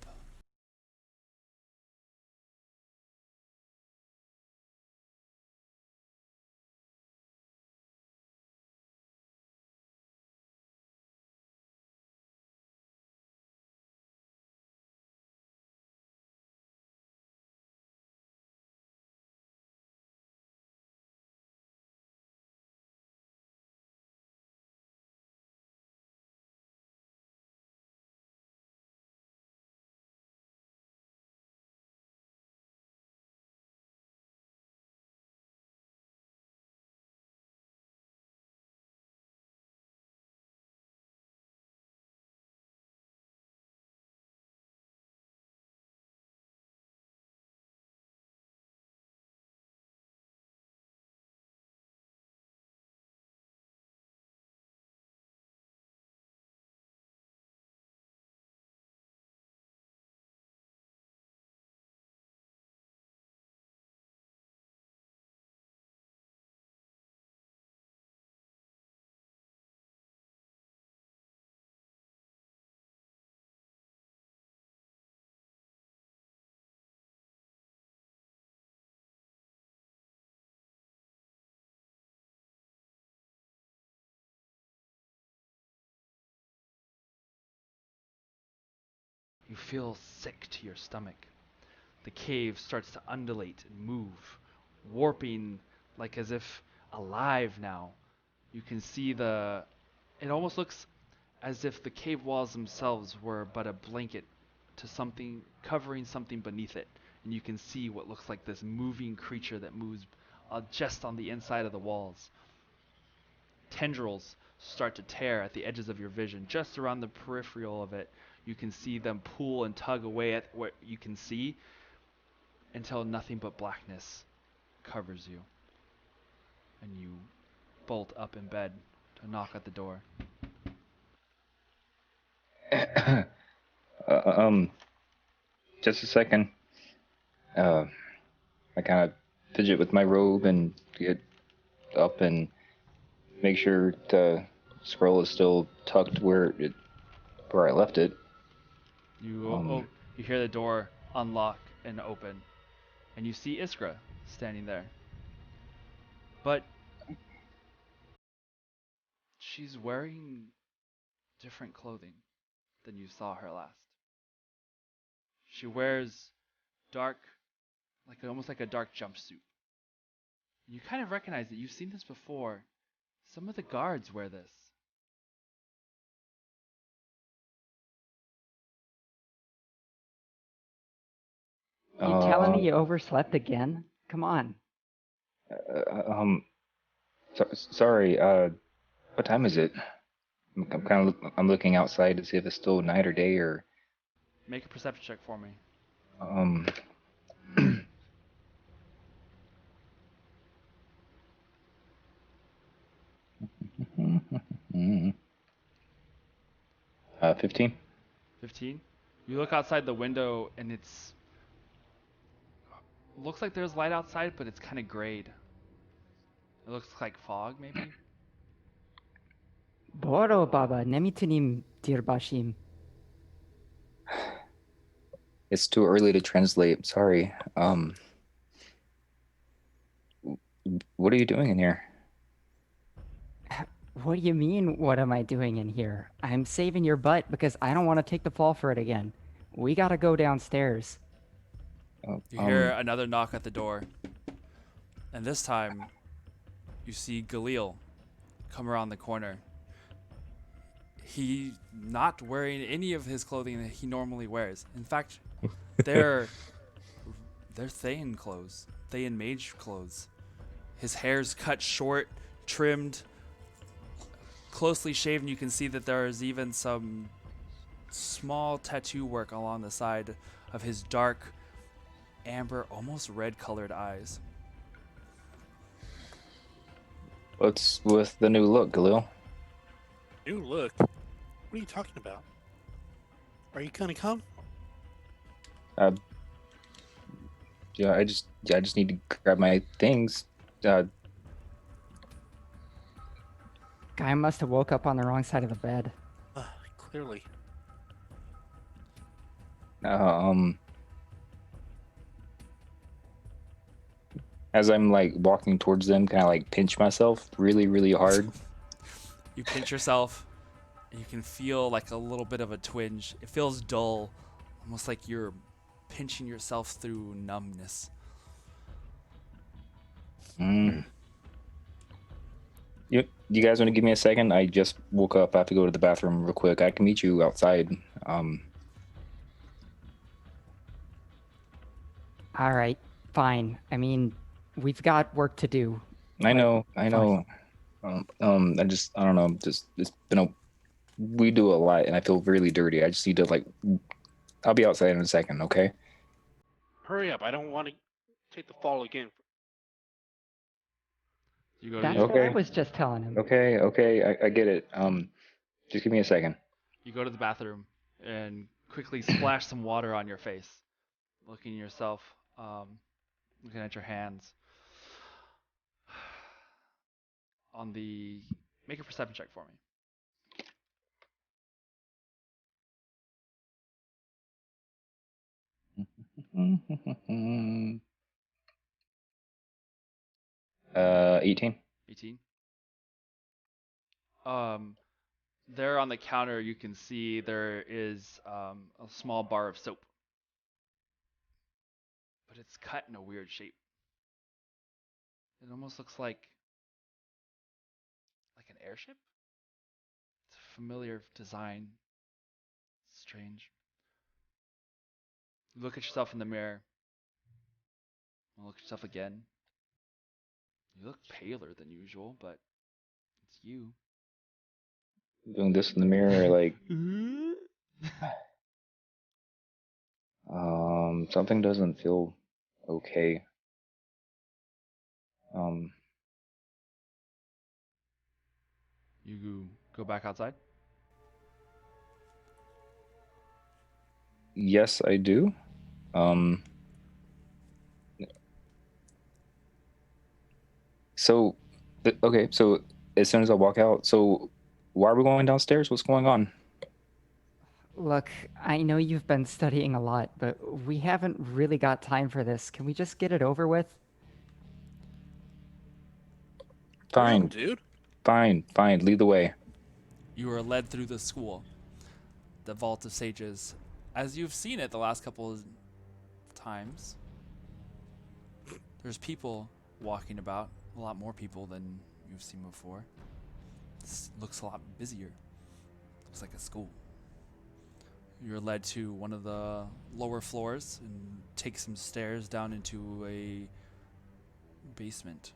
You feel sick to your stomach. The cave starts to undulate and move, warping like as if alive now. You can see it almost looks as if the cave walls themselves were but a blanket to something, covering something beneath it. And you can see what looks like this moving creature that moves just on the inside of the walls. Tendrils start to tear at the edges of your vision, just around the peripheral of it. You can see them pull and tug away at what you can see until nothing but blackness covers you. And you bolt up in bed to knock at the door. Just a second. I kind of fidget with my robe and get up and make sure the scroll is still tucked where I left it. You hear the door unlock and open, and you see Iskra standing there. But she's wearing different clothing than you saw her last. She wears dark, almost like a dark jumpsuit. You kind of recognize that you've seen this before. Some of the guards wear this. You telling me you overslept again? Come on. Sorry. What time is it? I'm looking outside to see if it's still night or day or. Make a perception check for me. Mm. 15. 15. You look outside the window and looks like there's light outside, but it's kind of grayed. It looks like fog, maybe. Boro baba nemitunim dirbashim. It's too early to translate. Sorry. What are you doing in here? What do you mean, what am I doing in here? I'm saving your butt because I don't want to take the fall for it again. We gotta go downstairs. You hear another knock at the door. And this time, you see Galil come around the corner. He's not wearing any of his clothing that he normally wears. In fact, they're Thayan clothes. Thayan mage clothes. His hair's cut short, trimmed, closely shaven. You can see that there is even some small tattoo work along the side of his dark, amber, almost red-colored eyes. What's with the new look, Galil? New look? What are you talking about? Are you gonna come? Yeah, I just need to grab my things. Guy must have woke up on the wrong side of the bed. Clearly. As I'm like walking towards them, kind of like pinch myself really, really hard. You pinch yourself, and you can feel like a little bit of a twinge. It feels dull, almost like you're pinching yourself through numbness. You guys want to give me a second? I just woke up. I have to go to the bathroom real quick. I can meet you outside. All right, fine. I mean, we've got work to do. I know. I don't know. We do a lot, and I feel really dirty. I just need to like. I'll be outside in a second, okay? Hurry up! I don't want to take the fall again. You go That's to what I was just telling him. Okay. I get it. Just give me a second. you go to the bathroom and quickly splash some water on your face, looking at yourself, looking at your hands. Make a perception check for me. 18. 18. There on the counter, you can see there is a small bar of soap, but it's cut in a weird shape. It almost looks like an airship. It's a familiar design. Strange. You look at yourself in the mirror. You look at yourself again. You look paler than usual, but it's you. Doing this in the mirror, like something doesn't feel okay. You go back outside? Yes, I do. So, okay, so as soon as I walk out, so why are we going downstairs? What's going on? Look, I know you've been studying a lot, but we haven't really got time for this. Can we just get it over with? Fine, dude. fine. Lead the way. You are led through the school, the Vault of Sages, as you've seen it the last couple of times. There's people walking about, a lot more people than you've seen before. This looks a lot busier. Looks like a school. You're led to one of the lower floors and take some stairs down into a basement.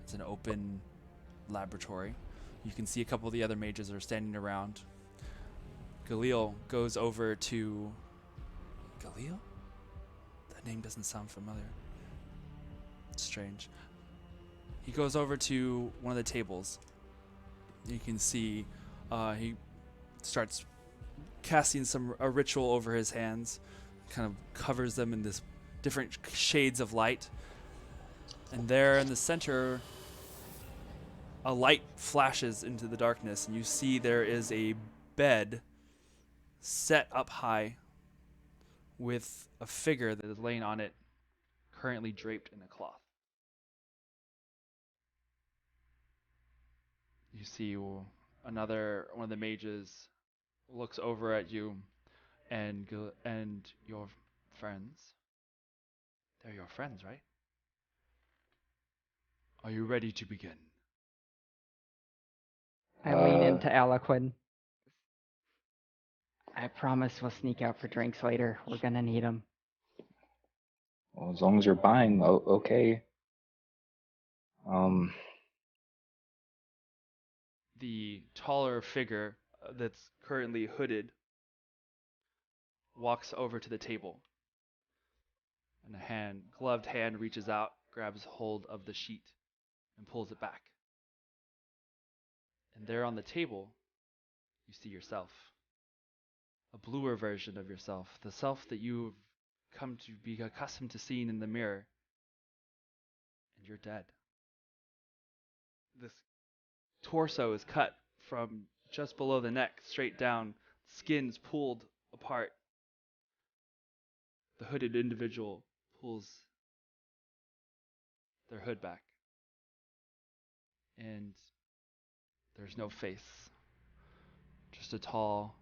It's an open laboratory. You can see a couple of the other mages are standing around. Galil goes over to... Galil? That name doesn't sound familiar. It's strange. He goes over to one of the tables. You can see he starts casting a ritual over his hands, kind of covers them in this different shades of light. And there in the center, a light flashes into the darkness, and you see there is a bed set up high with a figure that is laying on it, currently draped in a cloth. You see another one of the mages looks over at you and your friends. They're your friends, right? Are you ready to begin? I lean into Alaquin. I promise we'll sneak out for drinks later. We're gonna need them. Well, as long as you're buying, okay. The taller figure that's currently hooded walks over to the table, and a gloved hand reaches out, grabs hold of the sheet, and pulls it back. And there on the table, you see yourself. A bluer version of yourself, the self that you've come to be accustomed to seeing in the mirror. And you're dead. This torso is cut from just below the neck, straight down, skin's pulled apart. The hooded individual pulls their hood back. And there's no face. Just a tall,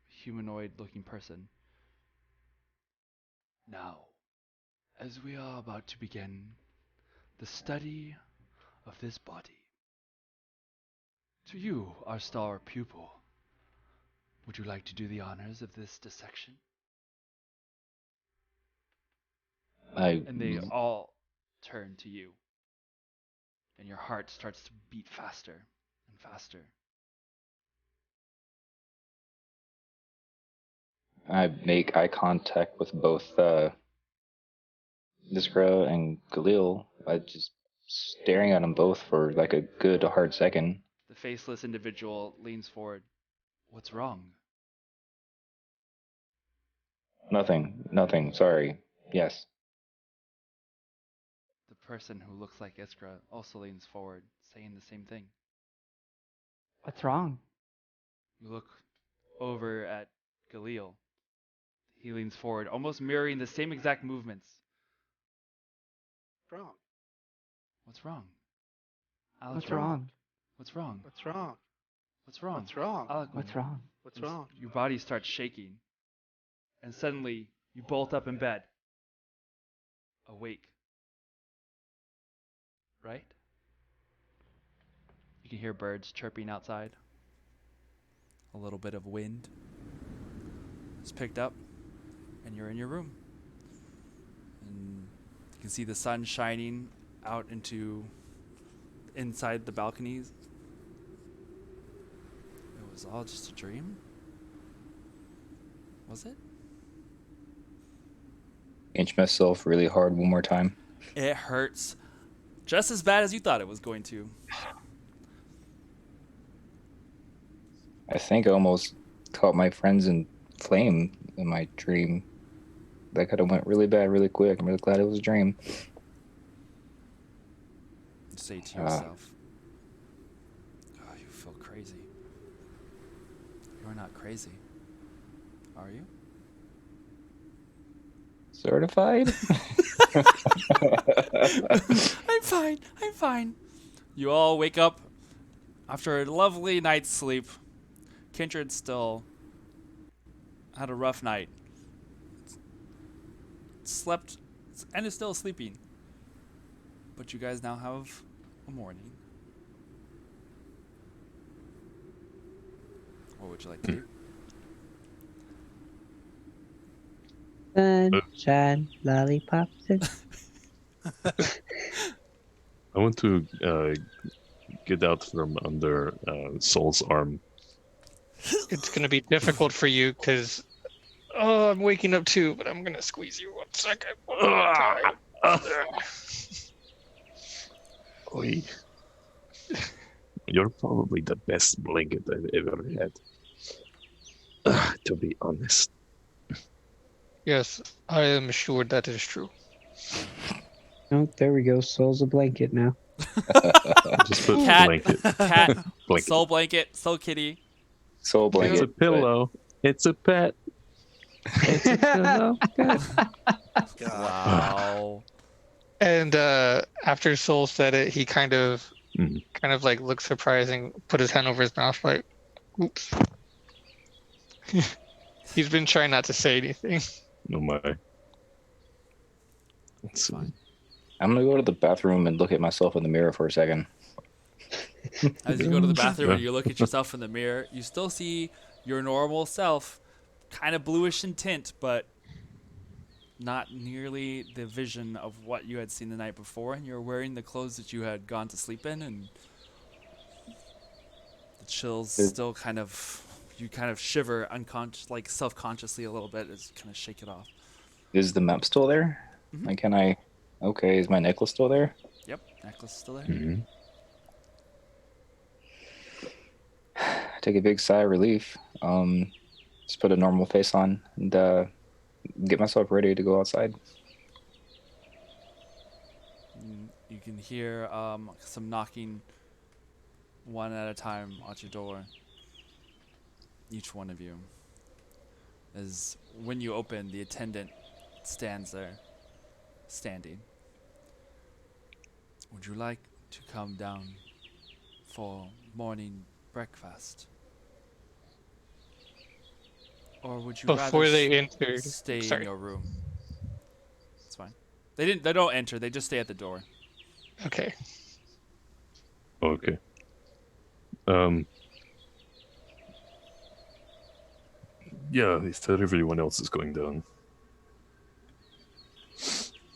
humanoid-looking person. Now, as we are about to begin the study of this body, to you, our star pupil, would you like to do the honors of this dissection? And they all turn to you. And your heart starts to beat faster and faster. I make eye contact with both Niskra and Galil. I just staring at them both for like a good hard second. The faceless individual leans forward. What's wrong? Nothing. Sorry. Yes. The person who looks like Iskra also leans forward, saying the same thing. What's wrong? You look over at Galil. He leans forward, almost mirroring the same exact movements. Wrong. What's wrong? What's wrong? What's wrong? What's wrong? What's wrong? What's wrong? Alec, What's wrong? What's wrong? Your body starts shaking. And suddenly, you bolt up in bed. Awake. Right? You can hear birds chirping outside. A little bit of wind is picked up, and you're in your room. And you can see the sun shining out into inside the balconies. It was all just a dream? Was it? Pinch myself really hard one more time. It hurts just as bad as you thought it was going to. I think I almost caught my friends in flame in my dream. That could have went really bad really quick. I'm really glad it was a dream. Say to yourself, oh, you feel crazy. You're not crazy, are you? Certified? I'm fine. You all wake up after a lovely night's sleep. Kindred still had a rough night. Slept and is still sleeping. But you guys now have a morning. What would you like to do? Sunshine, lollipops. I want to get out from under Soul's arm. It's gonna be difficult for you because I'm waking up too, but I'm gonna squeeze you 1 second. Oi. You're probably the best blanket I've ever had. To be honest. Yes, I am assured that is true. Oh, there we go. Soul's a blanket now. Just put Cat. blanket. Cat. Blanket. Soul blanket. Soul kitty. Soul blanket. It's a pillow. It's a pet. It's a pillow. Good. God. Wow. And after Soul said it, he kind of Mhm. like looked surprised and put his hand over his mouth like, oops. He's been trying not to say anything. Oh my. Let's see. Fine. I'm gonna go to the bathroom and look at myself in the mirror for a second. As you go to the bathroom and Yeah. you look at yourself in the mirror, you still see your normal self, kind of bluish in tint, but not nearly the vision of what you had seen the night before. And you're wearing the clothes that you had gone to sleep in, and the chills still kind of, you kind of shiver like self-consciously a little bit as you kind of shake it off. Is the map still there? Mhm. Like, can I? Okay, is my necklace still there? Yep, necklace is still there. Mhm. I take a big sigh of relief. Just put a normal face on and get myself ready to go outside. You can hear some knocking one at a time at your door. Each one of you. As when you open, the attendant stands there, standing. Would you like to come down for morning breakfast? Or would you Before rather they entered, stay in sorry. your room? It's fine. They don't enter, they just stay at the door. Okay. Okay. Yeah, he said everyone else is going down.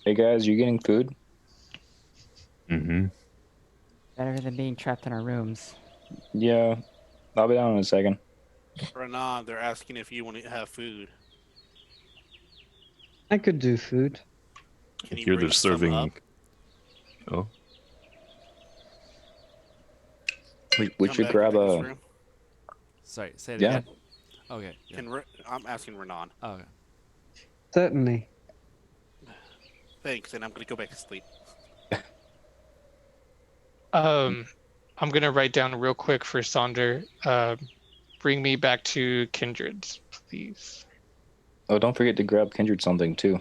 Hey guys, you getting food? Mm-hmm. Better than being trapped in our rooms. Yeah, I'll be down in a second. Renan, they're asking if you want to have food. I could do food. Can you Here bring they're some serving. up? Oh, We Come should back grab into this a. room. Sorry, say it Yeah. again. Okay. Yeah. I'm asking Renan. Okay. Certainly. Thanks, and I'm gonna go back to sleep. I'm gonna write down real quick for Sonder. Bring me back to Kindred's, please. Oh, don't forget to grab Kindred something too.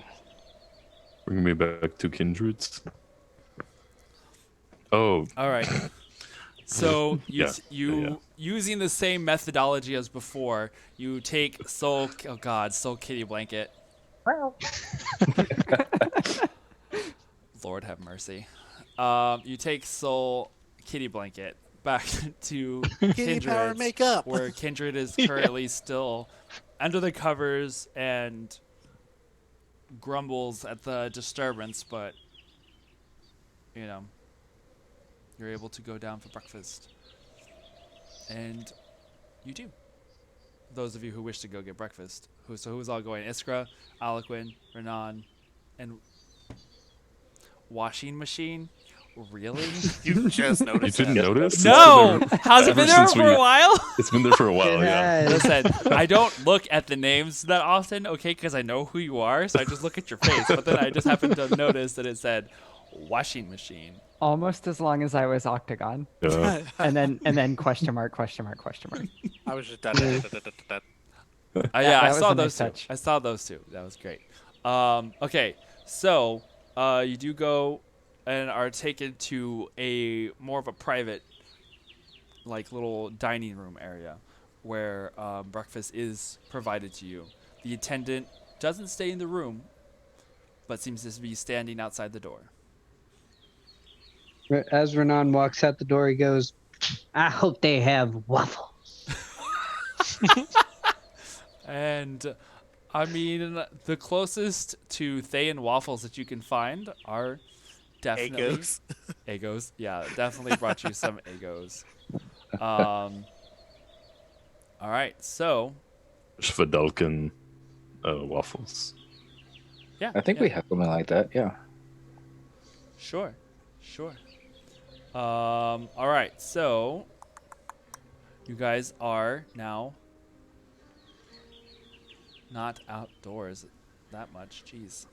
bring me back to Kindred's. Oh, All right. So Yeah, yeah. using the same methodology as before, you take Soul Kitty blanket. Lord have mercy. You take Soul Kitty blanket back to Kitty power Kindred's, makeup. where Kindred is currently still under the covers and grumbles at the disturbance, but you know, you're able to go down for breakfast. And you do. Those of you who wish to go get breakfast. Who's all going? Iskra, Aliquin, Renan, and washing machine? Really? You just You noticed didn't that. notice? No! It's been Has it ever been there since for a while? It's been there for a while, yeah. Listen, I don't look at the names that often, okay, because I know who you are, so I just look at your face. But then I just happened to notice that it said washing machine. Almost as long as I was Octagon. Yeah. And then question mark, question mark, question mark. I was just Yeah, that I was saw a nice those two. touch. I saw those two. That was great. Okay, so you do go and are taken to a more of a private, like little dining room area, where breakfast is provided to you. The attendant doesn't stay in the room, but seems to be standing outside the door. As Renan walks out the door, he goes, I hope they have waffles. And I mean, the closest to Thayan waffles that you can find are definitely Egos. Egos. Yeah, definitely brought you some Egos. All right, so Svadalkin waffles. yeah, I think yeah, we have something like that. Yeah. sure. All right, so You guys are now not outdoors that much. Jeez.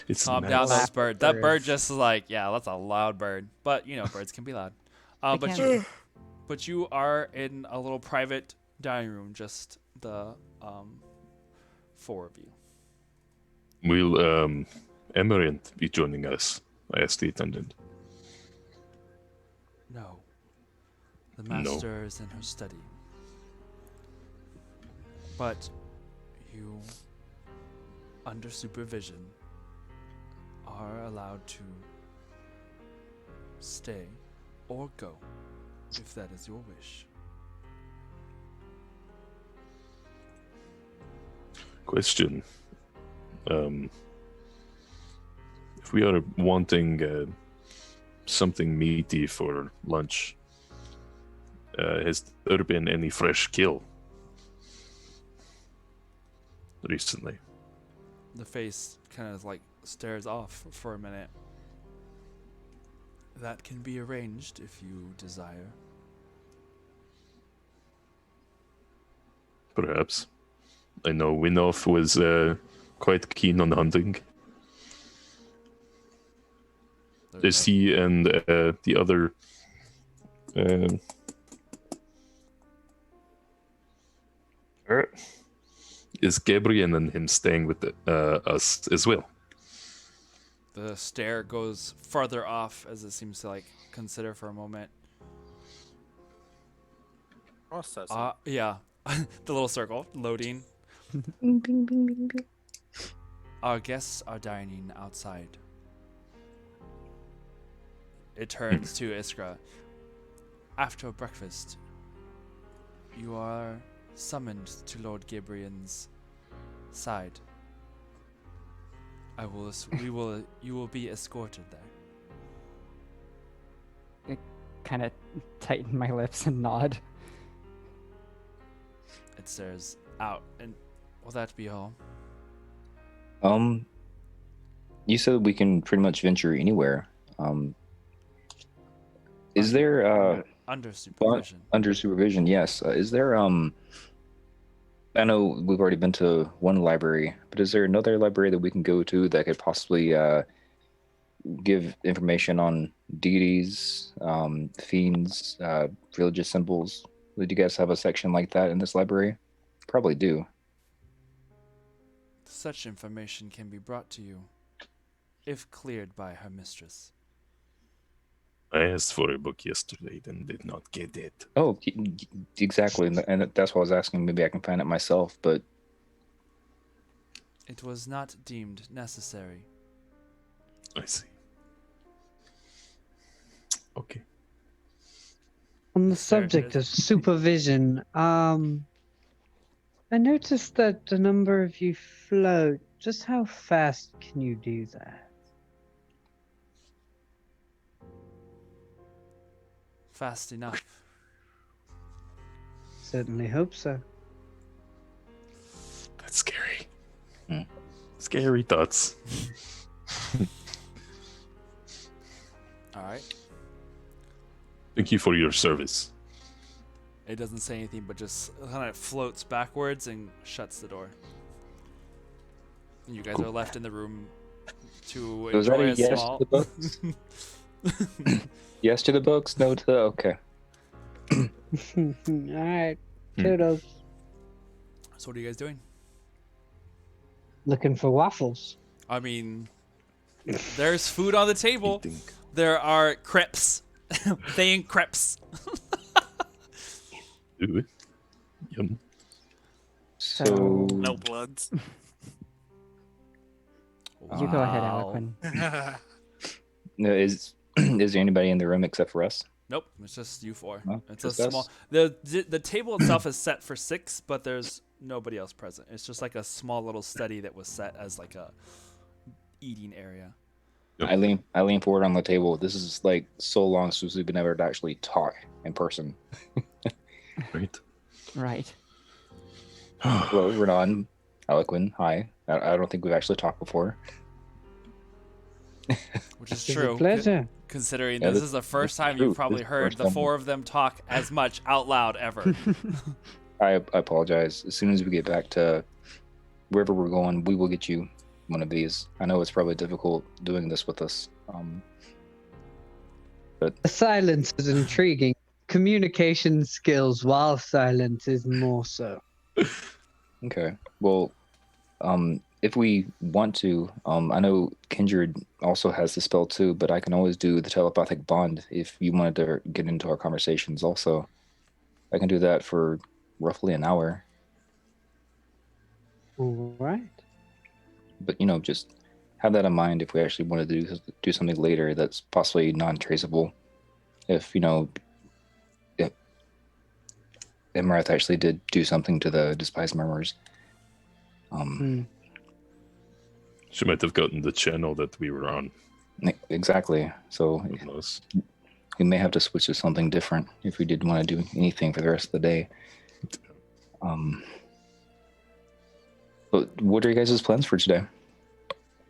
It's Calm nice. down, those Laugh birds. That bird birds. just is like, yeah, that's a loud bird. But you know, birds can be loud. They But can you, but you are in a little private dining room, just the 4 of you. Will Emerant be joining us? I asked the attendant. No. The No. master is in her study. But you, under supervision, are allowed to stay or go, if that is your wish. Question. If we are wanting something meaty for lunch, has there been any fresh kill recently? The face kind of like stares off for a minute. That can be arranged if you desire. Perhaps. I know Winoff was quite keen on hunting. Is he and the other is Gabriel and him staying with us as well? The stare goes farther off as it seems to like consider for a moment. Process. Yeah. The little circle loading. Bing, bing, bing, bing, bing. Our guests are dining outside. It turns to Iskra. After breakfast, you are summoned to Lord Gabriel's side. You will be escorted there. Kind of tighten my lips and nod. It stares out, and will that be all? You said we can pretty much venture anywhere. Is there Under supervision. under supervision? Yes. Is there I know we've already been to one library, but is there another library that we can go to that could possibly give information on deities, fiends, religious symbols? Do you guys have a section like that in this library? Probably do. Such information can be brought to you, if cleared by her mistress. I asked for a book yesterday and did not get it. Oh, exactly, and that's why I was asking. Maybe I can find it myself, but It was not deemed necessary. I see. Okay. On the subject of supervision, I noticed that the number of you float. Just how fast can you do that? Fast enough. Certainly hope so. That's scary. Hmm. Scary thoughts. Alright. Thank you for your service. It doesn't say anything, but just kind of floats backwards and shuts the door. And you guys Cool. are left in the room to was that enjoy a a yes small. to the books? Yes to the books, no to the okay. All right, Hmm. toodles. So what are you guys doing? Looking for waffles. I mean, there's food on the table. Eating. There are crepes. They ain't crepes. Ooh. Yum. So No bloods. You go ahead, Wow. Eloquin. no, is there anybody in the room except for us? Nope, it's just you four. No, It's a just us? small. The table itself is set for 6, but there's nobody else present. It's just like a small little study that was set as like a eating area. Yep. I lean forward on the table. This is like so long since we've been able to actually talk in person. Right. Right. Hello, Renan, Eloquin. Hi. I don't think we've actually talked before. Which is It's a true. pleasure. Considering Yeah, this this- is the first this is time true. you've probably This is the heard first the time. four of them talk as much out loud ever. I apologize. As soon as we get back to wherever we're going, we will get you one of these. I know it's probably difficult doing this with us. The silence is intriguing. Communication skills while silent is more so. Okay. Well, if we want to, I know Kindred also has the spell too, but I can always do the telepathic bond if you wanted to get into our conversations also. I can do that for roughly an hour. All right. But, just have that in mind if we actually want to do something later that's possibly non-traceable. If, if Emirath actually did do something to the despised murmurs. She might have gotten the channel that we were on. Exactly. So Who knows? we may have to switch to something different if we did want to do anything for the rest of the day. But what are you guys' plans for today?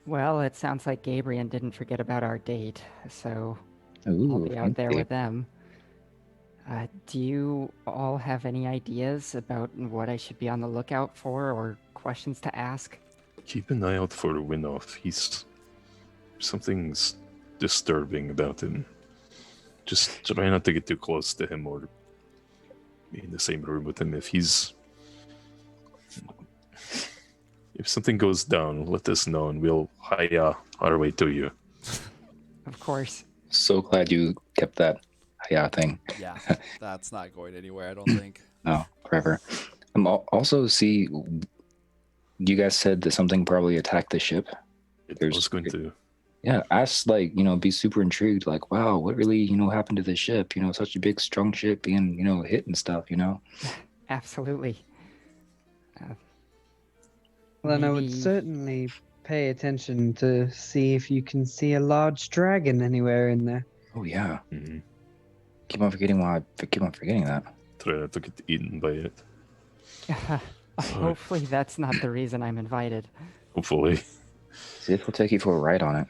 Well, it sounds like Gabriel didn't forget about our date, so I'll Ooh, be out there fancy. with them. Do you all have any ideas about what I should be on the lookout for or questions to ask? Keep an eye out for Winoff. Something's disturbing about him. Just try not to get too close to him or be in the same room with him. If something goes down, let us know and we'll hire our way to you. Of course. So glad you kept that thing. Yeah, that's not going anywhere, I don't think. No, forever. Also, see, you guys said that something probably attacked the ship. It There's- was going to. Yeah, ask, be super intrigued, like, wow, what really, happened to the ship? Such a big, strong ship being, hit and stuff, Absolutely. Well, then I would Maybe- certainly pay attention to see if you can see a large dragon anywhere in there. Oh, yeah. Mhm. Keep on forgetting that. Try not to get eaten by it. Hopefully that's not the reason I'm invited. Hopefully. See if we'll take you for a ride on it.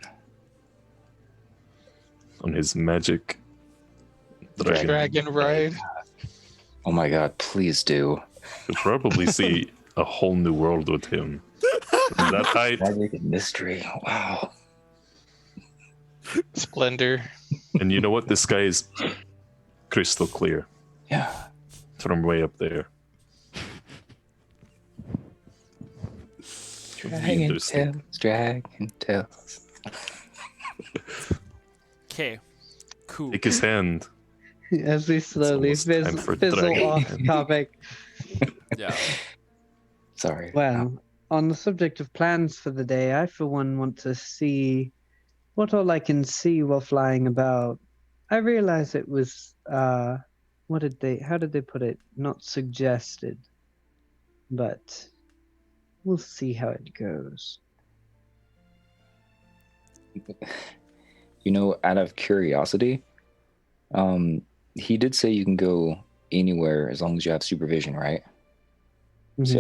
On his magic dragon. Dragon ride. Oh my god, please do. You'll probably see a whole new world with him. From that height, Magic and mystery. Wow. Splendor. and you know what? The sky is crystal clear Yeah. from way up there. Should be interesting. Dragon tales. Okay, cool. Take his hand. As we slowly almost time for fizzle dragon off time. topic. Yeah. Sorry. Well, on the subject of plans for the day, I for one want to see what all I can see while flying about. I realize it was how did they put it? Not suggested. But we'll see how it goes. Out of curiosity, he did say you can go anywhere as long as you have supervision, right? See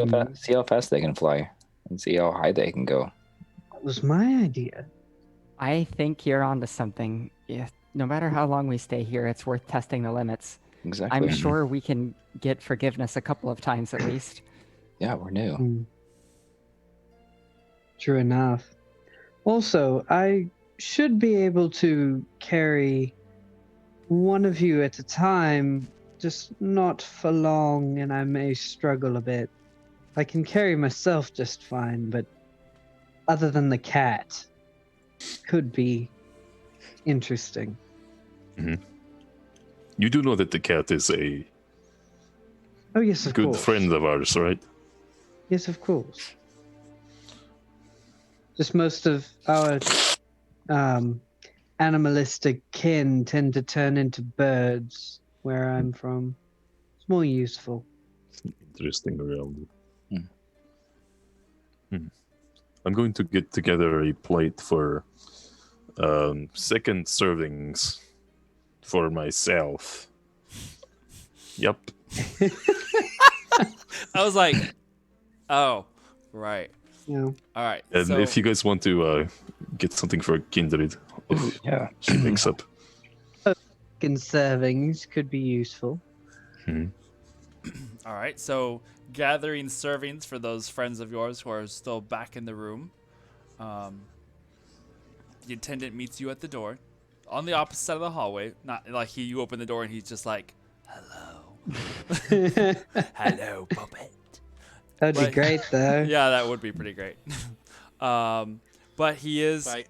how fast they can fly and see how high they can go. That was my idea. I think you're onto something. Yeah, no matter how long we stay here, it's worth testing the limits. Exactly. I'm sure we can get forgiveness a couple of times at least. Yeah, we're new. Hmm. True enough. Also, I should be able to carry one of you at a time, just not for long, and I may struggle a bit. I can carry myself just fine, but other than the cat, could be interesting. You do know that the cat is a Oh, yes, of good course. friend of ours, right? Yes, of course. Just most of our animalistic kin tend to turn into birds where I'm from. It's more useful. Interesting reality. Hmm. I'm going to get together a plate for second servings for myself. Yep. I was like, oh, right. know. All right. And so if you guys want to get something for Kindred, if Yeah. she wakes up. Chicken servings could be useful. all right. So gathering servings for those friends of yours who are still back in the room. The attendant meets you at the door, on the opposite side of the hallway. Not like you open the door and he's just like, "Hello, hello, puppet." That'd be But- great, though. Yeah, that would be pretty great. But he is Bye.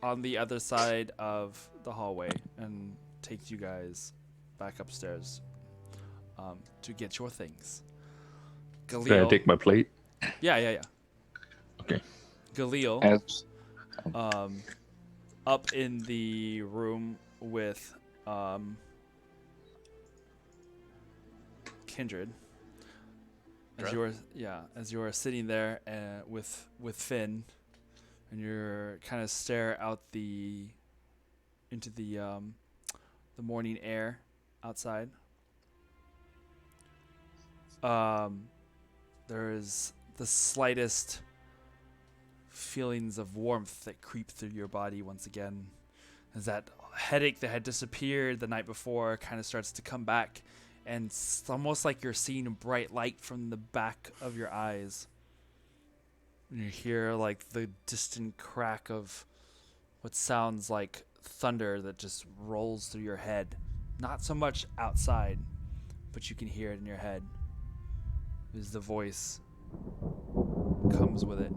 on the other side of the hallway and takes you guys back upstairs to get your things. Can I Galil, take my plate? yeah. Okay. Galil, As up in the room with Kindred. As you are sitting there with Finn, and you're kind of stare out into the morning air outside. There is the slightest feelings of warmth that creep through your body once again, as that headache that had disappeared the night before kind of starts to come back, and it's almost like you're seeing a bright light from the back of your eyes. And you hear like the distant crack of what sounds like thunder that just rolls through your head. Not so much outside, but you can hear it in your head. As the voice comes with it.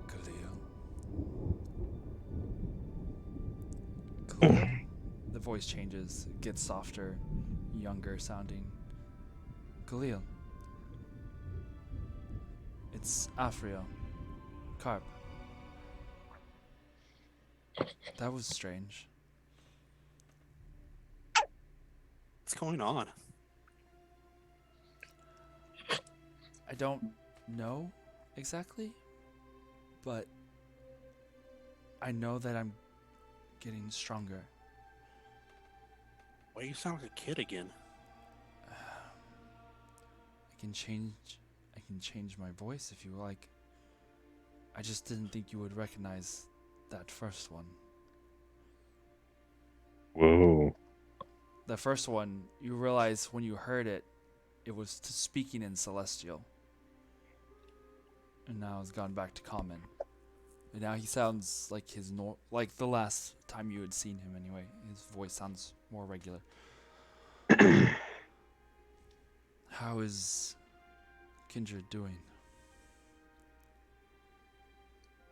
Khalil. The voice changes, it gets softer, younger sounding. Khalil. It's Afrio. Carp. That was strange. What's going on? I don't know exactly, but I know that I'm getting stronger. Why you sound like a kid again? I can change my voice if you like. I just didn't think you would recognize that first one. Whoa. The first one, you realize when you heard it, it was speaking in Celestial. And now it's gone back to common. And now he sounds like like the last time you had seen him anyway. His voice sounds more regular. How is Kindred doing?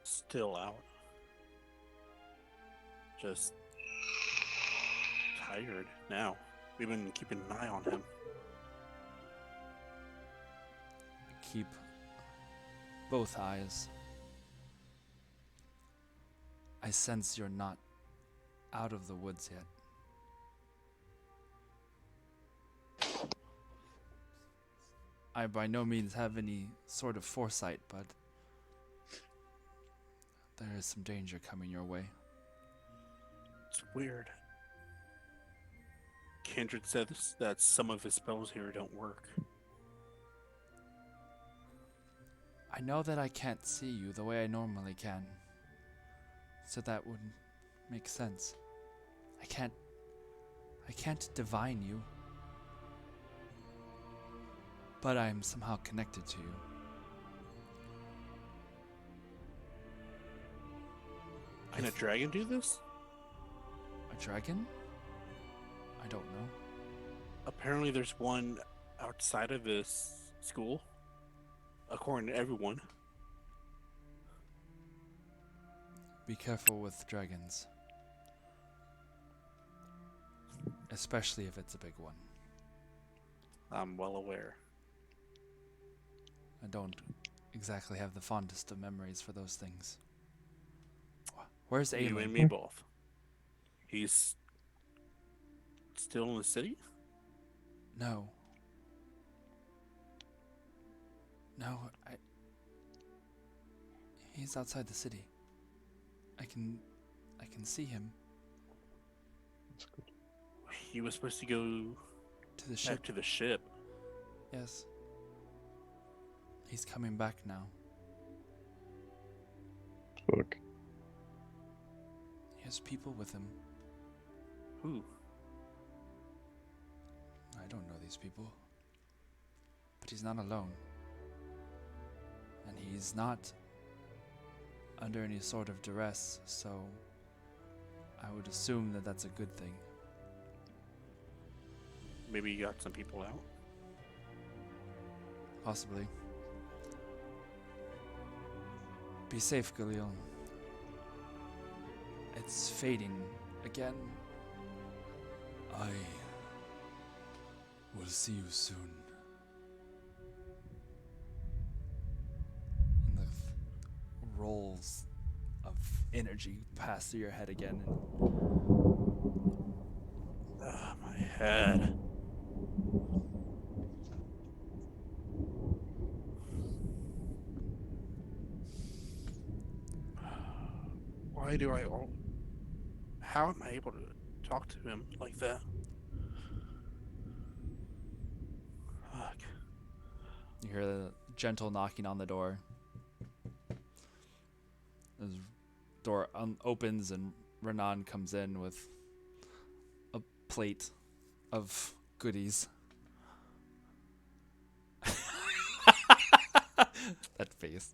Still out. Just tired now. We've been keeping an eye on him. Keep both eyes. I sense you're not out of the woods yet. I by no means have any sort of foresight, but there is some danger coming your way. It's weird. Kindred says that some of his spells here don't work. I know that I can't see you the way I normally can, so that would make sense. I can't divine you, but I am somehow connected to you. Can a dragon do this? A dragon? I don't know. Apparently there's one outside of this school, according to everyone. Be careful with dragons. Especially if it's a big one. I'm well aware. I don't exactly have the fondest of memories for those things. Where's You and Aelin? me both. He's still in the city? No. He's outside the city. I can see him He was supposed to go to the back ship. to the ship. Yes. He's coming back now. Fuck. He has people with him. Who? I don't know these people. But he's not alone. And he's not under any sort of duress, so I would assume that that's a good thing. Maybe you got some people out. Possibly. Be safe, Galil. It's fading again. I will see you soon. And the rolls of energy pass through your head again. Ah, my head. Why do I all... How am I able to talk to him like that? Fuck. You hear the gentle knocking on the door. The door opens and Renan comes in with a plate of goodies. That face.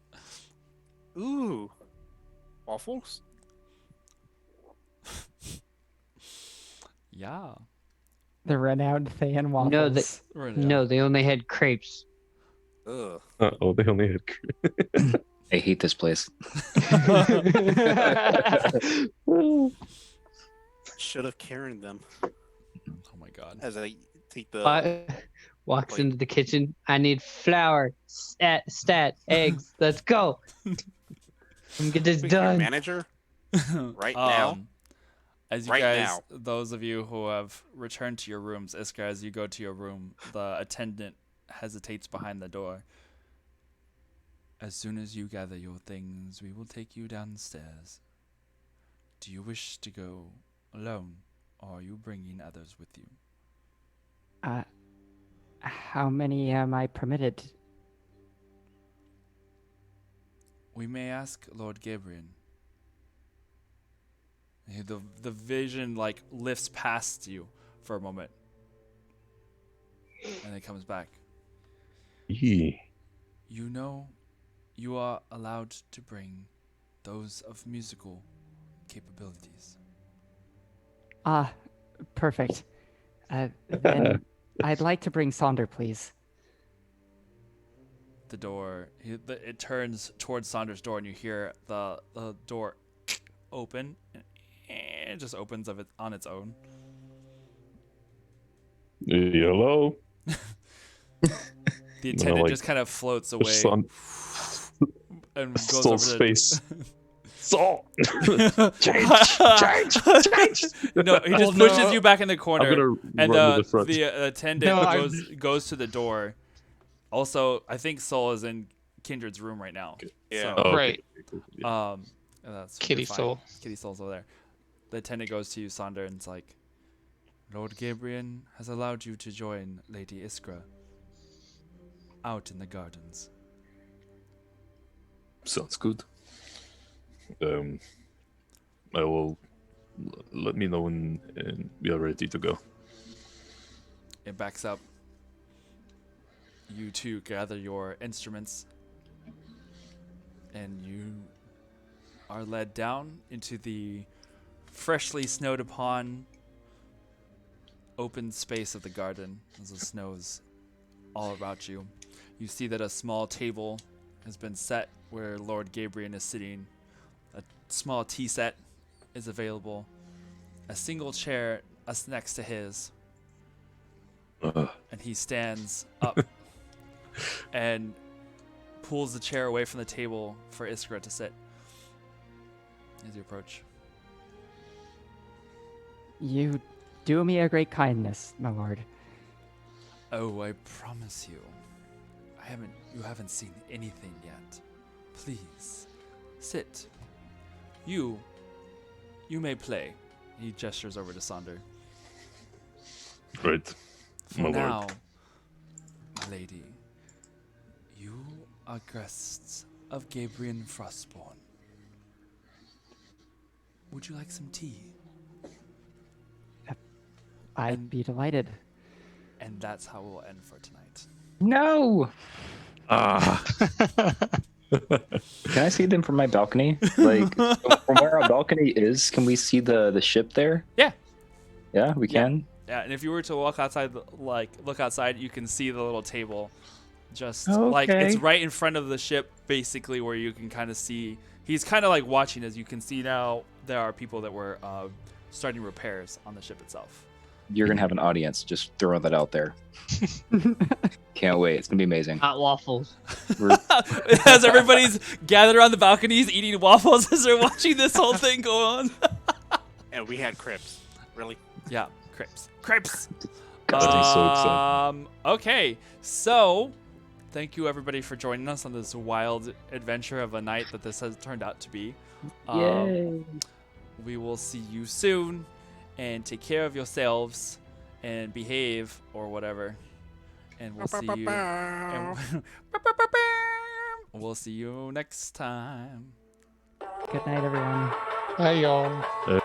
Ooh. Waffles? Yeah. The renowned Thayan waffles. No, No, they only had crepes. Ugh. Oh, they only had. I hate this place. Should have carried them Oh my god. as I take the... Walks Like- into the kitchen. I need flour, stat, eggs. Let's go. Let me get this Wait, your done. manager? Right now? As you Right guys, now. those of you who have returned to your rooms, Iskra, as you go to your room, the attendant hesitates behind the door. As soon as you gather your things, we will take you downstairs. Do you wish to go alone, or are you bringing others with you? How many am I permitted? We may ask Lord Gabriel. The vision like lifts past you for a moment, and it comes back. Yee. You know, you are allowed to bring those of musical capabilities. Ah, perfect. Then I'd like to bring Sonder, please. The door, it turns towards Saunders' door, and you hear the door open, and it just opens of it on its own. Hello. The attendant like, just kind of floats away Son- and goes Saul's over to face. Saul. change. No, he just pushes you back in the corner, I'm gonna and run to the front. the attendant No, I'm- goes to the door. Also, I think Soul is in Kindred's room right now. Yeah. So, Oh, okay. Right. Yeah. and that's Kitty you're fine. Soul. Kitty Soul's over there. The attendant goes to you, Sonder, and it's like, Lord Gabriel has allowed you to join Lady Iskra out in the gardens. Sounds good. I will let me know when we are ready to go. It backs up. You two gather your instruments, and you are led down into the freshly snowed upon open space of the garden as the snow's all about you. You see that a small table has been set where Lord Gabriel is sitting. A small tea set is available. A single chair is next to his. And he stands up and pulls the chair away from the table for Iskra to sit as you approach. You do me a great kindness, my lord. Oh, I promise you. You haven't seen anything yet. Please, sit. You may play. He gestures over to Sonder. Right. For My lord. now, I lady, you are guests of Gabriel Frostborn. Would you like some tea? I'd be delighted. And that's how we'll end for tonight. No. Ah. Can I see them from my balcony? Like from where our balcony is, can we see the ship there? Yeah. Yeah, we Yeah. can. Yeah, and if you were to walk outside, look outside, you can see the little table. Just like it's Okay. right in front of the ship, basically, where you can kind of see. He's kind of like watching. As you can see now, there are people that were starting repairs on the ship itself. You're gonna have an audience. Just throwing that out there. Can't wait. It's gonna be amazing. Hot waffles. We're- As everybody's gathered around the balconies eating waffles as they're watching this whole thing go on. And we had crepes. Really? Yeah, crepes. Crepes. God, I'm so excited. Okay, so thank you everybody for joining us on this wild adventure of a night that this has turned out to be. Yay. We will see you soon, and take care of yourselves and behave or whatever. And we'll see you. And we'll see you next time. Good night, everyone. Bye, y'all.